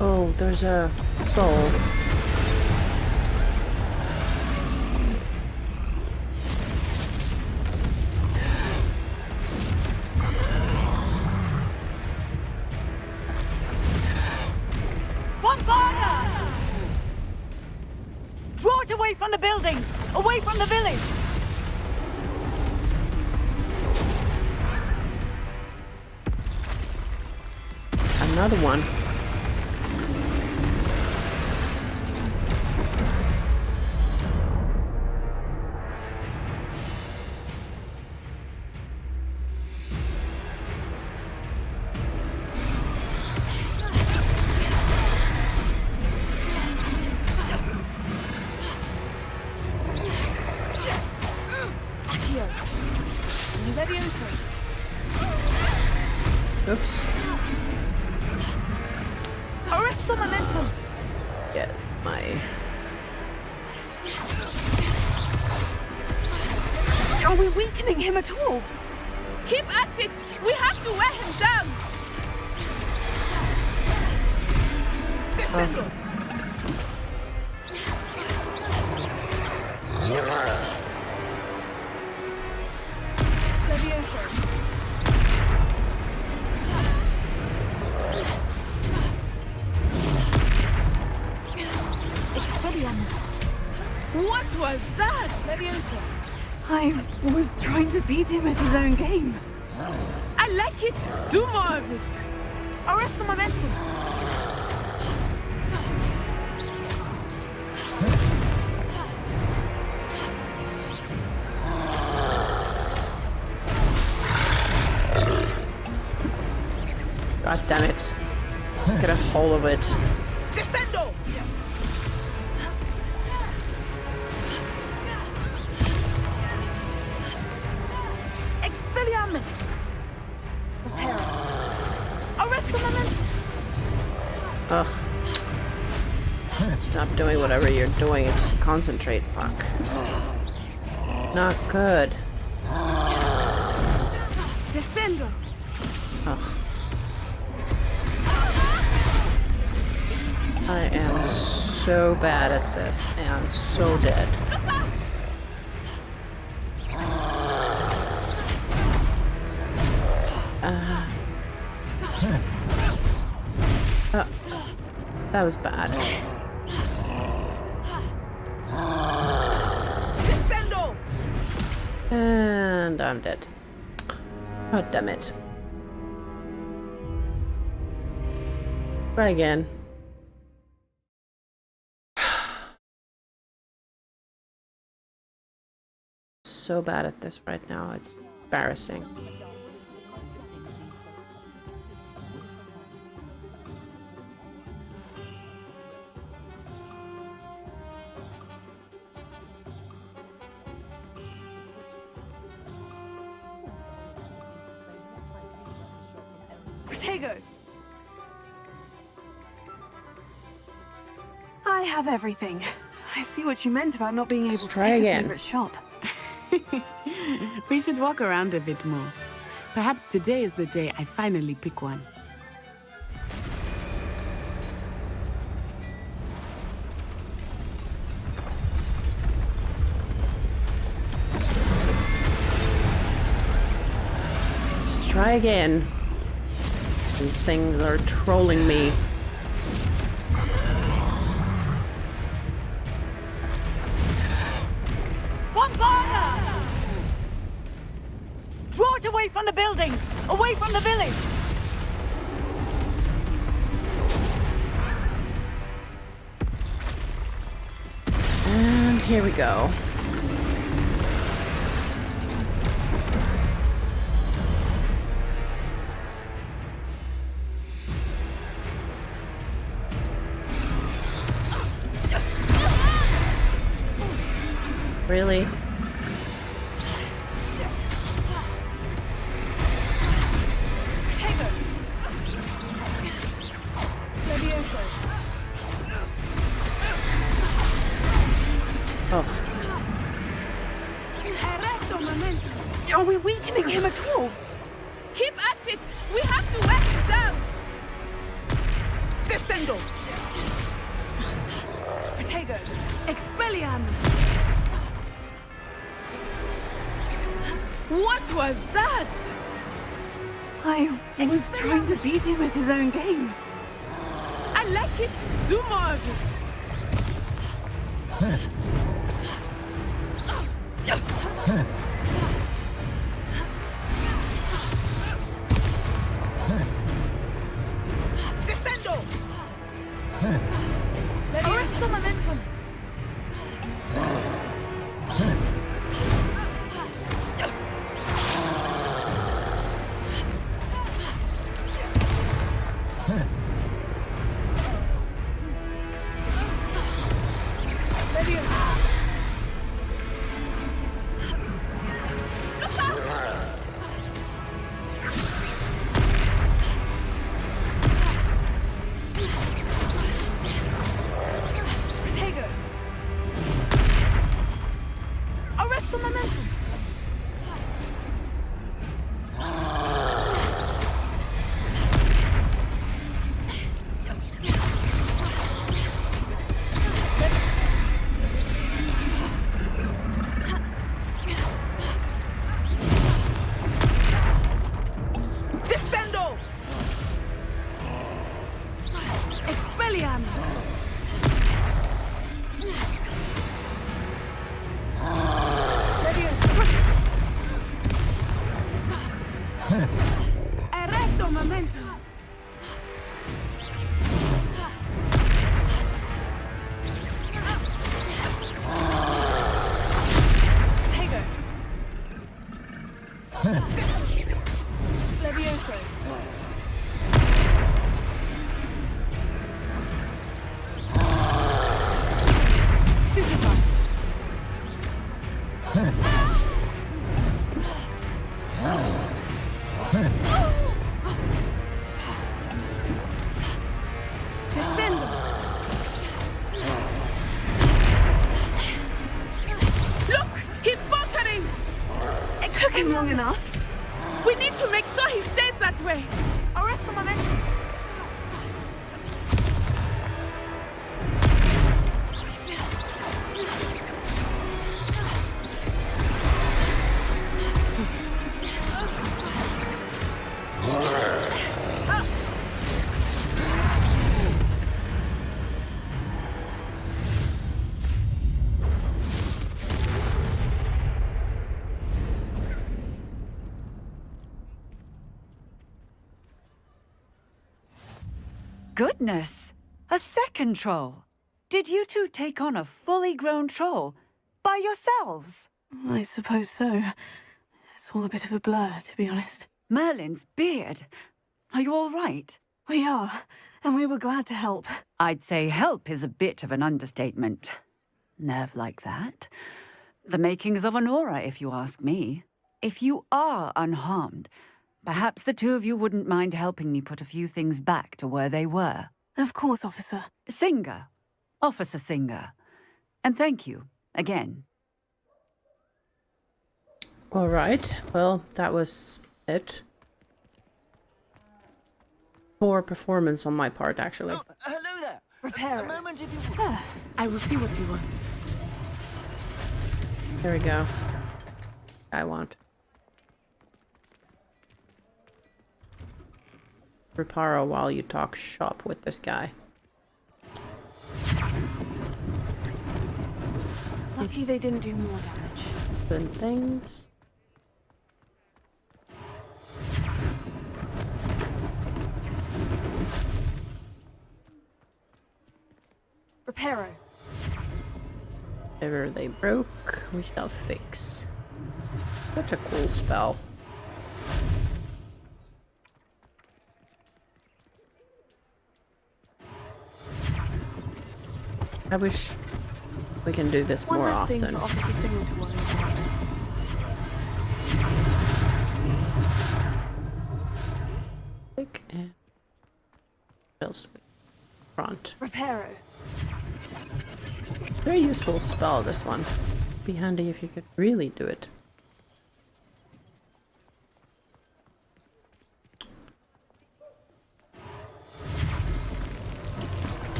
Speaker 1: Oh, there's a bowl.
Speaker 12: Draw it away from the buildings! Away from the village!
Speaker 1: I Another one. Oops.
Speaker 12: Arresto momentum.
Speaker 1: Get my...
Speaker 12: Are we weakening him at all? Keep at it! We have to wear him down! Descendo! Levioso. What was that? Levioso.
Speaker 4: I was trying to beat him at his own game.
Speaker 12: I like it. Do more of it. Arresto momentum.
Speaker 1: God damn it. Get a hold of it.
Speaker 12: Descendo. Expelliarmus. Reparo. Arresto momentum.
Speaker 1: Ugh. Stop doing whatever you're doing and just concentrate. Fuck. Not good.
Speaker 12: Descendo.
Speaker 1: Ugh. I am so bad at this and so dead. That was bad.
Speaker 12: Descendo.
Speaker 1: And I'm dead. Oh, damn it. Try again. So bad at this right now. It's embarrassing.
Speaker 4: I have everything. I see what you meant about not being able to
Speaker 1: try
Speaker 4: pick
Speaker 1: again.
Speaker 4: a favorite shop.
Speaker 10: We should walk around a bit more. Perhaps today is the day I finally pick one.
Speaker 1: Let's try again. These things are trolling me.
Speaker 12: Draw it away from the buildings! Away from the village!
Speaker 1: And here we go. Really?
Speaker 12: Are we weakening him at all? Keep at it! We have to wear him down! Descendo! Protego! Expelliarmus! What was that?
Speaker 4: I was trying to beat him at his own game.
Speaker 12: I like it! Do more of it! Arresto momentum. Potato. Levioso. Stupefy. Descendo. Look! He's faltering!
Speaker 4: It took him long enough.
Speaker 12: We need to make sure he stays that way.
Speaker 3: Arresto momentum.
Speaker 17: Goodness! A second troll! Did you two take on a fully grown troll by yourselves?
Speaker 4: I suppose so. It's all a bit of a blur, to be honest.
Speaker 17: Merlin's beard. Are you all right?
Speaker 4: We are, and we were glad to help.
Speaker 17: I'd say help is a bit of an understatement. Nerve like that. The makings of an aura, if you ask me. If you are unharmed, perhaps the two of you wouldn't mind helping me put a few things back to where they were.
Speaker 4: Of course, officer.
Speaker 17: Singer. Officer Singer. And thank you, again.
Speaker 1: All right. Well, that was it. Poor performance on my part, actually.
Speaker 14: Oh, hello there.
Speaker 3: Reparo.
Speaker 14: A moment if you would.
Speaker 10: I will see what he wants.
Speaker 1: There we go. I want. Reparo while you talk shop with this guy.
Speaker 4: Lucky they didn't do more damage.
Speaker 1: Open things.
Speaker 3: Reparo.
Speaker 1: Whatever they broke, we shall fix. Such a cool spell. I wish we can do this
Speaker 4: One
Speaker 1: more
Speaker 4: less
Speaker 1: often.
Speaker 4: thing for Officer Singer to worry about.
Speaker 1: Click and what else do we front?
Speaker 3: Reparo.
Speaker 1: Very useful spell, this one. Be handy if you could really do it.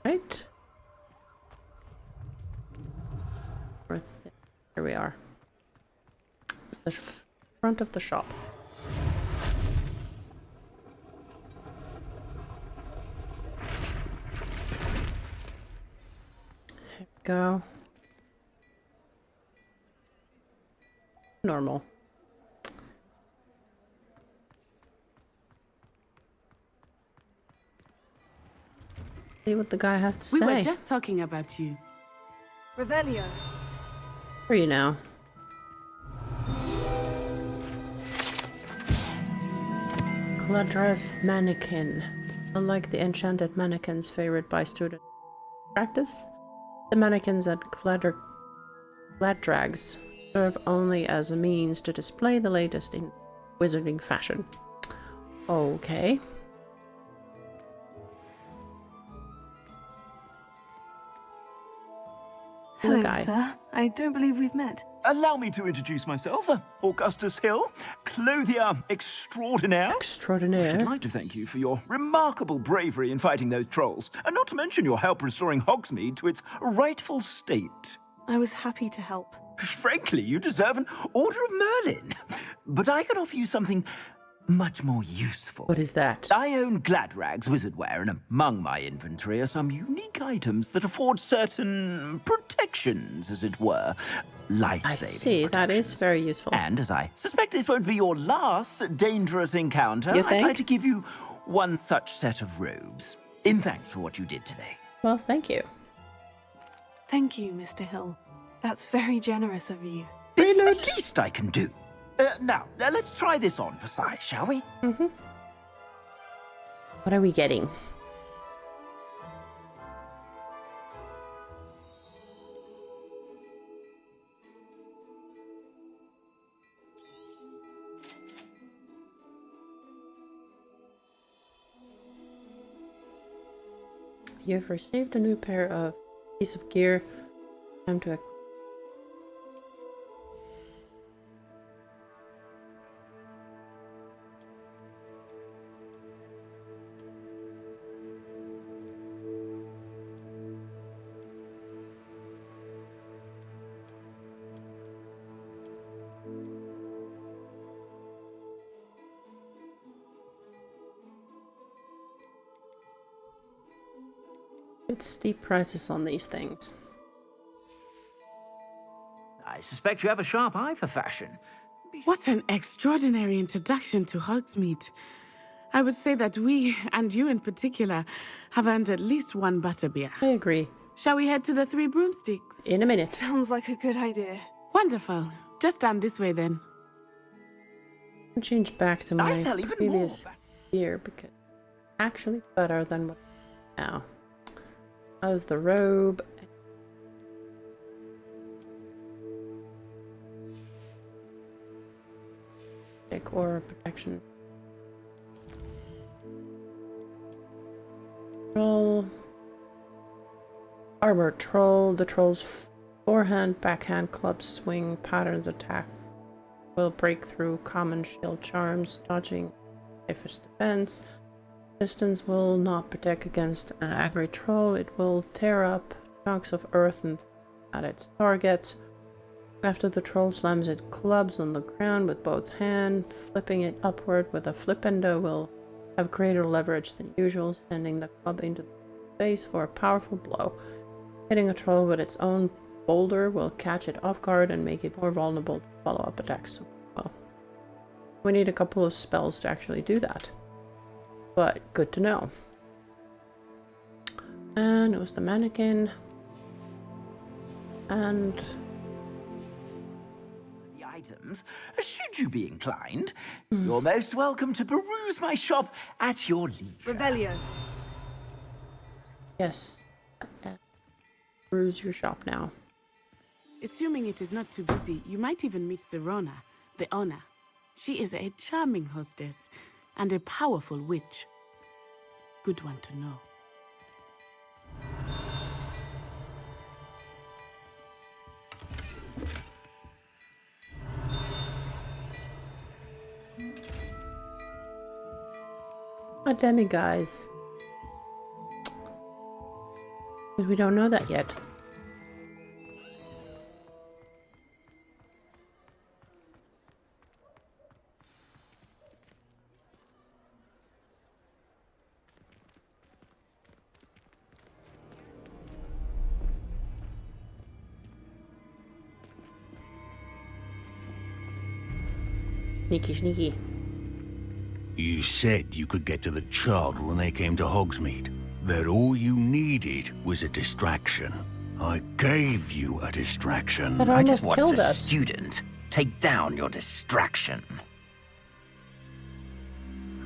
Speaker 1: Right. Here we are. It's the front of the shop. Here we go. Normal. See what the guy has to
Speaker 10: We
Speaker 1: say.
Speaker 10: were just talking about you.
Speaker 3: Revelio.
Speaker 1: Where are you now? Cladra's mannequin. Unlike the enchanted mannequins favored by student practice, the mannequins at Gladrags serve only as a means to display the latest in wizarding fashion. Okay.
Speaker 4: Hello,
Speaker 1: guy.
Speaker 4: sir. I don't believe we've met.
Speaker 14: Allow me to introduce myself, Augustus Hill, clothier extraordinaire.
Speaker 1: Extraordinaire.
Speaker 14: I should like to thank you for your remarkable bravery in fighting those trolls, and not to mention your help restoring Hogsmeade to its rightful state.
Speaker 4: I was happy to help.
Speaker 14: Frankly, you deserve an Order of Merlin. But I can offer you something much more useful.
Speaker 1: What is that?
Speaker 14: I own Gladrags wizardware, and among my inventory are some unique items that afford certain protections, as it were. life-saving
Speaker 1: I see, that is very useful.
Speaker 14: And as I suspect this won't be your last dangerous encounter,
Speaker 1: You
Speaker 14: I'd like
Speaker 1: think?
Speaker 14: to give you one such set of robes, in thanks for what you did today.
Speaker 1: Well, thank you.
Speaker 4: Thank you, Mr. Hill. That's very generous of you.
Speaker 14: It's the least I can do. Now, let's try this on for size, shall we?
Speaker 1: Mm-hmm. What are we getting? You've received a new piece of gear. Time to It's steep prices on these things.
Speaker 14: I suspect you have a sharp eye for fashion.
Speaker 10: What an extraordinary introduction to Hogsmeade. I would say that we, and you in particular, have earned at least one Butterbeer.
Speaker 1: I agree.
Speaker 10: Shall we head to the Three Broomsticks?
Speaker 1: In a minute.
Speaker 4: Sounds like a good idea.
Speaker 10: Wonderful. Just stand this way then.
Speaker 1: I'll change back to my
Speaker 14: sell even
Speaker 1: previous gear because it's actually better than what now. How's the robe? Aura protection. Troll. Armor troll. The troll's forehand, backhand, club swing patterns attack will break through common shield charms, dodging safest defense. Distance will not protect against an angry troll. It will tear up chunks of earth and at its targets. After the troll slams its clubs on the ground with both hands, flipping it upward with a flipendo will have greater leverage than usual, sending the club into the face for a powerful blow. Hitting a troll with its own boulder will catch it off guard and make it more vulnerable to follow-up attacks. Well, we need a couple of spells to actually do that. But good to know. And it was the mannequin. And
Speaker 14: the items, should you be inclined, you're most welcome to peruse my shop at your leisure.
Speaker 4: Revelio.
Speaker 1: Yes. Peruse your shop now.
Speaker 10: Assuming it is not too busy, you might even meet Ronan, the owner. She is a charming hostess and a powerful witch. Good one to know.
Speaker 1: A demiguise. But we don't know that yet. Sneaky, sneaky.
Speaker 8: You said you could get to the child when they came to Hogsmeade. That all you needed was a distraction. I gave you a distraction.
Speaker 2: I just watched a student take down your distraction.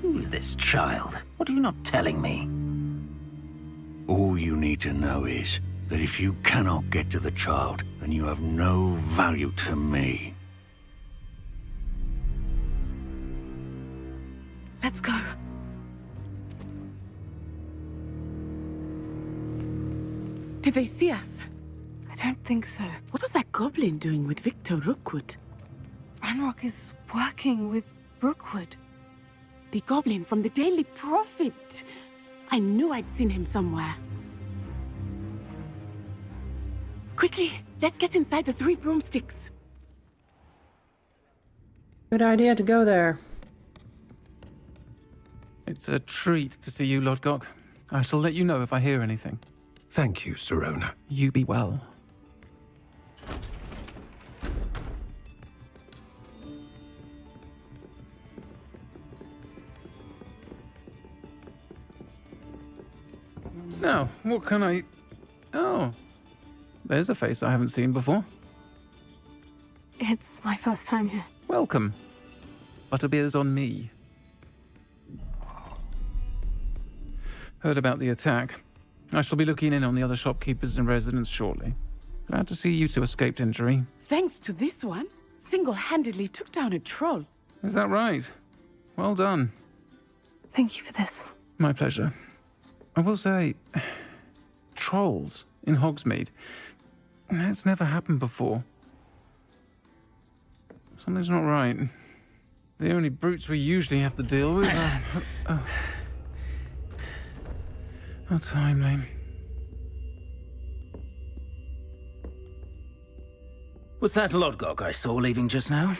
Speaker 2: Who's this child? What are you not telling me?
Speaker 8: All you need to know is that if you cannot get to the child, then you have no value to me.
Speaker 10: Let's go. Did they see us?
Speaker 4: I don't think so.
Speaker 10: What was that goblin doing with Victor Rookwood?
Speaker 4: Ranrock is working with Rookwood.
Speaker 10: The goblin from the Daily Prophet. I knew I'd seen him somewhere. Quickly, let's get inside the Three Broomsticks.
Speaker 1: Good idea to go there.
Speaker 22: It's a treat to see you, Lodgok. I shall let you know if I hear anything.
Speaker 16: Thank you, Sir Ronan.
Speaker 22: You be well. Now, what can I... Oh, there's a face I haven't seen before.
Speaker 4: It's my first time here.
Speaker 22: Welcome. Butterbeer's on me. Heard about the attack. I shall be looking in on the other shopkeepers and residents shortly. Glad to see you two escaped injury.
Speaker 10: Thanks to this one, single-handedly took down a troll.
Speaker 22: Is that right? Well done.
Speaker 4: Thank you for this.
Speaker 22: My pleasure. I will say, trolls in Hogsmeade. That's never happened before. Something's not right. The only brutes we usually have to deal with are... How timely.
Speaker 14: Was that Lodgok I saw leaving just now?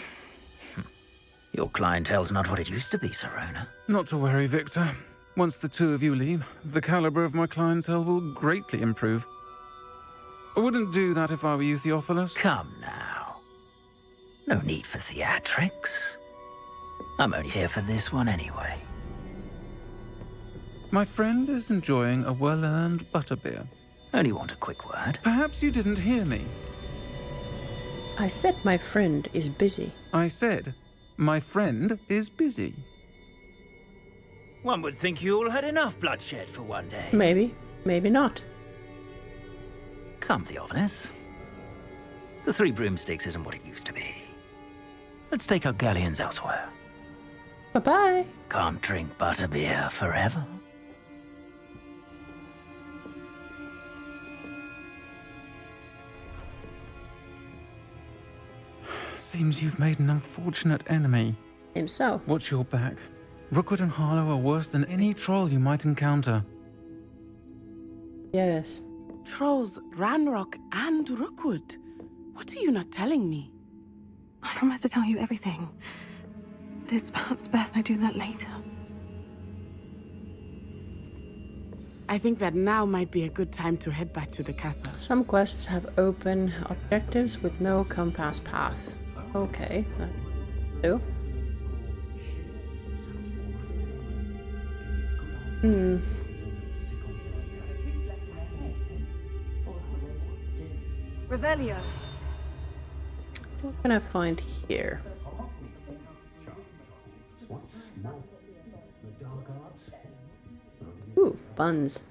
Speaker 14: Your clientele's not what it used to be, Sir Ronan.
Speaker 22: Not to worry, Victor. Once the two of you leave, the caliber of my clientele will greatly improve. I wouldn't do that if I were you, Theophilus.
Speaker 14: Come now. No need for theatrics. I'm only here for this one anyway.
Speaker 22: My friend is enjoying a well-earned butterbeer.
Speaker 14: Only want a quick word.
Speaker 22: Perhaps you didn't hear me.
Speaker 1: I said my friend is busy.
Speaker 22: I said, my friend is busy.
Speaker 14: One would think you all had enough bloodshed for one day.
Speaker 1: Maybe, maybe not.
Speaker 14: Come, Theophilus. The Three Broomsticks isn't what it used to be. Let's take our galleons elsewhere.
Speaker 1: Bye-bye.
Speaker 14: Can't drink butterbeer forever.
Speaker 22: Seems you've made an unfortunate enemy.
Speaker 1: Seems so.
Speaker 22: Watch your back. Rookwood and Harlow are worse than any troll you might encounter.
Speaker 1: Yes.
Speaker 10: Trolls, Ranrock, and Rookwood. What are you not telling me?
Speaker 4: I promised to tell you everything. But it's perhaps best I do that later.
Speaker 10: I think that now might be a good time to head back to the castle.
Speaker 1: Some quests have open objectives with no compass path. Okay, that'll do.
Speaker 3: Revelio.
Speaker 1: What can I find here? Ooh, buns.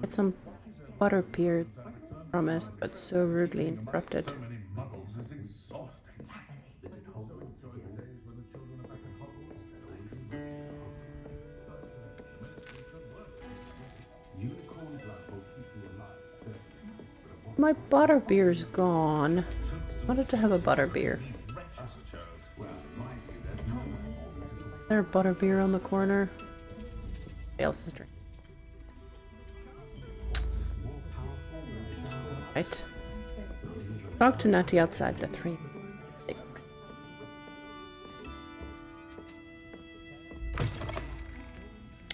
Speaker 1: Get some butterbeer promised, but so rudely interrupted. My butterbeer's gone. I wanted to have a butterbeer. Is there a butterbeer on the corner? What else is drinking? Right. Talk to Natty outside the Three Broomsticks.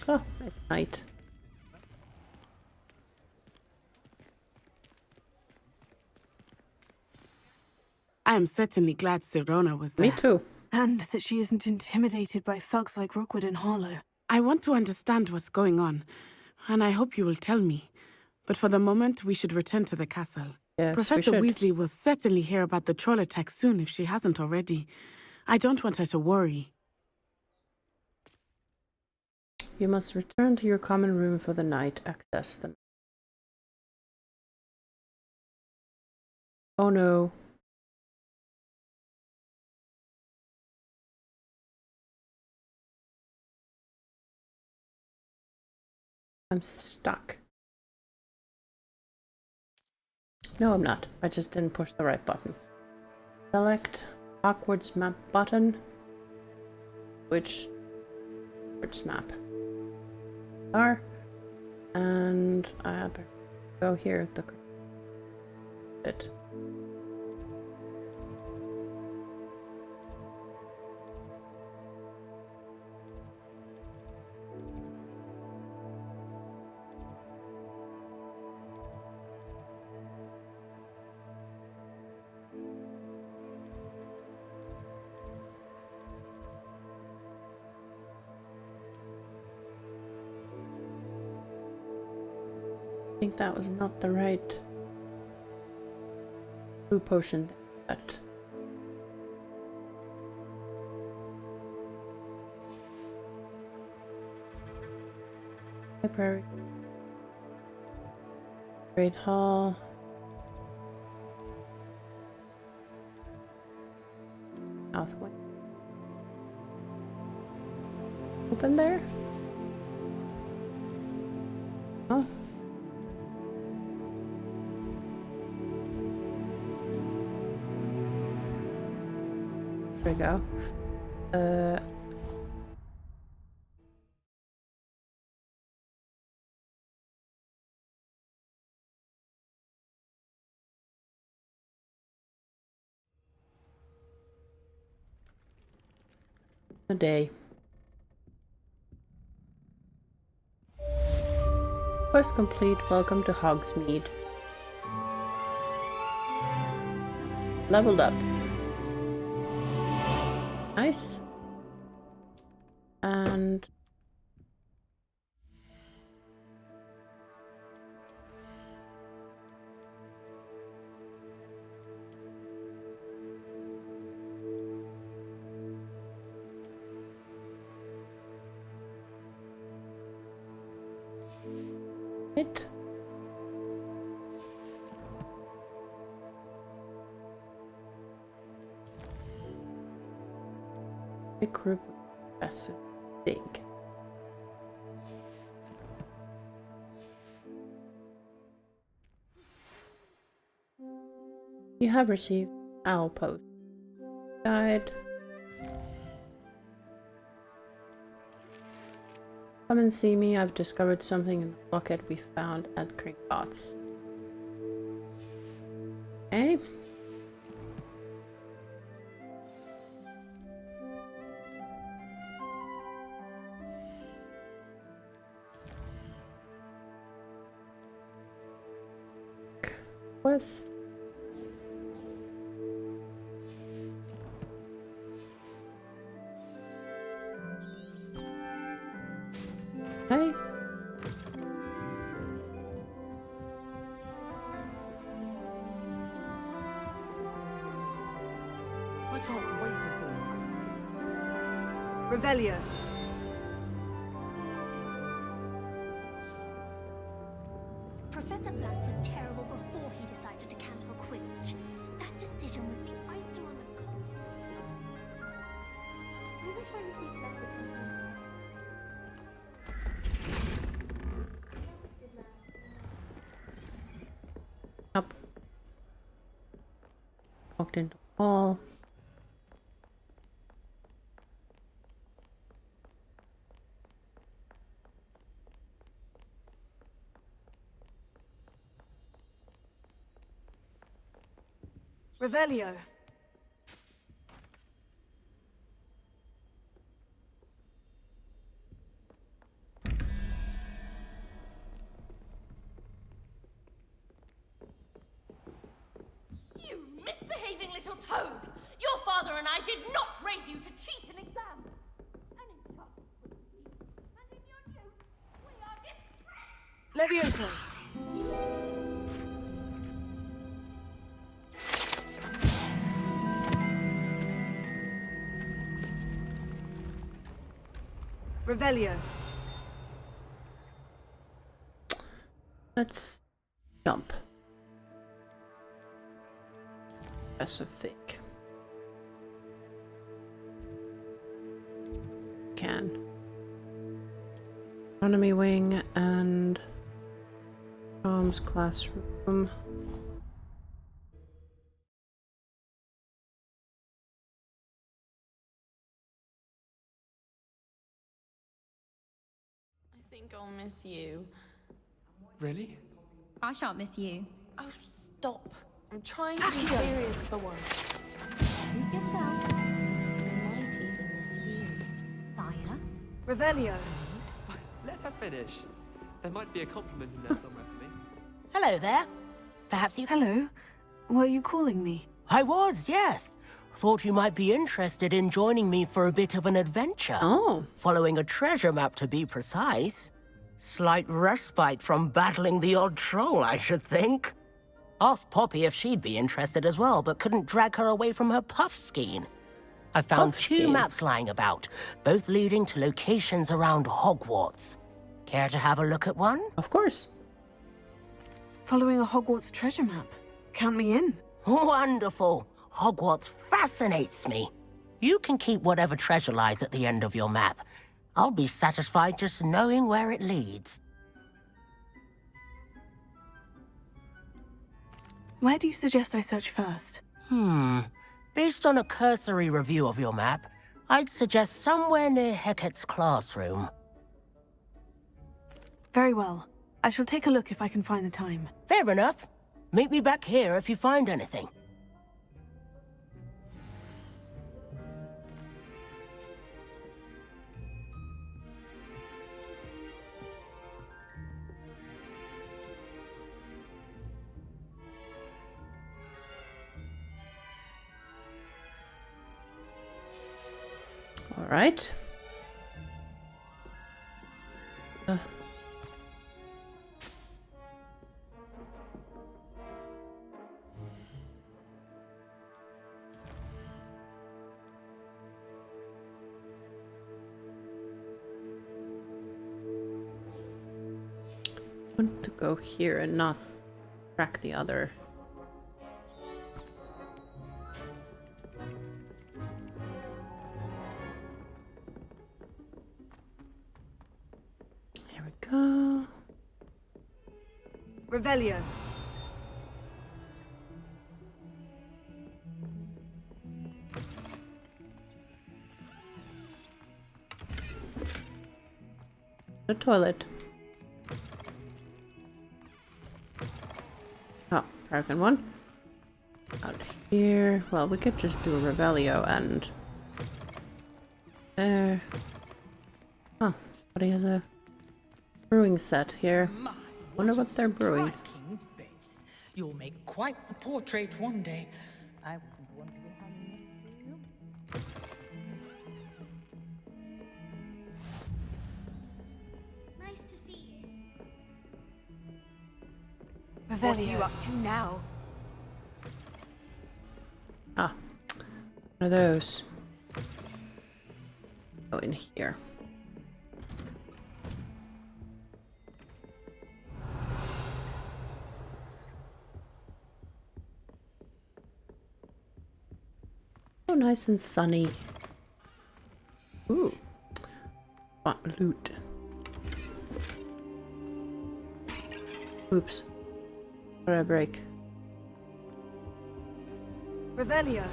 Speaker 1: Oh, it's night.
Speaker 10: I am certainly glad Sirona was there.
Speaker 1: Me too.
Speaker 4: And that she isn't intimidated by thugs like Rookwood and Harlow.
Speaker 10: I want to understand what's going on, and I hope you will tell me. But for the moment, we should return to the castle.
Speaker 1: Yes,
Speaker 10: Professor
Speaker 1: we should.
Speaker 10: Weasley will certainly hear about the troll attack soon if she hasn't already. I don't want her to worry.
Speaker 1: You must return to your common room for the night. Access them. Oh no. I'm stuck. No, I'm not. I just didn't push the right button. Select Hogwarts map button. Which Hogwarts map? And I better go here. It. I think that was not the right blue potion, but library, Great Hall, South Wing. Open there? Oh. There we go. A day. Quest complete. Welcome to Hogsmeade. Leveled up. Nice. And it. Big group of Professor Big. You have received Owl Post Guide. Come and see me. I've discovered something in the bucket we found at Gringotts. Okay. Quest. Hey.
Speaker 19: I can't wait for
Speaker 3: Revelio.
Speaker 7: Professor Black was terrible before he decided to cancel Quidditch. That decision was the icing on the cake. I wish I received letters from him.
Speaker 1: Up. Walked into the hall.
Speaker 3: Revelio.
Speaker 18: You misbehaving little toad! Your father and I did not raise you to cheat an exam! And Enchanted was you, and in your youth, we are disgraced!
Speaker 3: Levioso. Revelio.
Speaker 1: Let's jump. Specific. Can. Astronomy wing and Tom's classroom.
Speaker 12: I think I'll miss you.
Speaker 20: Really?
Speaker 6: I shan't miss you.
Speaker 12: Oh, stop. I'm trying to be serious for once.
Speaker 6: Suit yourself. You might even miss you. Fire.
Speaker 3: Revelio.
Speaker 20: Let her finish. There might be a compliment in there somewhere for me.
Speaker 2: Hello there. Perhaps you...
Speaker 4: Hello. Were you calling me?
Speaker 2: I was, yes. Thought you might be interested in joining me for a bit of an adventure.
Speaker 1: Oh.
Speaker 2: Following a treasure map, to be precise. Slight respite from battling the odd troll, I should think. Asked Poppy if she'd be interested as well, but couldn't drag her away from her puff skein. I found two maps lying about, both leading to locations around Hogwarts. Care to have a look at one?
Speaker 1: Of course.
Speaker 4: Following a Hogwarts treasure map. Count me in.
Speaker 2: Wonderful. Hogwarts fascinates me. You can keep whatever treasure lies at the end of your map. I'll be satisfied just knowing where it leads.
Speaker 4: Where do you suggest I search first?
Speaker 2: Based on a cursory review of your map, I'd suggest somewhere near Hecat's classroom.
Speaker 4: Very well. I shall take a look if I can find the time.
Speaker 2: Fair enough. Meet me back here if you find anything.
Speaker 1: All right. I want to go here and not track the other. Here we go.
Speaker 3: Revelio.
Speaker 1: The toilet. Oh, broken one. Out here. Well, we could just do a Revelio and there. Oh, somebody has a brewing set here. Wonder what they're brewing.
Speaker 5: Striking face. You'll make quite the portrait one day. I wouldn't want to be hanging next to you.
Speaker 18: Nice to see you.
Speaker 3: What are you up to now?
Speaker 1: Ah, one of those. Go in here. Oh, nice and sunny. Ooh. What loot? Oops. What did I break?
Speaker 3: Revelio.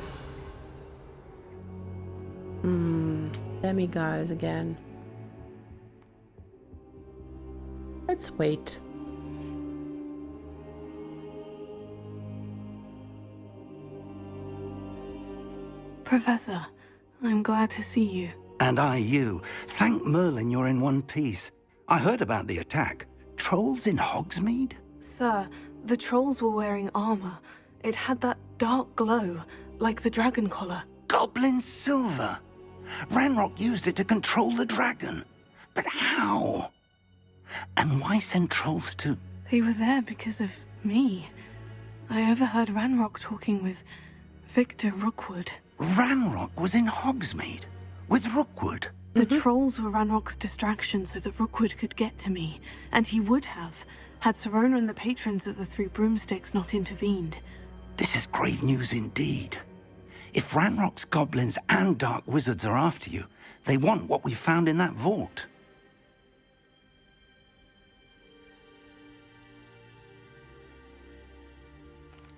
Speaker 1: Demi-guys again. Let's wait.
Speaker 4: Professor, I'm glad to see you.
Speaker 9: And I you. Thank Merlin you're in one piece. I heard about the attack. Trolls in Hogsmeade?
Speaker 4: Sir, the trolls were wearing armor. It had that dark glow, like the dragon collar.
Speaker 9: Goblin silver! Ranrock used it to control the dragon. But how? And why send trolls to...
Speaker 4: They were there because of me. I overheard Ranrock talking with Victor Rookwood.
Speaker 9: Ranrock was in Hogsmeade? With Rookwood?
Speaker 4: The trolls were Ranrock's distraction so that Rookwood could get to me. And he would have, had Serona and the patrons of the Three Broomsticks not intervened.
Speaker 9: This is grave news indeed. If Ranrock's goblins and dark wizards are after you, they want what we found in that vault.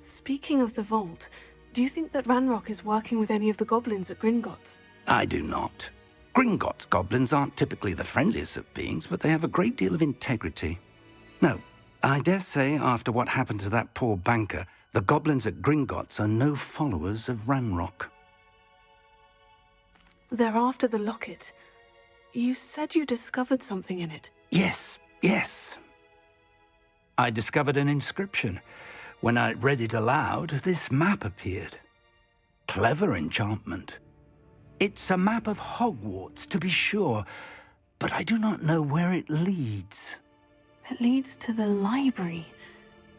Speaker 4: Speaking of the vault, do you think that Ranrock is working with any of the goblins at Gringotts?
Speaker 9: I do not. Gringotts goblins aren't typically the friendliest of beings, but they have a great deal of integrity. No, I dare say after what happened to that poor banker, the goblins at Gringotts are no followers of Ranrock.
Speaker 4: They're after the locket. You said you discovered something in it.
Speaker 9: Yes, yes. I discovered an inscription. When I read it aloud, this map appeared. Clever enchantment. It's a map of Hogwarts, to be sure, but I do not know where it leads.
Speaker 4: It leads to the library.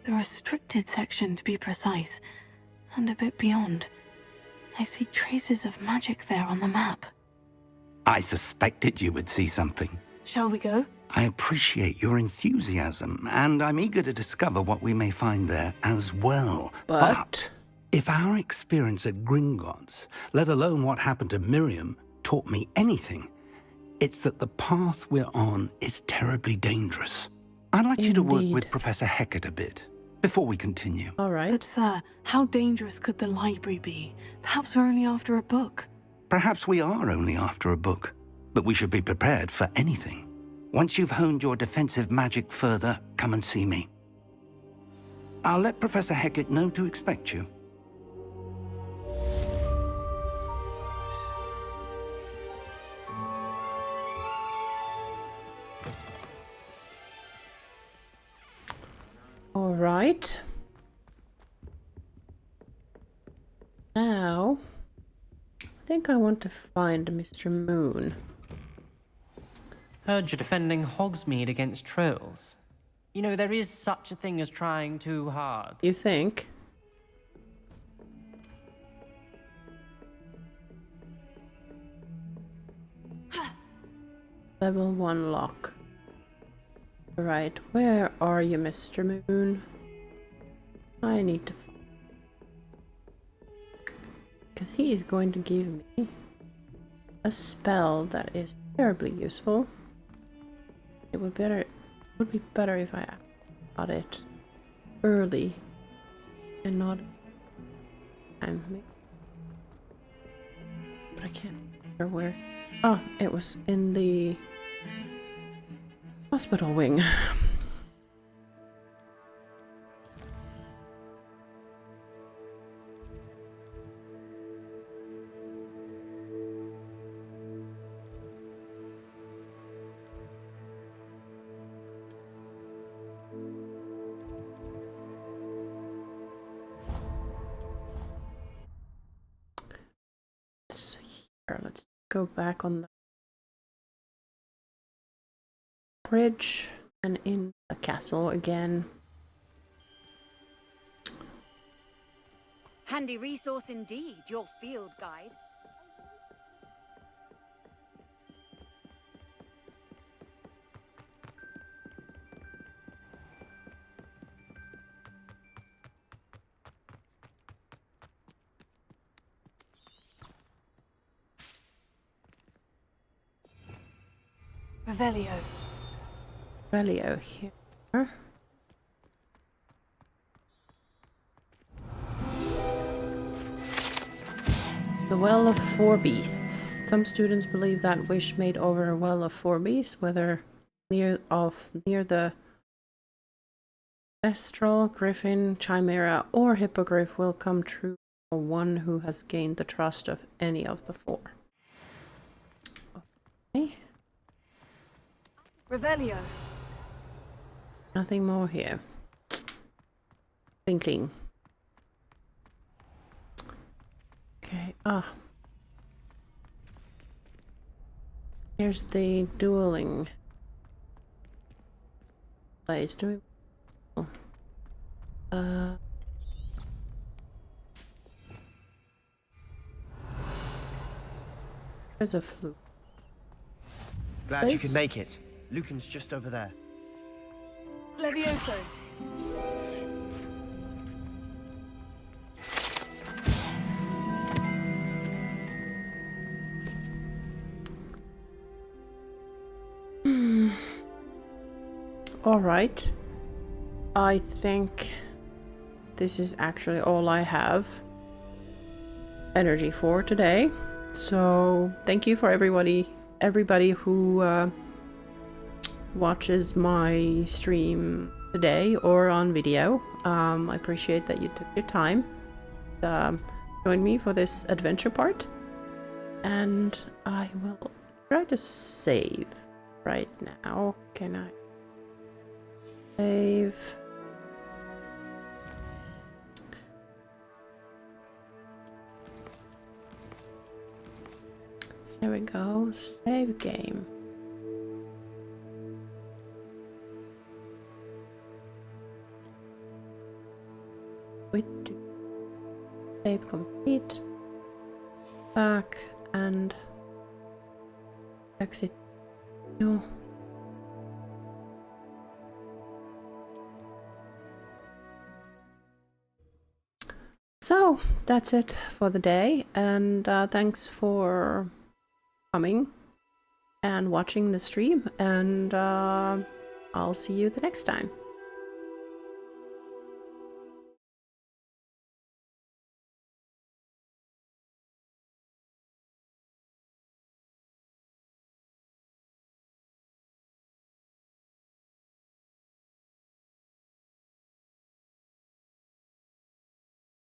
Speaker 4: The restricted section, to be precise. And a bit beyond. I see traces of magic there on the map.
Speaker 9: I suspected you would see something.
Speaker 4: Shall we go?
Speaker 9: I appreciate your enthusiasm, and I'm eager to discover what we may find there as well. But if our experience at Gringotts, let alone what happened to Miriam, taught me anything, it's that the path we're on is terribly dangerous. I'd like you to work with Professor Hecat a bit before we continue.
Speaker 1: All right.
Speaker 4: But sir, how dangerous could the library be? Perhaps we're only after a book.
Speaker 9: Perhaps we are only after a book, but we should be prepared for anything. Once you've honed your defensive magic further, come and see me. I'll let Professor Hecat know to expect you.
Speaker 1: All right. Now, I think I want to find Mr. Moon.
Speaker 20: Heard you're defending Hogsmeade against trolls. You know, there is such a thing as trying too hard.
Speaker 1: You think? Level 1 lock. Right, where are you, Mr. Moon? I need to find... because he is going to give me a spell that is terribly useful. It would be better if I got it early and not time. But I can't remember where. Oh, it was in the hospital wing. Let's go back on the bridge and in the castle again.
Speaker 17: Handy resource indeed, your field guide.
Speaker 4: Revelio.
Speaker 1: Revelio here. The Well of Four Beasts. Some students believe that wish made over a Well of Four Beasts, whether near the Thestral, Griffin, Chimera, or Hippogriff, will come true for one who has gained the trust of any of the four. Okay.
Speaker 4: Revelio.
Speaker 1: Nothing more here. Cling cling. Okay, here's the dueling place. Do we there's a flute.
Speaker 11: Glad you could make it. Lucan's just over there.
Speaker 4: Levioso.
Speaker 1: All right. I think this is actually all I have energy for today. So thank you for everybody who watches my stream today or on video. I appreciate that you took your time to join me for this adventure part, and I will try to save right now. Can I save? Here we go. Save game. Save complete. Back and exit. No. So that's it for the day, and thanks for coming and watching the stream, and I'll see you the next time.